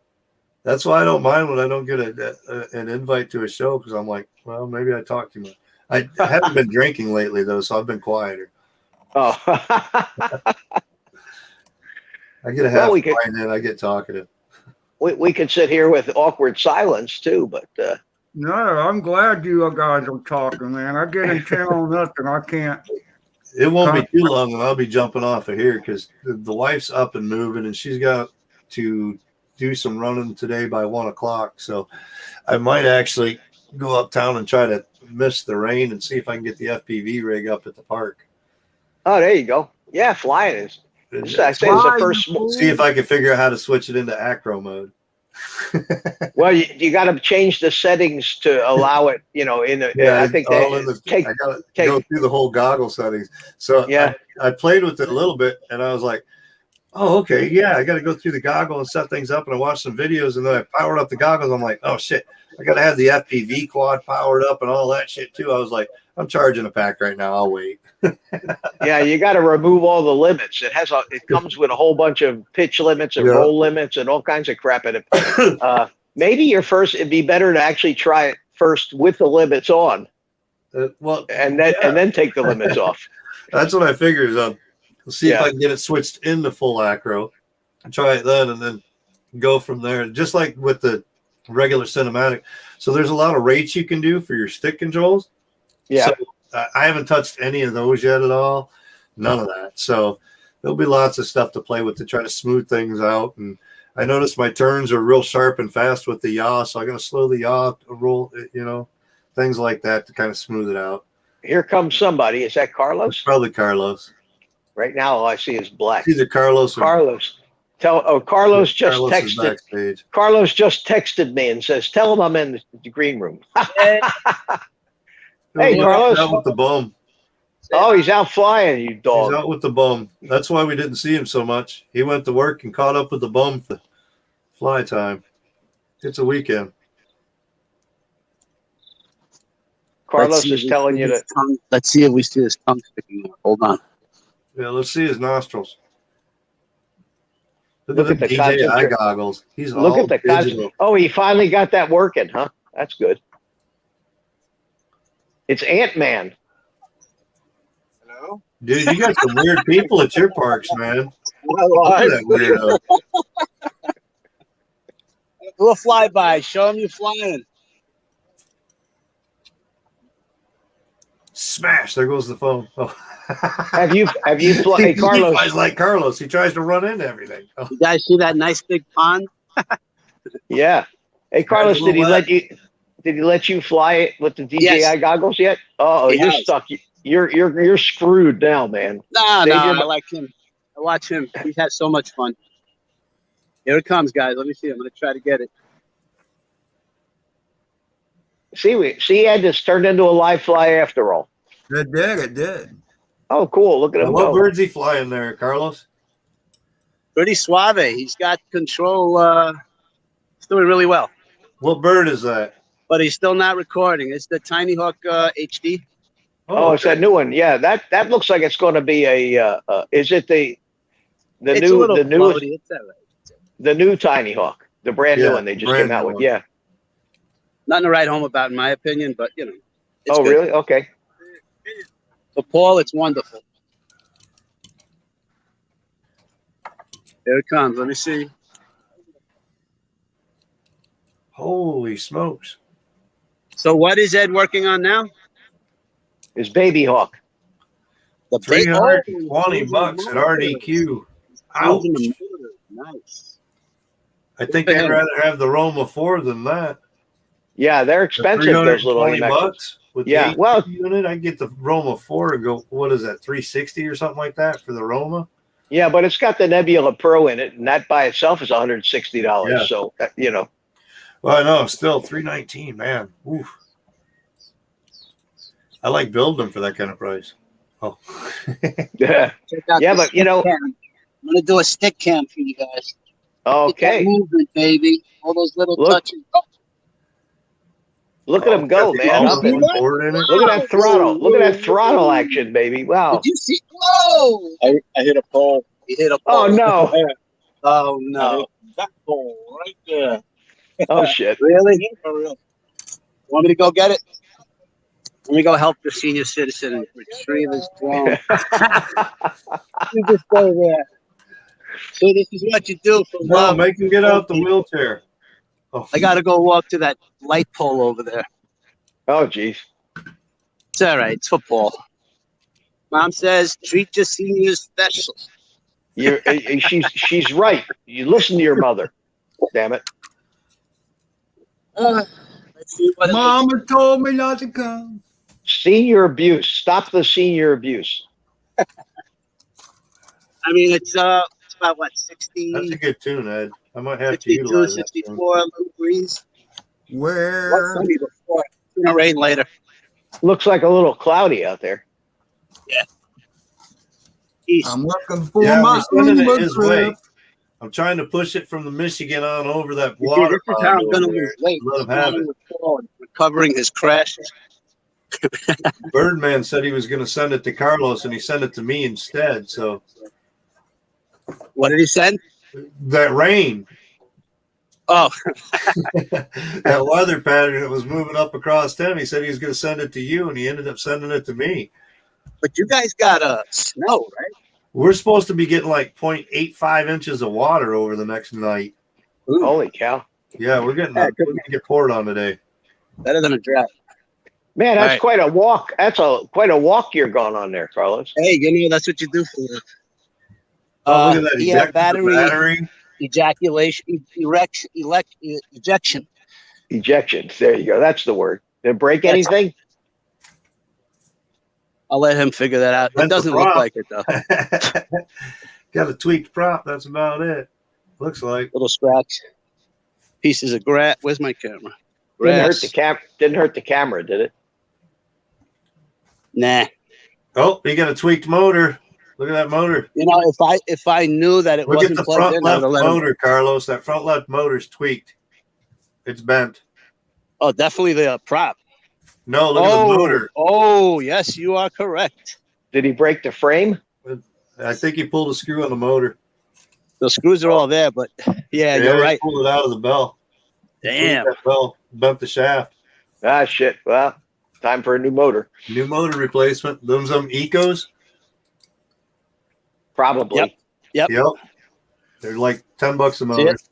That's why I don't mind when I don't get an invite to a show, because I'm like, well, maybe I talk too much. I haven't been drinking lately, though, so I've been quieter. Oh. I get a half wine in, I get talkative. We could sit here with awkward silence, too, but... No, I'm glad you guys are talking, man. I get in town nothing. I can't. It won't be too long, and I'll be jumping off of here because the wife's up and moving, and she's got to do some running today by 1 o'clock. So I might actually go uptown and try to miss the rain and see if I can get the FPV rig up at the park. Oh, there you go. Yeah, flying is. I say it's the first. See if I can figure out how to switch it into acro mode. Well, you got to change the settings to allow it. I think I got to go through the whole goggle settings. So yeah, I played with it a little bit, and I was like, "Oh, okay, yeah." I got to go through the goggle and set things up, and I watched some videos, and then I powered up the goggles. I'm like, "Oh shit, I got to have the FPV quad powered up and all that shit too." I was like, "I'm charging a pack right now. I'll wait." Yeah, you got to remove all the limits. It comes with a whole bunch of pitch limits and roll limits and all kinds of crap in it. Maybe it'd be better to actually try it first with the limits on. And then take the limits off. That's what I figured. See if I can get it switched into full acro and try it then, and then go from there. Just like with the regular cinematic. So there's a lot of rates you can do for your stick controls. Yeah. So, I haven't touched any of those yet at all. None of that. So there'll be lots of stuff to play with to try to smooth things out. And I noticed my turns are real sharp and fast with the yaw. So I'm going to slow the yaw roll, things like that to kind of smooth it out. Here comes somebody. Is that Carlos? It's probably Carlos. Right now, all I see is black. It's either Carlos or Carlos. Carlos just texted. Carlos just texted me and says, "Tell him I'm in the green room." Hey, Carlos. Out with the bum. Oh, he's out flying, you dog. He's out with the bum. That's why we didn't see him so much. He went to work and caught up with the bum for fly time. It's a weekend. Carlos is telling you to. Let's see if we see his tongue sticking out. Hold on. Yeah, let's see his nostrils. Look at the DJI concentrate. goggles. He's Look all at the digital. concept. Oh, he finally got that working, huh? That's good. It's Ant-Man. Hello? Dude, you got some weird people at your parks, man. Look at that weirdo. Do a flyby. Show him you flying. Smash! There goes the phone. Oh. Have you hey, He Carlos? flies like Carlos. He tries to run into everything. Oh. You guys see that nice big pond? Yeah. Hey, Carlos, Right, did he let you fly it with the DJI Yes. goggles yet? Oh, He you're has. stuck. You're screwed now, man. No, Save no, your- I like him. I watch him. He has so much fun. Here it comes, guys. Let me see. I'm going to try to get it. See, Ed, this turned into a live fly after all. It did. It did. Oh, cool. Look at him What go. bird's he flying there, Carlos? Pretty suave. He's got control. He's doing really well. What bird is that? But he's still not recording. It's the Tiny Hawk HD. Oh, it's that new one. Yeah, that looks like it's going to be a. Is it the It's a new little the newest floaty. It's all right. the new Tiny Hawk, the brand new Yeah, one they just brand came out new with? one. Yeah. Nothing to write home about, in my opinion, but you know. It's Oh, good. really? Okay. For Paul, it's wonderful. Here it comes. Let me see. Holy smokes. So what is Ed working on now? It's BabyHawk. The $320 at RDQ. Ouch. Nice. I think I'd rather have the Roma 4 than that. Yeah, they're expensive. Those little $320 MXs. with Yeah, the well, unit. I get the Roma 4 and go, what is that, 360 or something like that for the Roma? yeah, but it's got the Nebula Pro in it, and that by itself is $160. Yeah. So you know. Well, I know, still $319, man. Oof. I like building them for that kind of price. Oh. Yeah, Check out Yeah, the but, you stick know- cam. I'm gonna do a stick cam for you guys. Get that Okay. movement, baby. All those little Look. touches. Oh, Look at him go, man. You Up see and, that? Board in it. look at that throttle. Look at that throttle action, baby. Wow. Did you see? Whoa! I hit a pole. You hit a pole. Oh no. Oh no! That pole right there. Oh shit. Really? For real? Want me to go get it? Let me go help the senior citizen retrieve his drone. You just stay there. So this is what you do for No, love. make him get out the wheelchair. Oh. I gotta go walk to that light pole over there. Oh geez. It's all right. It's football. Mom says treat your seniors special. She's right. You listen to your mother. Damn it. Let's see what Mama told me not to come. Senior abuse. Stop the senior abuse. I mean, it's about what, 60, That's a good tune, Ed. I might have to 62, utilize that. 64, a little breeze. Where? What's sunny before? It's gonna rain later. Looks like a little cloudy out there. East. I'm looking for Yeah, my we're sending it Uber his way. trip. I'm trying to push it from the Michigan on over that You see, water. this is how I'm pond gonna over there. lose weight. Let him have it. Recovering his crashes. Birdman said he was going to send it to Carlos, and he sent it to me instead. So What did he send? that rain, Oh, that weather pattern that was moving up across town, he said he was going to send it to you, and he ended up sending it to me. but you guys got snow, right? We're supposed to be getting like 0.85 inches of water over the next night. Holy cow. Yeah, we're going to get poured on today. Better than a drought. Man, that's Right. quite a walk. That's quite a walk you're going on there, Carlos. Hey, you know that's what you do for it. Oh, look at that. He had a Ejected the battery. ejaculation, ejection. Ejections. There you go. That's the word. Did it break That's- anything? I'll let him figure that out. It That's the doesn't look prop. like it though. Got a tweaked prop. That's about it. Looks like. Little scratch. Pieces of grass. Where's my camera? Didn't hurt Grass. the Didn't hurt the camera, did it? Nah. Oh, he got a tweaked motor. Look at that motor. You know, if I knew that it Look at wasn't the plugged front in, I would left have let him. motor, Carlos. That front left motor's tweaked. It's bent. Oh, definitely the prop. No, look at the motor. Oh, yes, you are correct. Did he break the frame? I think he pulled a screw on the motor. The screws are all there, but yeah, you're he right. pulled it out of the bell. Damn. That bell bent the shaft. Ah, shit. Well, time for a new motor. New motor replacement. Those Ecos. Probably. Yep. Yep. They're like $10 a See motor. it?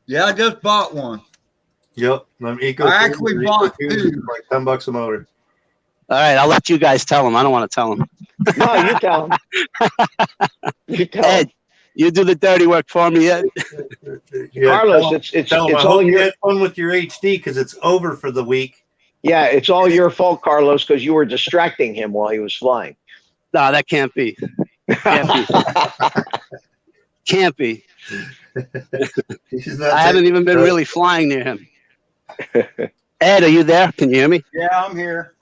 Yeah, I just bought one. Yep. Them Ecos. I actually bought two. Like $10 a motor. All right, I'll let you guys tell them. I don't want to tell them. No, you tell him. You tell him. Ed, you do the dirty work for me, Ed. Yeah, Carlos, it's tell 'em I all hope you your had fun with your HD because it's over for the week. yeah, it's all your fault, Carlos, because you were distracting him while he was flying. No, that can't be. Can't be. Can't be. He's not I haven't taking even been credit. really flying near him. Ed, are you there? Can you hear me? Yeah, I'm here.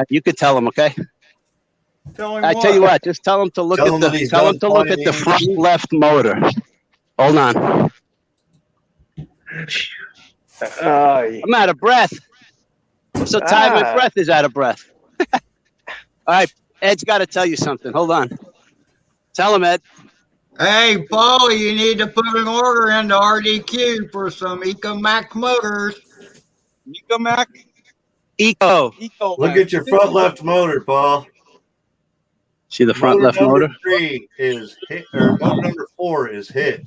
You could tell him, okay? Tell him I tell you what, just tell him to look Tell him at that the he's tell him done to look at flying the the front HD. left motor. Hold on. I'm out of breath. So tired, my breath is out of breath. All right, Ed's got to tell you something. Hold on. Tell him, Ed. Hey, Paul, you need to put an order into RDQ for some EcoMax motors. EcoMac? Eco. Eco. Look at your front left motor, Paul. See the front left number motor? 3 is hit, or motor number 4 is hit.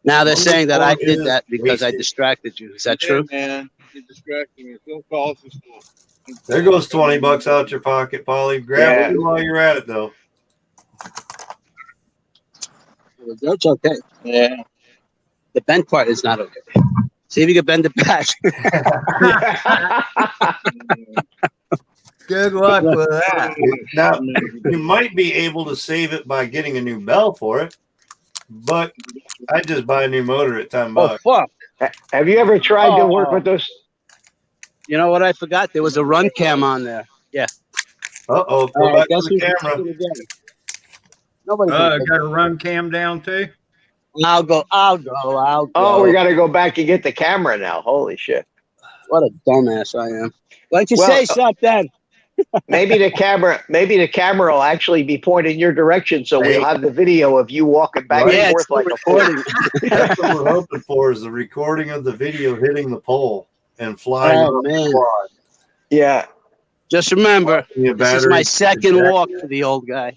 Now they're Motor saying that I 4 did is that because I wasted. distracted you. Is that true? Man, you distracting me. Don't call us to school. There goes $20 out your pocket, Paulie. Grab it while you're at it, though. That's okay. Yeah. The bent part is not okay. See if you can bend it back. Good luck with that. Now, you might be able to save it by getting a new bell for it, but I'd just buy a new motor at $10. Oh, fuck. Have you ever tried to work with those? You know what I forgot? There was a run cam on there. Yeah. Uh-oh, go back to the camera. Nobody. Got a run cam down too? I'll go. Oh, we got to go back and get the camera now. Holy shit. What a dumbass I am. Why don't you Well, say something? Maybe the camera will actually be pointing your direction, so we'll have the video of you walking back Right. and forth like a fool. That's what we're hoping for, is the recording of the video hitting the pole and flying Oh, up the man. quad. Yeah. Just remember, Your this is battery- my second walk for the old guy.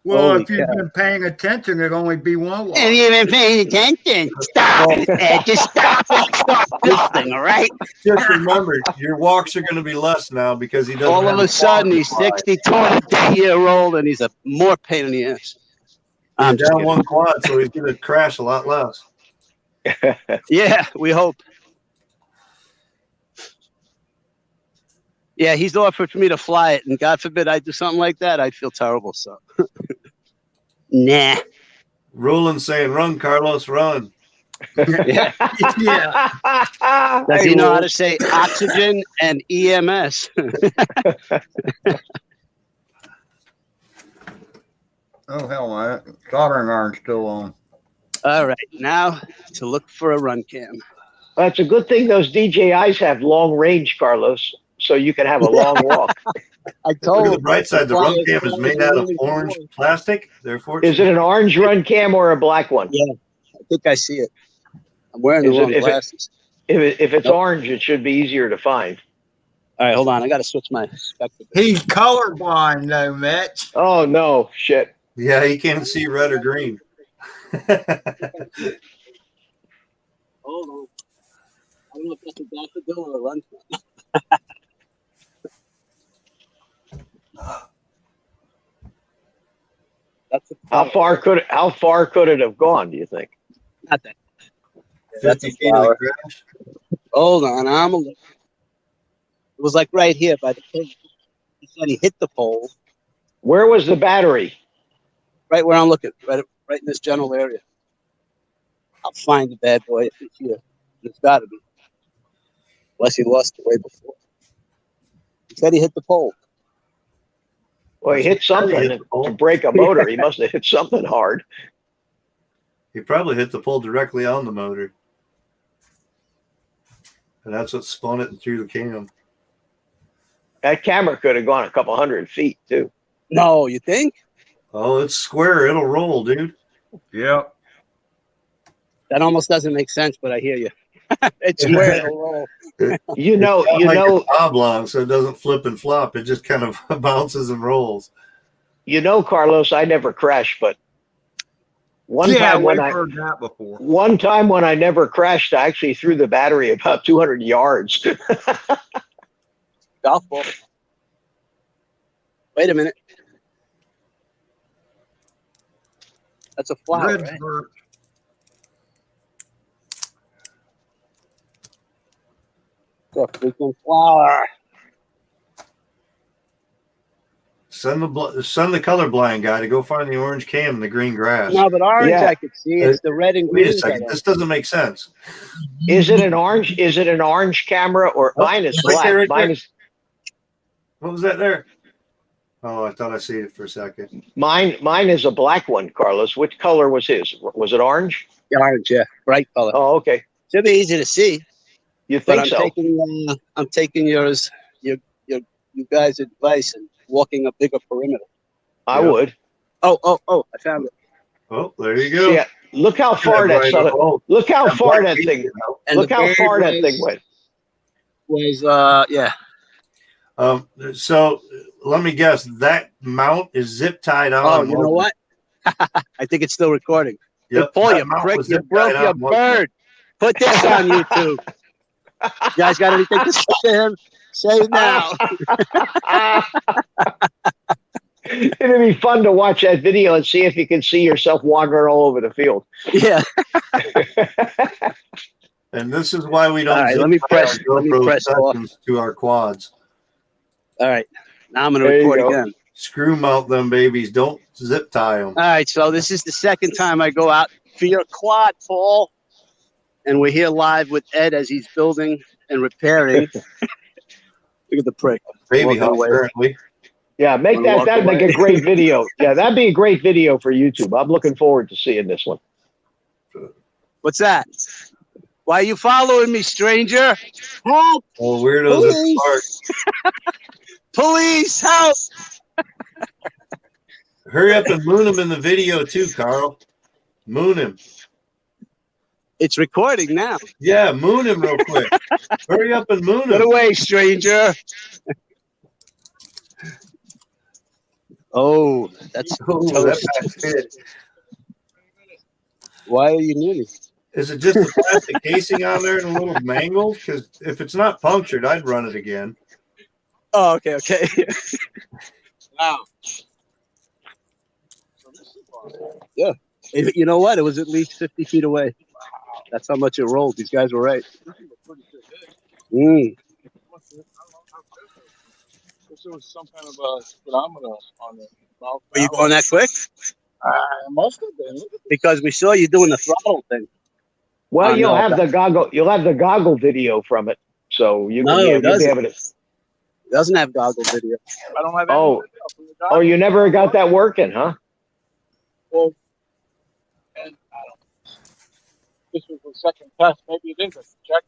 Well, Holy if you've cow. been paying attention, it'd only be one walk. And you've been paying attention. Stop it, Ed. Just stop it. Stop this thing, all right? Just remember, your walks are going to be less now because he doesn't. All have of a sudden, he's quad. 62-year-old, and he's a more pain in the ass. I'm He's just down kidding. one quad, so he's going to crash a lot less. Yeah, we hope. Yeah, he's offered for me to fly it, and God forbid I do something like that, I'd feel terrible. So, nah. Roland's saying, "Run, Carlos, run." Yeah. Yeah. Does he know how to say oxygen and EMS? Oh, hell, my soldering iron's still on. All right, now to look for a run cam. Well, it's a good thing those DJIs have long range, Carlos, so you can have a long walk. I Look told at the him. bright side. The run cam is made out of orange plastic. Therefore, Is it an orange run cam or a black one? Yeah, I think I see it. I'm wearing the Is it- wrong if it- glasses. If it's Nope. orange, it should be easier to find. All right, hold on. I got to switch my spectacles. He's colorblind, though, Mitch. Oh, no. Shit. yeah, he can't see red or green. Hold on. I don't know if that's a daffodil or a run cam. That's a How far could it have gone, do you think? Not that. That's 50 a feet of the flower. crash. Hold on, I'm a look. It was like right here by the pole. He said he hit the pole Where was the battery? right where I'm looking, right in this general area. I'll find the bad boy if it's here. It's got to be, unless he lost it way before. He said he hit the pole. Well, he hit something to break a motor. He must have hit something hard. He probably hit the pole directly on the motor. And that's what spun it through the cam. That camera could have gone a couple 100 feet too. No, you think? Oh, it's square. It'll roll, dude. Yep. That almost doesn't make sense, but I hear you. It's where it'll roll. You know, It's not you like know, an oblong, so it doesn't flip and flop. It just kind of bounces and rolls. you know, Carlos. I never crashed, but one Yeah, time when we've I heard that before. one time when I never crashed, I actually threw the battery about 200 yards. Golf ball. Wait a minute. That's a flower, Red right? birch. It's a freaking flower. Send the colorblind guy to go find the orange cam in the green grass. No, but orange Yeah. I could see. It's the red and Wait green. a second. This doesn't make sense. Is it an orange? Is it an orange camera or Oh, mine is right black? there, right Mine there. is What was that there? Oh, I thought I see it for a second. mine is a black one, Carlos. Which color was his? Was it orange? Orange, yeah, bright color. Oh, okay. Should be easy to see. You But think I'm so? taking your guys' advice and walking a bigger perimeter. I Yeah. would. Oh! I found it. Oh, there you go. Yeah. Look how far that Right son of, above. look how That far black that thing. piece, you know. And Look the how bird far that thing went. was yeah. So let me guess. That mount is zip tied on. Oh, you know what? I think it's still recording. Yep, Paul, that you mount prick! was You zip broke tied your on, wasn't it? bird. Put this on YouTube. You guys got anything to say to him? Say it now. It'd be fun to watch that video and see if you can see yourself wandering all over the field. Yeah. And this is why we don't All right, zip let me tie press- our let me GoPro press off. sessions to our quads. All right. Now I'm going to There you record go. again. Screw mount them babies. Don't zip tie them. All right. So this is the second time I go out for your quad, Paul. And we're here live with Ed as he's building and repairing. Look at the prick. Baby Walking hawk, away. apparently. Yeah, make Wanna walk that'd make away? a great video. Yeah, that'd be a great video for YouTube. I'm looking forward to seeing this one. What's that? Why are you following me, stranger? Help! Oh, weirdos at the Police! park. Police, help! Hurry up and moon him in the video too, Carl. Moon him. It's recording now. Yeah, moon him real quick. Hurry up and moon Get him. away, stranger. Oh, that's Oh, that back's hit. why are you needing? Is it just a plastic casing on there and a little mangled? Because if it's not punctured, I'd run it again. Oh, okay. Wow. Yeah. You know what? It was at least 50 feet away. That's how much it rolled. These guys were right. There was some kind of a speedometer on it. Were you going that quick? Must have been. Because we saw you doing the throttle thing. Well, No, you'll have the goggle video from it, so you No, can it you'll be doesn't. able to. It doesn't have goggle video. I don't have Oh. Oh, you never got that working, huh? Well, and I don't. This was the second test. Maybe it isn't. Check.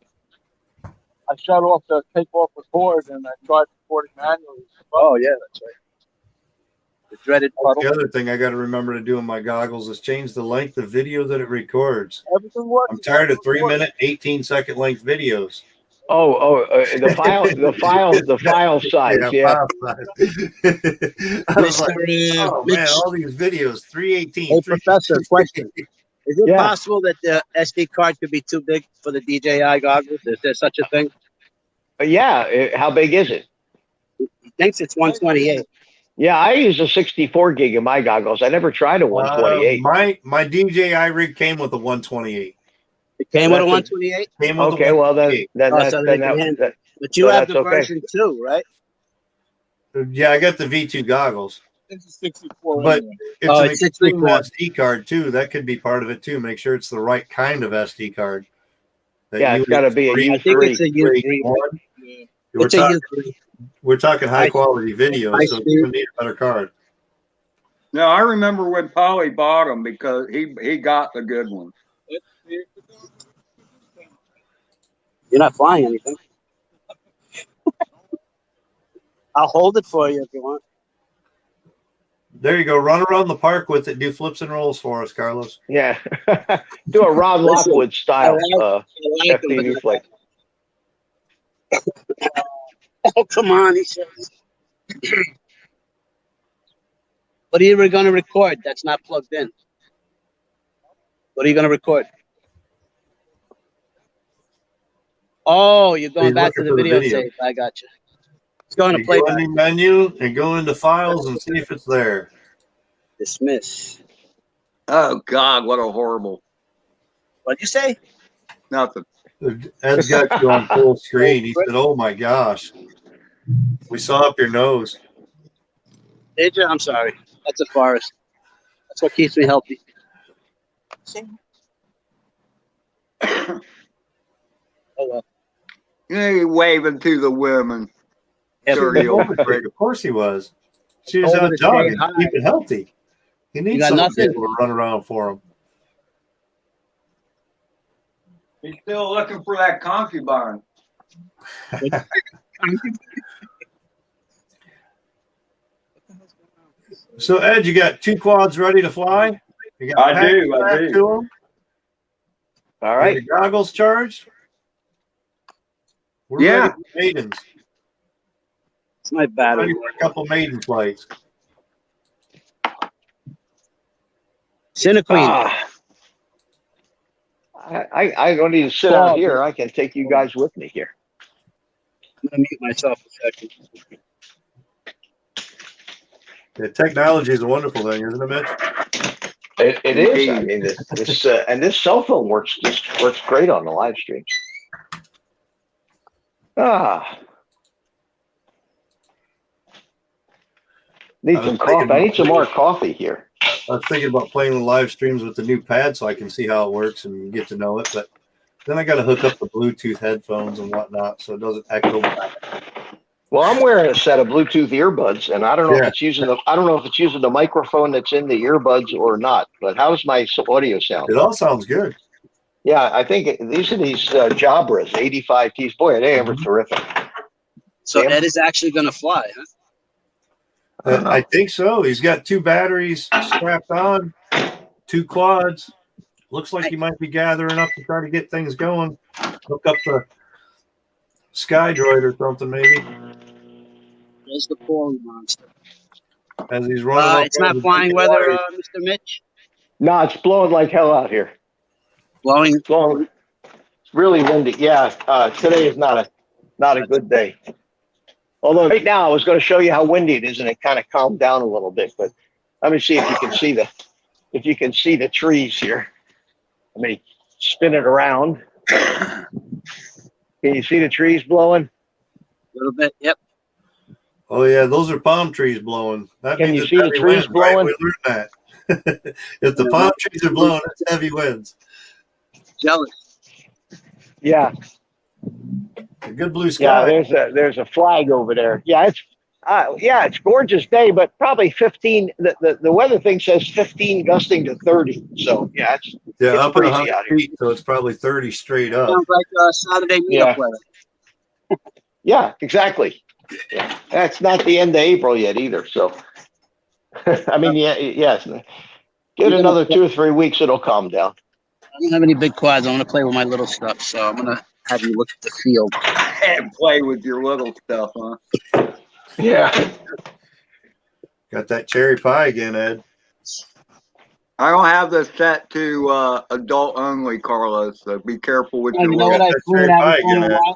I shut off the takeoff record and I tried recording manually. Oh, yeah, that's right. The dreaded puddle. The other thing I got to remember to do in my goggles is change the length of video that it records. Everything worked. I'm tired of 3-minute, 18-second length videos. The file size. Yeah. file size. I was like, oh man, Mitch, all these videos, 318. hey, Professor, question. Is it Yeah. possible that the SD card could be too big for the DJI goggles? Is there such a thing? Yeah. How big is it? He thinks it's 128. Yeah, I use a 64 gig in my goggles. I never tried a 128. My DJI rig came with a 128. It came with a That's 128, Came with Okay, a well then, 128. then, Oh, that, so then they can that, handle that- but you So have that's the okay. version 2, right? Yeah, I got the V2 goggles. It's a 64. But anyway. it's Oh, an it's extreme 64. SD card too. That could be part of it too. Make sure it's the right kind of SD card. That Yeah, it's gotta be a U3, I think it's a U3, U3. one. Yeah. We're It's a talking, U3. we're talking high quality video, high so speed. you need a better card. No, I remember when Polly bought them because he got the good one. You're not flying anything. I'll hold it for you if you want. There you go. Run around the park with it. Do flips and rolls for us, Carlos. Yeah. Do a Ron Listen, Lockwood style I like FPV flight. Oh, come on, he says. What are you going to record that's not plugged in? What are you going to record? Oh, you're going You're back to looking the for the video video. tape. I got you. It's going to You go playback. in the menu and go into files and see if it's there. Dismiss. Oh God, what a horrible What'd you say? nothing. Ed's got you on full screen. He said, "Oh my gosh, we saw up your nose." Did you? I'm sorry. That's a forest. That's what keeps me healthy. Oh well. Hey, waving to the women. Yeah, Dirty old Of prick. course he was. She was Over out to say jogging, hi. keep it healthy. He You needs got someone to be nothing? able to run around for him. He's still looking for that concubine. So Ed, you got 2 quads ready to fly? You got I do, packs I strapped do. to 'em? All You right. got your goggles charged? We're Yeah. ready for maidens. It's my Ready battery. for a couple maiden flights. Cinequeen. Ah. I don't need to sit out here. I can take you guys with me here. I'm going to mute myself a second. The technology is a wonderful thing, isn't it, Mitch? It is. I mean, this and this cell phone works great on the live streams. Need some coffee. I need some more coffee here. I was thinking about playing the live streams with the new pad so I can see how it works and get to know it, but then I got to hook up the Bluetooth headphones and whatnot so it doesn't echo back. Well, I'm wearing a set of Bluetooth earbuds, and I don't know if Yeah. it's using the microphone that's in the earbuds or not. But how's my audio sound? It all sounds good. Yeah, I think these are these Jabras 85 Ts. Boy, they ever terrific. So Damn. Ed is actually going to fly, huh? I think so. He's got 2 batteries strapped on, 2 quads. Looks like he might be gathering up to try to get things going. Hook up the Sky Droid or something, maybe, There's the poor monster. as he's running up. It's not flying weather, Mr. Mitch. No, it's blowing like hell out here. Blowing. It's blowing. It's really windy. Yeah, today is not a good day. Although right now I was going to show you how windy it is, and it kind of calmed down a little bit. But let me see if you can see the trees here. Let me spin it around. Can you see the trees blowing? A little bit, yep. Oh yeah, those are palm trees blowing. That Can means you it's see the heavy trees winds, right? blowing? We learned that. If the palm trees are blowing, it's heavy winds. Jealous. Yeah, A good blue sky. yeah. There's a flag over there. Yeah, it's gorgeous day, but probably 15. The weather thing says 15 gusting to 30. So yeah, it's Up at breezy 100 out here. feet, so it's probably 30 straight up. Sounds like Saturday meetup Yeah. weather. Yeah, exactly. Yeah. That's not the end of April yet either. So, I mean, yes. Give it another 2 or 3 weeks, it'll calm down. I don't have any big quads. I'm going to play with my little stuff, so I'm going to have you look at the field. And play with your little stuff, huh? Yeah. Got that cherry pie again, Ed. I don't have this set to adult only, Carlos. So be careful with Oh, your you know little. what I that flew cherry that pie was again, going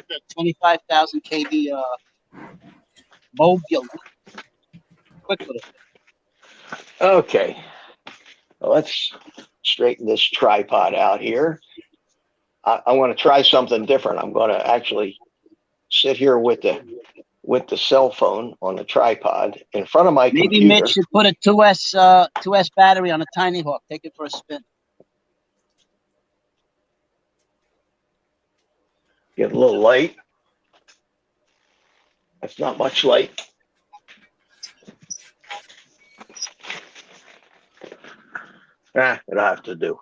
the 25,000 kV mobile. Quick with it. Okay. Well, let's straighten this tripod out here. I want to try something different. I'm going to actually sit here with the cell phone on the tripod in front of my Maybe computer. Mitch should put a 2S battery on a tiny hawk. Take it for a spin. Get a little light. That's not much light. It'll have to do.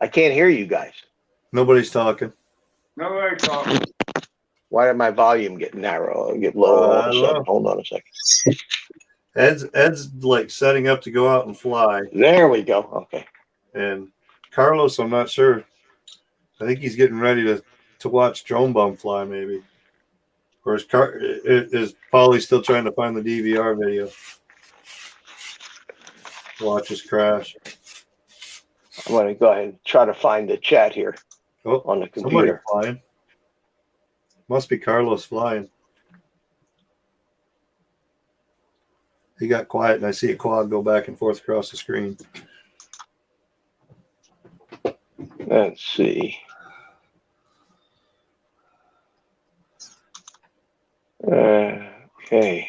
I can't hear you guys. Nobody's talking. Nobody talking. Why did my volume get narrow? Or get low all I of a don't sudden? know. Hold on a second. Ed's like setting up to go out and fly, There we go. Okay. and Carlos, I'm not sure. I think he's getting ready to watch Drone Bum fly, maybe. Or is Polly still trying to find the DVR video? Watch us crash. I'm going to go ahead and try to find the chat here Oh, on the somebody computer. flying. Must be Carlos flying. He got quiet, and I see a quad go back and forth across the screen. Let's see. Okay.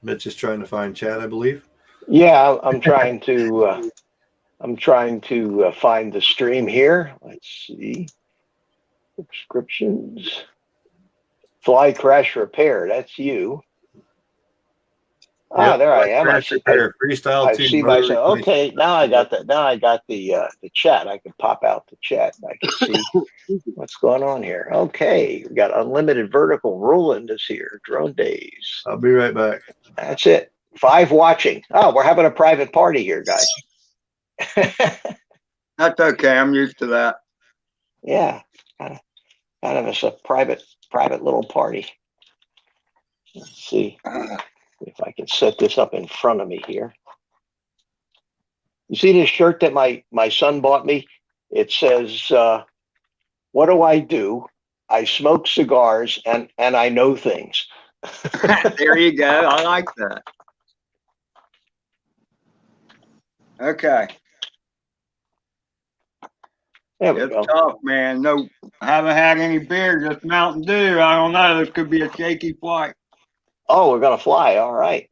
Mitch is trying to find chat, I believe. Yeah, I'm trying to find the stream here. Let's see. Subscriptions. Fly crash repair. That's you. Ah, Yep, there I am. crash repair, freestyle I 2 see motor myself. replacement. Okay, now I got the the chat. I can pop out the chat. I can see what's going on here. Okay, we got unlimited vertical. Roland is here. Drone days. I'll be right back. That's it. 5 watching. Oh, we're having a private party here, guys. That's okay. I'm used to that. Yeah, kind of a private little party. Let's see if I can set this up in front of me here. You see this shirt that my son bought me? It says, "What do? I smoke cigars and I know things." There you go. I like that. Okay. There we It's go. tough, man. No, I haven't had any beer, just Mountain Dew. I don't know. This could be a shaky flight. Oh, we're gonna fly. All right.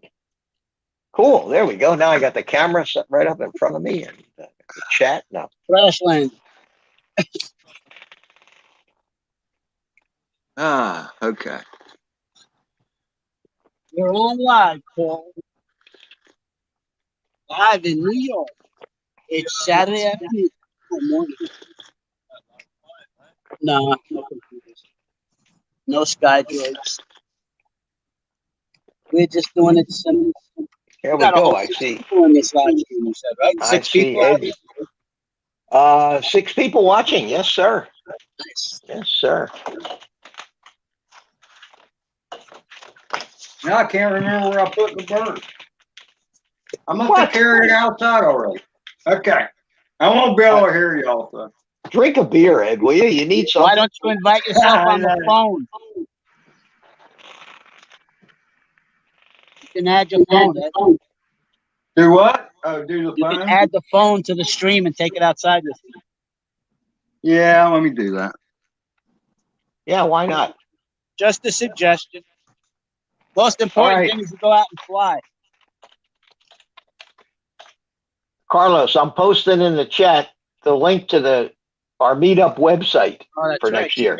Cool. There we go. Now I got the camera set right up in front of me and the chat now. Crash land. Ah, okay. We're on live, Paul. Live in New York. It's Saturday afternoon. Oh, morning. No computers. No sky droids. We're just doing it simple. Here we Got a go. whole I 6 see. people in this live stream, you said, right? I 6 see people out Ed. 6 people watching. Yes, sir. Nice. Yes, sir. Now I can't remember where I put the bird. I must What? have carried it outside already. Okay. I won't be able to hear y'all. So. Drink a beer, Ed, will you? You need something. Why don't you invite yourself on the phone? You can add your phone, Ed. Do what? Oh, do the You can phone? add the phone to the stream and take it outside with you. Yeah, let me do that. Yeah, why not? Just a suggestion. Most important right. thing is to go out and fly. Carlos, I'm posting in the chat the link to our meetup website Oh, for that's next right. year.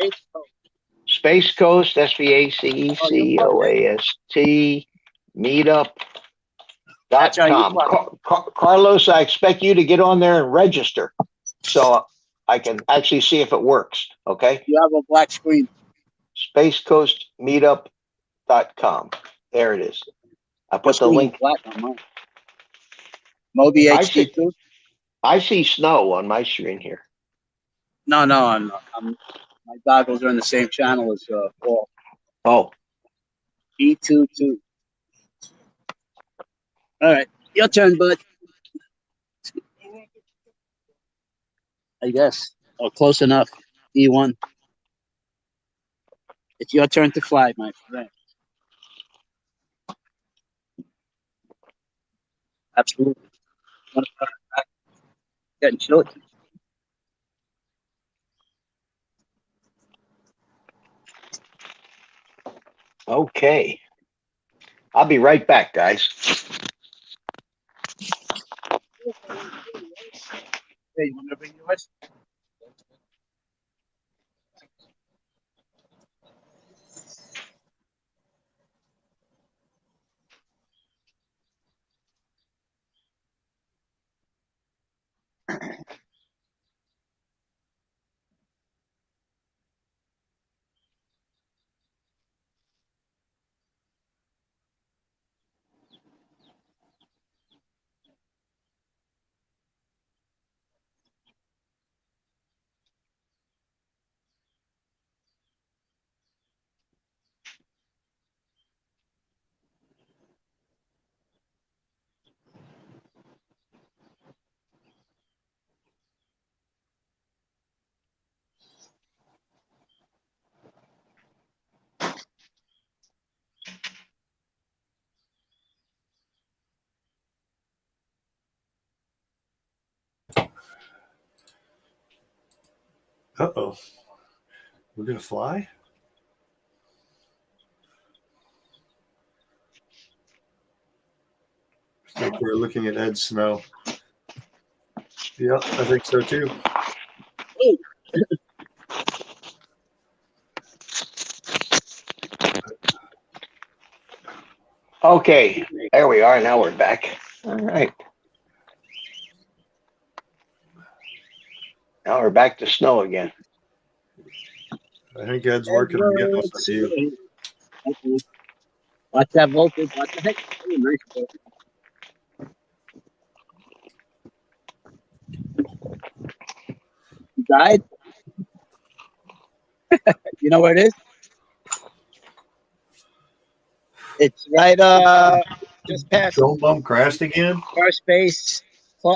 Space Coast, SPACECOAST, meetup.com. That's right. Carlos, I expect you to get on there and register so I can actually see if it works. Okay. You have a black screen. Space Coast Meetup.com. There it is. I put the link. Black on mine. Moby HD2? I see snow on my screen here. No, I'm my goggles are in the same channel as Paul. Oh, E22. All right, your turn, bud. I guess. Oh, close enough. E1. It's your turn to fly, my friend. Absolutely. Getting chilly. okay. I'll be right back, guys. Hey, you want to bring yours? Uh-oh. We're going to fly? I think we're looking at Ed Snow. Yep, I think so too. Okay, there we are. Now we're back. All right. Now we're back to snow again. I think Ed's working on getting us to you. Okay. Watch that voltage. Watch the heck. Oh, nice voltage. You died? You know where it is? It's right just past Drone bump crashed again? first base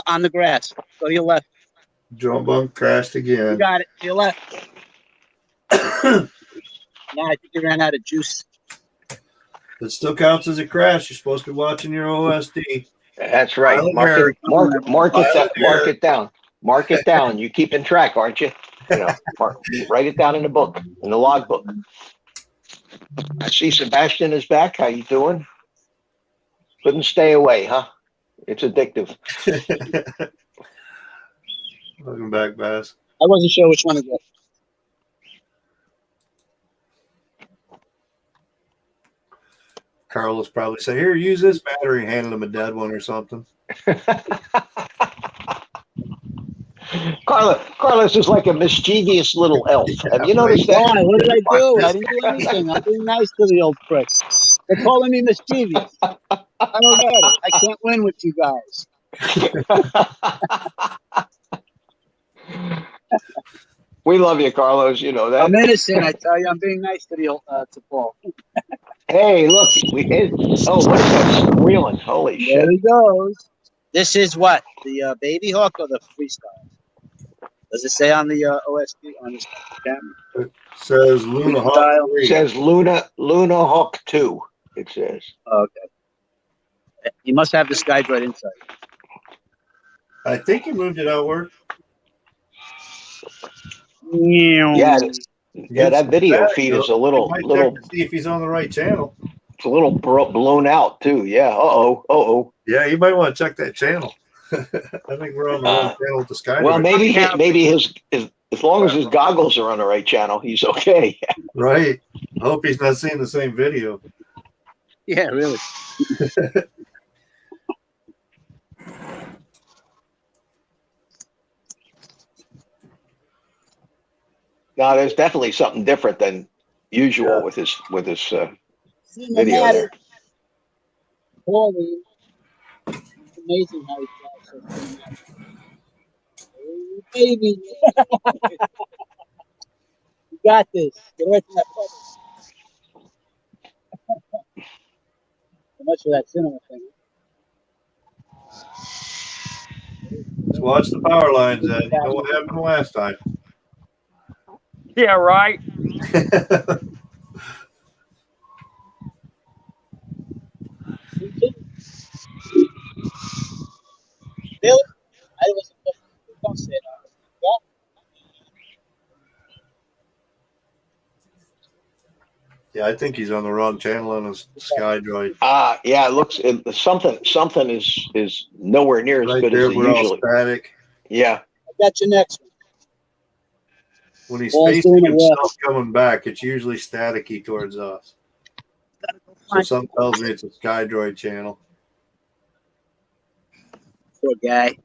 on the grass. Go to your left. Drone bump crashed You again. got it. To your left. Nah, I think you ran out of juice. It still counts as a crash. You're supposed to be watching your OSD. That's right. Mark it down. Mark it down. You keeping track, aren't you? You know, write it down in the book, in the log book. I see Sebastian is back. How you doing? Couldn't stay away, huh? It's addictive. Welcome back, Bass. I wasn't sure which one to get. Carlos probably say, "Here, use this battery." Handed him a dead one or something. Carlos is like a mischievous little elf. Have you noticed that? Why? What did I do? I didn't do anything. I'm being nice to the old pricks. They're calling me mischievous. I don't get it. I can't win with you guys. We love you, Carlos. You know that. I'm innocent. I tell you, I'm being nice to the old to Paul. Hey, look. What is that squealing? Holy There shit. he goes. This is what? The BabyHawk or the Freestyle? Does it say on the OSD on this camera? It says Luna Hawk Freestyle. 3. It says Luna Hawk 2. It says. Okay. You must have the SkyDroid inside. I think he moved it outward. Yeah, that video feed is a little check to see if he's on the right channel. it's a little blown out too. Yeah. Uh-oh. Yeah, you might want to check that channel. I think we're on the wrong channel with the Sky. Well, maybe his as long as his goggles are on the right channel, he's okay. Right. I hope he's not seeing the same video. Yeah, really. No, there's definitely something different than usual with his video there. Paulie, it's amazing how he flies so fast. Oh, baby. You got this. Get away from that puddle. So much for that cinema thing. Let's watch the power lines, Ed. You know what happened last time. Yeah, right. Really? I wasn't looking. Don't say that. Yeah, I think he's on the wrong channel on his SkyDroid. Yeah, something is nowhere near as Right good there, as it we're all usually. static. Yeah. I got you next one. When he's Well, facing doing it well. himself coming back, it's usually staticky towards us. So something tells me it's a SkyDroid channel. Poor guy.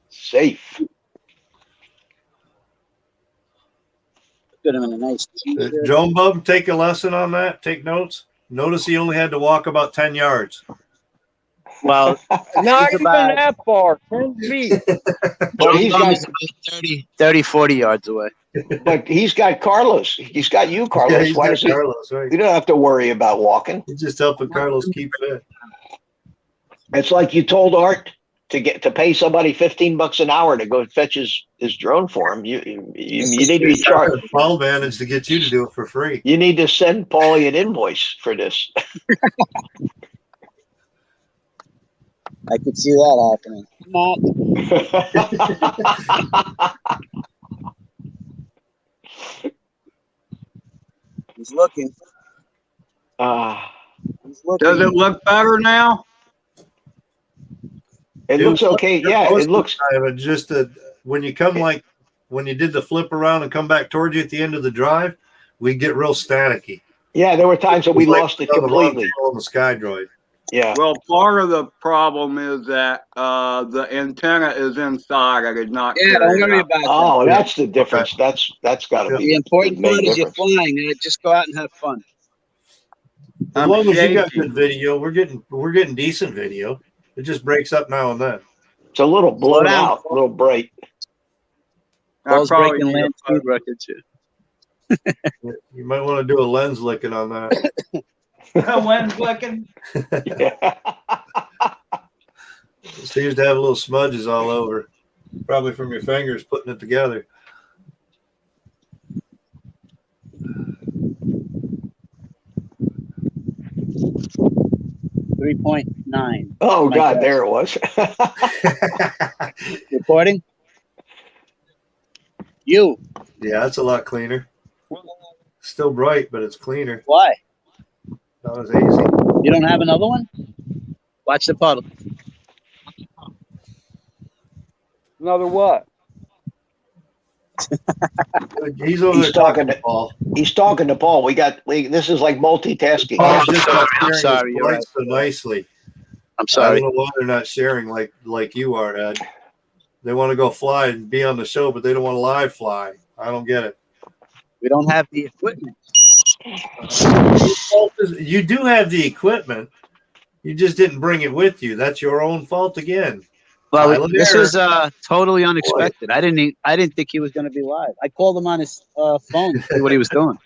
Safe. Put him in a nice t-shirt. Joan Bub, take a lesson on that. Take notes. Notice he only had to walk about 10 yards. Well, Not he's even about, that far. 10 feet. But he's got 30, 40 yards away. Carlos. He's got you, Carlos. Yeah, he's Why got does he? Carlos, right? You don't have to worry about walking. He's just helping Carlos keep fit. It's like you told Art to pay somebody $15 an hour to go fetch his drone for him. You need to be charged. Paul managed to get you to do it for free. You need to send Paulie an invoice for this. I could see that happening. He's looking. He's looking. Does it look better now? It looks okay. Yeah, it looks. Just when you come when you did the flip around and come back towards you at the end of the drive, we get real staticky. Yeah, there were times that we lost it completely on the SkyDroid. Yeah. Well, part of the problem is that the antenna is inside. I did not. Yeah, don't worry about that. Oh, that's the difference. Okay. That's got to be the important main part is you're difference. flying. Just go out and have fun. As long as you got good video, we're getting decent video. It just breaks up now and then. It's a little blown down. out, a little bright. Paul's breaking land speed records here. You might want to do a lens licking on that. Lens licking. Yeah. It seems to have little smudges all over, probably from your fingers putting it together. .9. Oh God, there it was. Recording? You. Yeah, that's a lot cleaner. Still bright, but it's cleaner. Why? Not as easy. You don't have another one? Watch the puddle. Another what? He's over there talking to Paul. He's talking to Paul. This is like multitasking. Paul's just not sharing sorry, his you're lights so nicely. I'm I sorry. don't know why they're not sharing like you are, Ed. They want to go fly and be on the show, but they don't want to live fly. I don't get it. We don't have the equipment. You do have the equipment. You just didn't bring it with you. That's your own fault again. Well, this was totally unexpected. I didn't think he was going to be live. I called him on his phone to see what he was doing.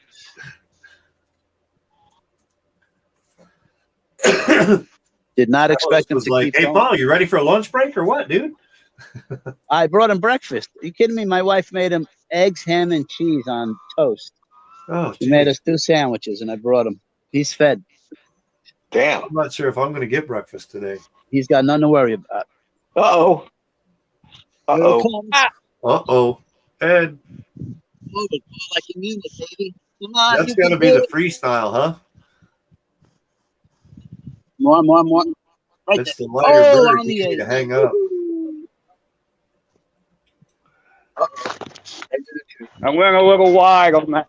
Did not expect him to keep hey, going. Paul, you ready for a lunch break or what, dude? I brought him breakfast. Are you kidding me? My wife made him eggs, ham, and cheese on toast. Oh, she made us 2 sandwiches, and I brought him. He's fed. Damn. I'm not sure if I'm going to get breakfast today. He's got nothing to worry about. Uh-oh. Uh-oh. Uh-oh. Ed. Move it, like you mean it, baby. Come on. That's got to be the freestyle, huh? More. Right That's there. the lighter bird. On the You need edge. to hang up. I went a little wide on that.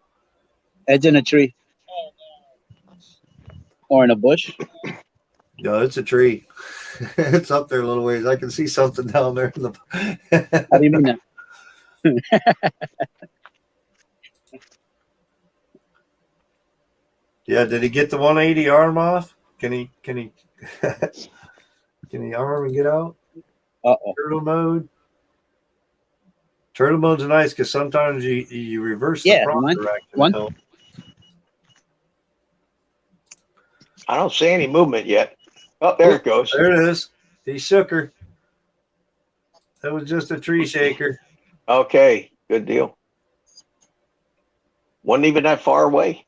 Edge in a tree. Or in a bush. No, it's a tree. It's up there a little ways. I can see something down there. How do you mean that? Yeah, did he get the 180 arm off? Can he can he arm and get out? Uh-oh. Turtle mode. Turtle mode's nice because sometimes you reverse the prop direction. One. I don't see any movement yet. Oh, there it goes. There it is. He shook her. That was just a tree shaker. Okay, good deal. Wasn't even that far away.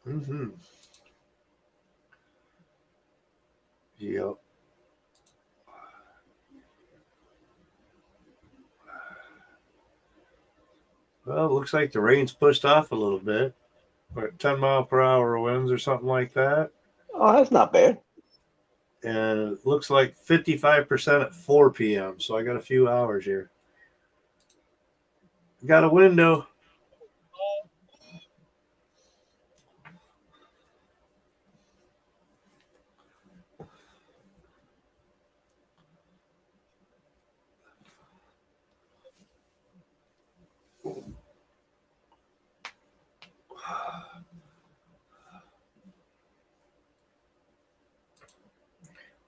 Mm-hmm. Yep. Well, it looks like the rain's pushed off a little bit. We're at 10-mile-per-hour winds or something like that. Oh, that's not bad. And it looks like 55% at 4 p.m. So I got a few hours here. Got a window.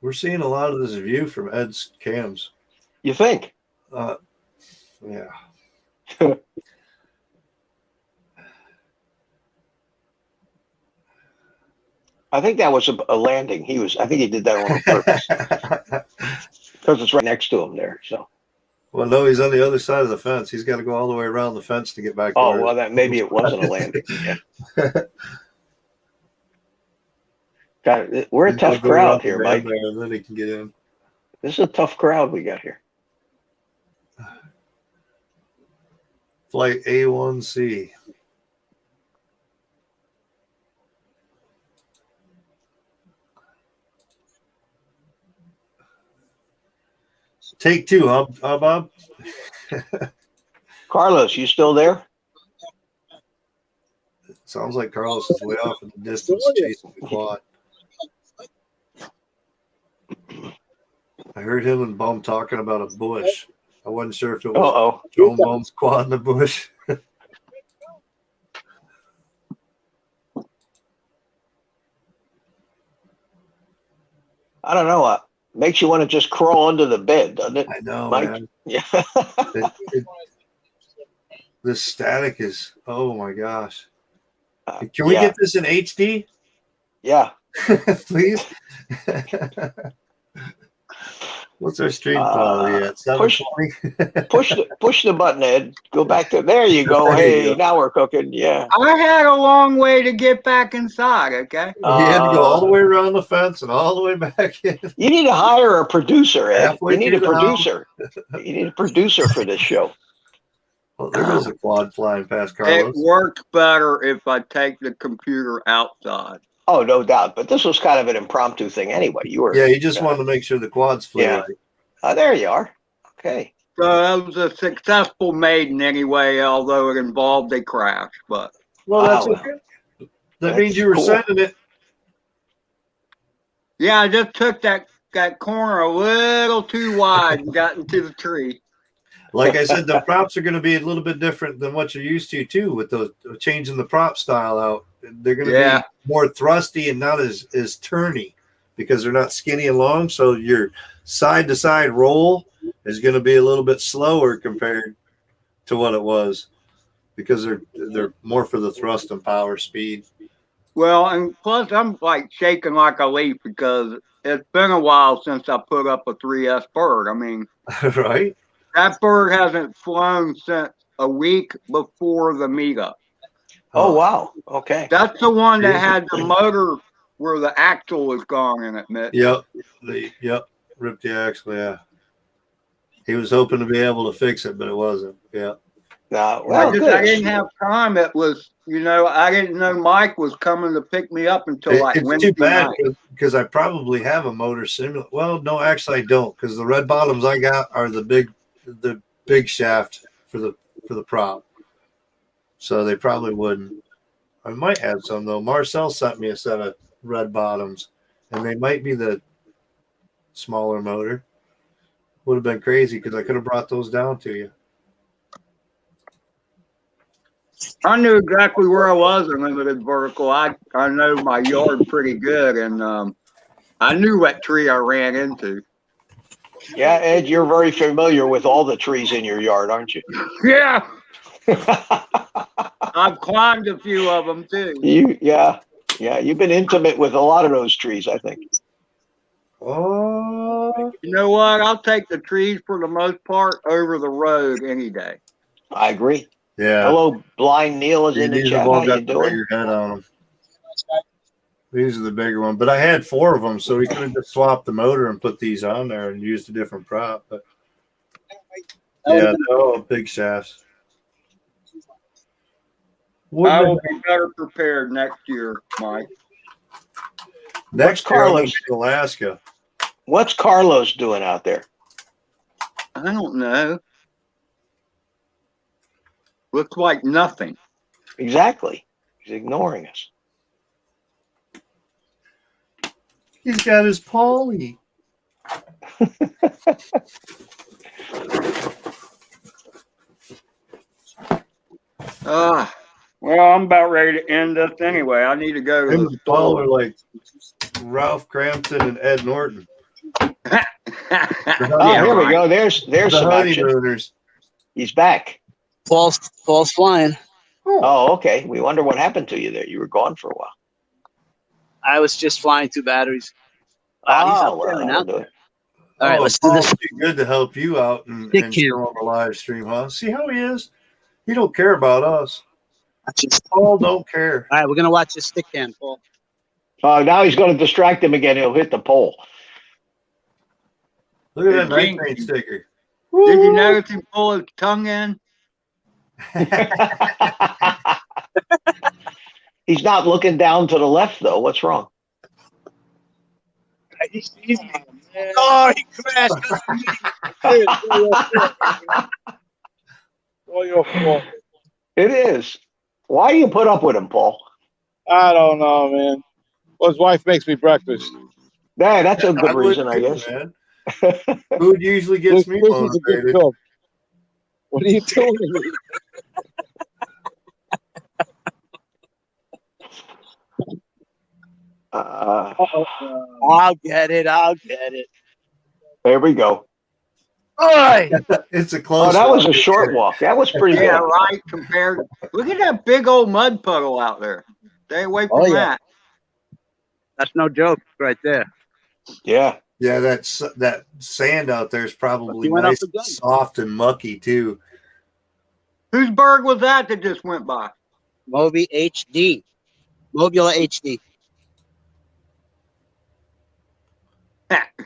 We're seeing a lot of this view from Ed's cams. You think? Yeah. I think that was a landing. I think he did that on purpose because it's right next to him there. So. Well, no, he's on the other side of the fence. He's got to go all the way around the fence to get back. To Oh, well, that maybe it wasn't a landing. Yeah. God, we're a tough crowd here, Mike. And then he can get in. This is a tough crowd we got here. Flight A1C. Take two, huh Bob? Carlos, you still there? Sounds like Carlos is way off in the distance chasing the quad. I heard him and Bum talking about a bush. I wasn't sure if it was Joe Bum's quad in the bush. I don't know. Makes you want to just crawl under the bed, doesn't it? I know, Mike? man. Yeah. This static is, oh my gosh. Can we get this in HD? Yeah. Please? What's our stream quality at? 720? Push the button, Ed. Go back to there. You go. Hey, now we're cooking. Yeah. I had a long way to get back inside. Okay. He had to go all the way around the fence and all the way back in. You need to hire a producer, Ed. Halfway You need a through the producer. You need a producer for this show. Well, there goes a quad flying past Carlos. It works better if I take the computer outside. Oh, no doubt. But this was kind of an impromptu thing anyway. Yeah, you just wanted to make sure the quads flew right. There you are. Okay. So that was a successful maiden anyway, although it involved a crash. But that's okay. That means you were sending it. Yeah, I just took that corner a little too wide and got into the tree. Like I said, the props are going to be a little bit different than what you're used to, too, with the changing the prop style out. They're going to be more thrusty and not as turny because they're not skinny and long. So your side-to-side roll is going to be a little bit slower compared to what it was because they're more for the thrust and power speed. Well, and plus I'm like shaking like a leaf because it's been a while since I put up a 3S bird. I mean, right? That bird hasn't flown since a week before the meetup. Oh, wow. Okay. That's the one that had the motor where the axle was gone in it, Mitch. Yep. Ripped the axle, yeah. He was hoping to be able to fix it, but it wasn't. Yeah. I didn't have time. It was, I didn't know Mike was coming to pick me up until Wednesday too bad night. Because I probably have a motor simulator. Well, no, actually I don't, because the red bottoms I got are the big shaft for the prop. So they probably wouldn't. I might have some though. Marcel sent me a set of red bottoms, and they might be the smaller motor. Would have been crazy because I could have brought those down to you. I knew exactly where I was in limited vertical. I know my yard pretty good, and I knew what tree I ran into. Yeah, Ed, you're very familiar with all the trees in your yard, aren't you? Yeah. I've climbed a few of them too. Yeah, you've been intimate with a lot of those trees, I think. Oh, you know what? I'll take the trees for the most part over the road any day. I agree. Yeah. Hello, Blind Neil is in the chat. How you doing? Your head on them. These are the bigger ones, but I had 4 of them, so we could have just swapped the motor and put these on there and used a different prop. But yeah, no big shafts. I will be better prepared next year, Mike. Next year, Carlos in Alaska. What's Carlos doing out there? I don't know. Looks like nothing. Exactly. He's ignoring us. He's got his Polly. Well, I'm about ready to end this anyway. I need to go to the store. Are like Ralph Crampton and Ed Norton. Oh, here we go. There's The some action. honeymooners. He's back. Paul's flying. Oh, okay. We wonder what happened to you there. You were gone for a while. I was just flying 2 batteries. Wow, he's up there well, and that'll out do there. it. All right, let's do this. Paul's too good to help you out and Stick show him. on the live stream, huh? See how he is? He don't care about us. All Paul don't care. right, we're gonna watch this stick cam, Paul. Oh, now he's going to distract him again. He'll hit the pole. Look at that Hey, night train sticker. Did you notice him pull his tongue in? He's not looking down to the left, though. What's wrong? He sees me. Oh, he crashed. All your fault. It is. Why do you put up with him, Paul? I don't know, man. Well, his wife makes me breakfast. Yeah, that's a good would reason, I too, guess. man. Food usually gets me This is a good motivated. cook. What are you doing to me? I'll get it. There we go. Oi! It's a close Oh, that was one. a short walk. That was pretty Yeah, good. right. Compared. Look at that big old mud puddle out there. Stay away from Oh, yeah. that. That's no joke right there. Yeah. Yeah, that sand out there is probably He went up nice, again. soft, and mucky too. Whose bird was that just went by? Moby HD. Mobula HD.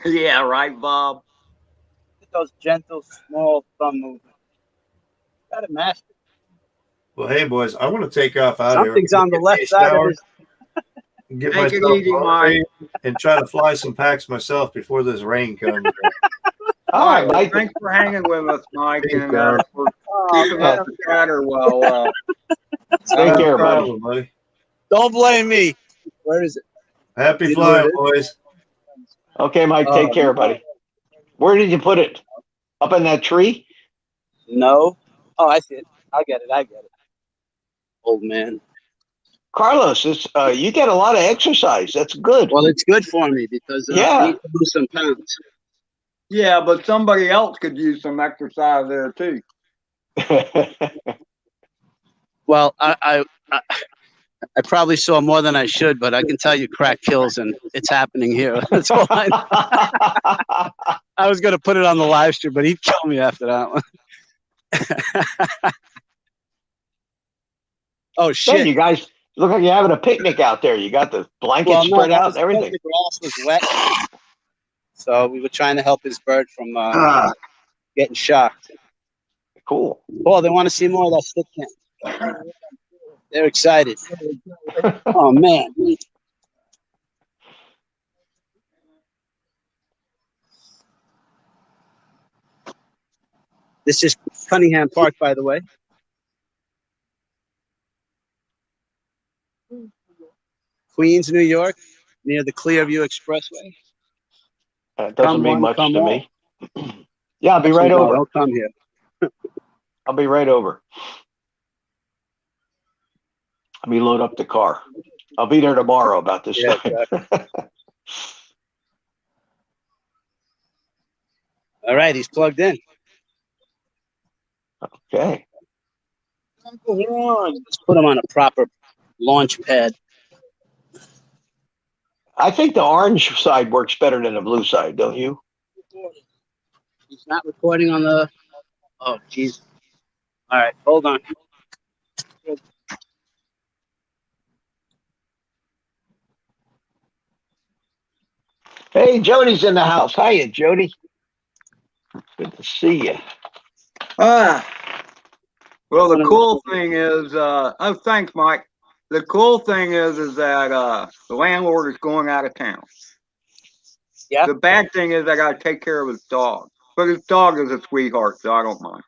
Yeah, right, Bob. Those gentle, small thumb movements. Got it mastered. Well, hey boys, I want to take off out of here. Something's on the Get left me a side of shower, his. get Take it myself easy, Mike. motivated, and try to fly some packs myself before this rain comes. All right, Mike. Thanks for hanging with us, Mike, Thanks, and John. for keeping us the chatter well. Take care, buddy. problem, buddy. Don't blame me. Where is it? Happy You know flying, what boys. Okay, Mike, take care, buddy. Where did you put it? Up in that tree? No. Oh, I see it. I get it. Old man. Carlos, it's, you get a lot of exercise. That's good. Well, it's good for me because I Yeah. need to lose some pounds. Yeah, but somebody else could use some exercise there too. Well, I probably saw more than I should, but I can tell you crack kills, and it's happening here. That's all I know. I was going to put it on the live stream, but he'd kill me after that one. Oh, Hey, shit. you guys look like you're having a picnic out there. You got the blanket No, spread that out was and everything. because the grass was wet. So we were trying to help his bird from getting shocked. Cool. Oh, they want to see more of that stick cam. They're excited. Oh, man. This is Cunningham Park, by the way. Queens, New York, near the Clearview Expressway. That doesn't Come mean one, much come to all. me. Yeah, I'll be right Actually, no, over. They'll come here. I'll be right over. Let me load up the car. I'll be there tomorrow about this Yeah, time. exactly. All right, he's plugged in. Okay. Let's put him on a proper launch pad. I think the orange side works better than the blue side, don't you? He's not recording on the. Oh, jeez. All right, hold on. Hey, Jody's in the house. Hiya, Jody. Good to see you. Well, the cool thing is, oh, thanks, Mike. The cool thing is that the landlord is going out of town. Yeah. The bad thing is I got to take care of his dog, but his dog is a sweetheart, so I don't mind.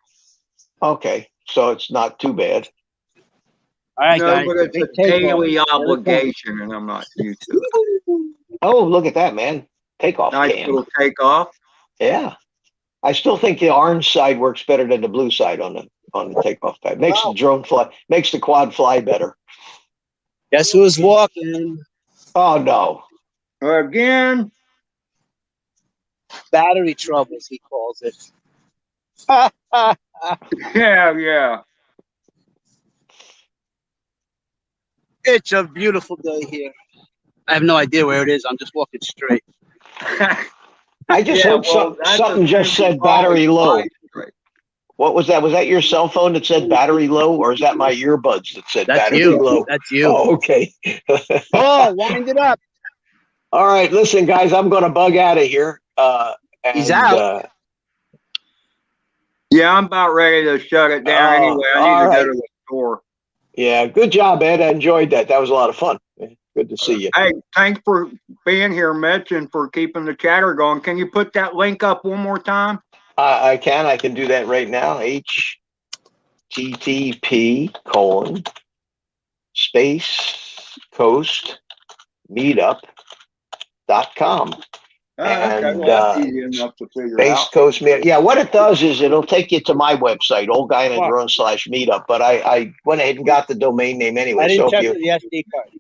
Okay, so it's not too bad. All right, No, guys. but it's a Big takeoff. daily obligation, and I'm not used to it. Oh, look at that, man. Takeoff Nice cam. little takeoff. Yeah. I still think the orange side works better than the blue side on the takeoff pad. Makes the drone fly, makes the quad fly better. Guess who's walking? Oh no. Again. Battery troubles, he calls it. Yeah. It's a beautiful day here. I have no idea where it is. I'm just walking straight. I just Yeah, heard well, that's something a just simple said battery problem. low. Right. What was that? Was that your cell phone that said battery low, or is that my earbuds that said That's battery you. low? That's you. Oh, okay. Oh, wind it up. All right, listen, guys, I'm going to bug out of here. He's out. Yeah, I'm about ready to shut it down anyway. I need all to right. go to the store. Yeah, good job, Ed. I enjoyed that. That was a lot of fun. Good to see you. Hey, thanks for being here, Mitch, and for keeping the chatter going. Can you put that link up one more time? I can. I can do that right now. http://coast-meetup.com. Okay, well, that's easy enough to figure Space out. Coast Meetup. Yeah, what it does is it'll take you to my website, oldguyanandrone/meetup. But I went ahead and got the domain name anyway. I didn't So check if the you, SD card.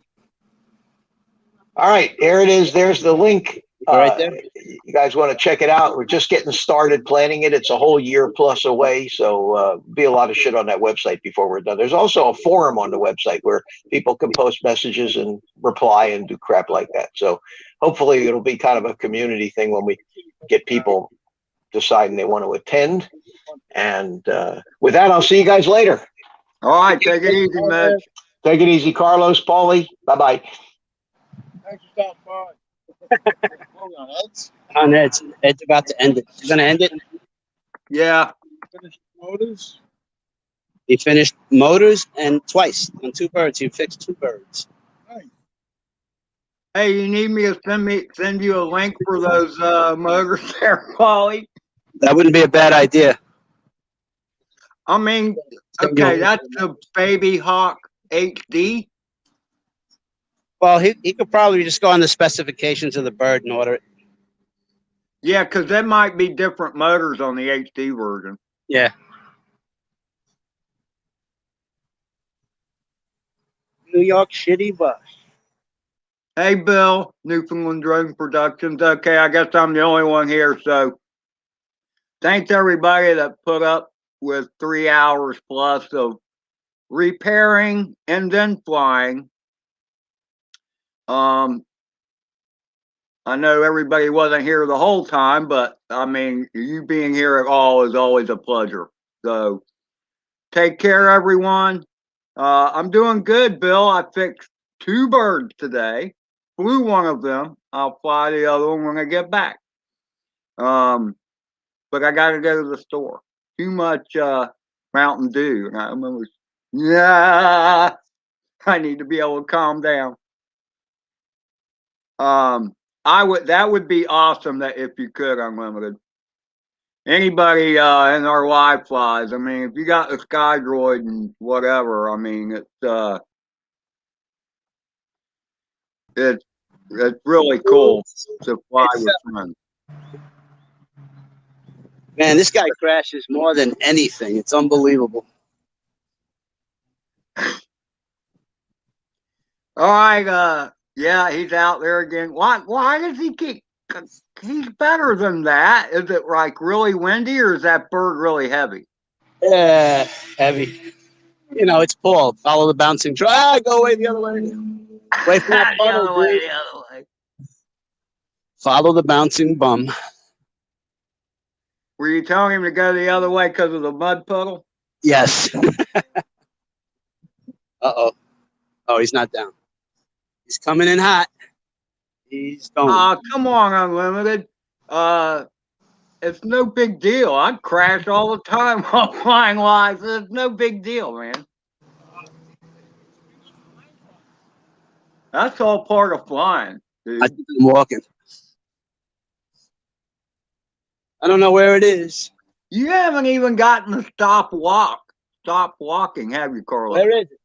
all right, there it is. There's the link. Right there. You guys want to check it out? We're just getting started planning it. It's a whole year plus away, so be a lot of shit on that website before we're done. There's also a forum on the website where people can post messages and reply and do crap like that. So hopefully it'll be kind of a community thing when we get people deciding they want to attend. And with that, I'll see you guys later. All right, take it easy, Mitch. Take it easy, Carlos, Paulie. Bye-bye. Thanks for stopping by. Hold on, Ed's On Ed's about to end it. He's going to end it. Yeah. finished motors. He finished motors and twice on 2 birds. He fixed 2 birds. Hey, you need me to send you a link for those motors there, Paulie? That wouldn't be a bad idea. I mean, okay, that's the BabyHawk HD. Well, he could probably just go on the specifications of the bird and order it. Yeah, because there might be different motors on the HD version. Yeah. New York Shitty Bus. Hey, Bill, Newfoundland Drone Productions. Okay, I guess I'm the only one here, so thanks everybody that put up with 3 hours plus of repairing and then flying. I know everybody wasn't here the whole time, but I mean, you being here at all is always a pleasure. So take care, everyone. I'm doing good, Bill. I fixed 2 birds today. Flew one of them. I'll fly the other one when I get back. But I got to go to the store. Too much Mountain Dew. And I remember, yeah, I need to be able to calm down. That would be awesome that if you could, Unlimited. Anybody in our live flies, I mean, if you got the Sky Droid and whatever, I mean, it's really cool to fly with friends. Man, this guy crashes more than anything. It's unbelievable. All right, yeah, he's out there again. Why does he keep? He's better than that. Is it like really windy, or is that bird really heavy? Heavy. You know, it's Paul. Follow the bouncing track. Go away the other way. Away from that puddle, the other way, dude. the other way. Follow the bouncing bum. Were you telling him to go the other way because of the mud puddle? Yes. Uh-oh. Oh, he's not down. He's coming in hot. He's going. Come on, Unlimited. It's no big deal. I crash all the time while flying live. It's no big deal, man. That's all part of flying, dude. I think I'm walking. I don't know where it is. You haven't even gotten to stop walking, have you, Carlos? Where is it?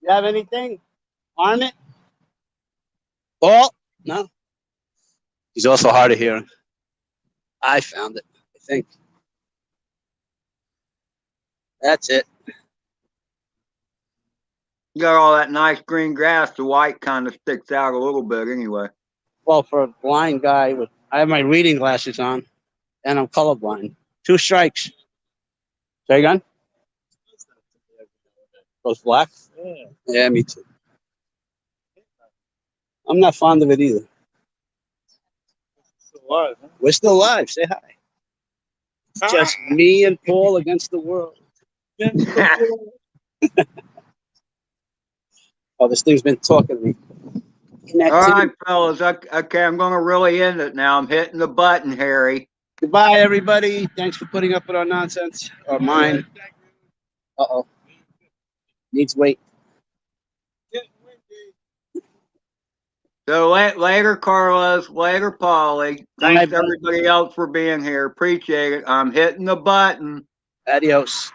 You have anything? Arm it? Ball? No. He's also hard of hearing. I found it, I think. That's it. You got all that nice green grass. The white kind of sticks out a little bit anyway. Well, for a blind guy with I have my reading glasses on, and I'm colorblind. 2 strikes. Say again? Goes black? Yeah, me too. I'm not fond of it either. We're still alive. Say hi. It's just me and Paul against the world. Oh, this thing's been talking to me. All right, fellas. Okay, I'm going to really end it now. I'm hitting the button, Harry. Goodbye, everybody. Thanks for putting up with our nonsense. Or mine. Uh-oh. Needs weight. So later, Carlos. Later, Polly. Thanks to everybody else for being here. Appreciate it. I'm hitting the button. Adios.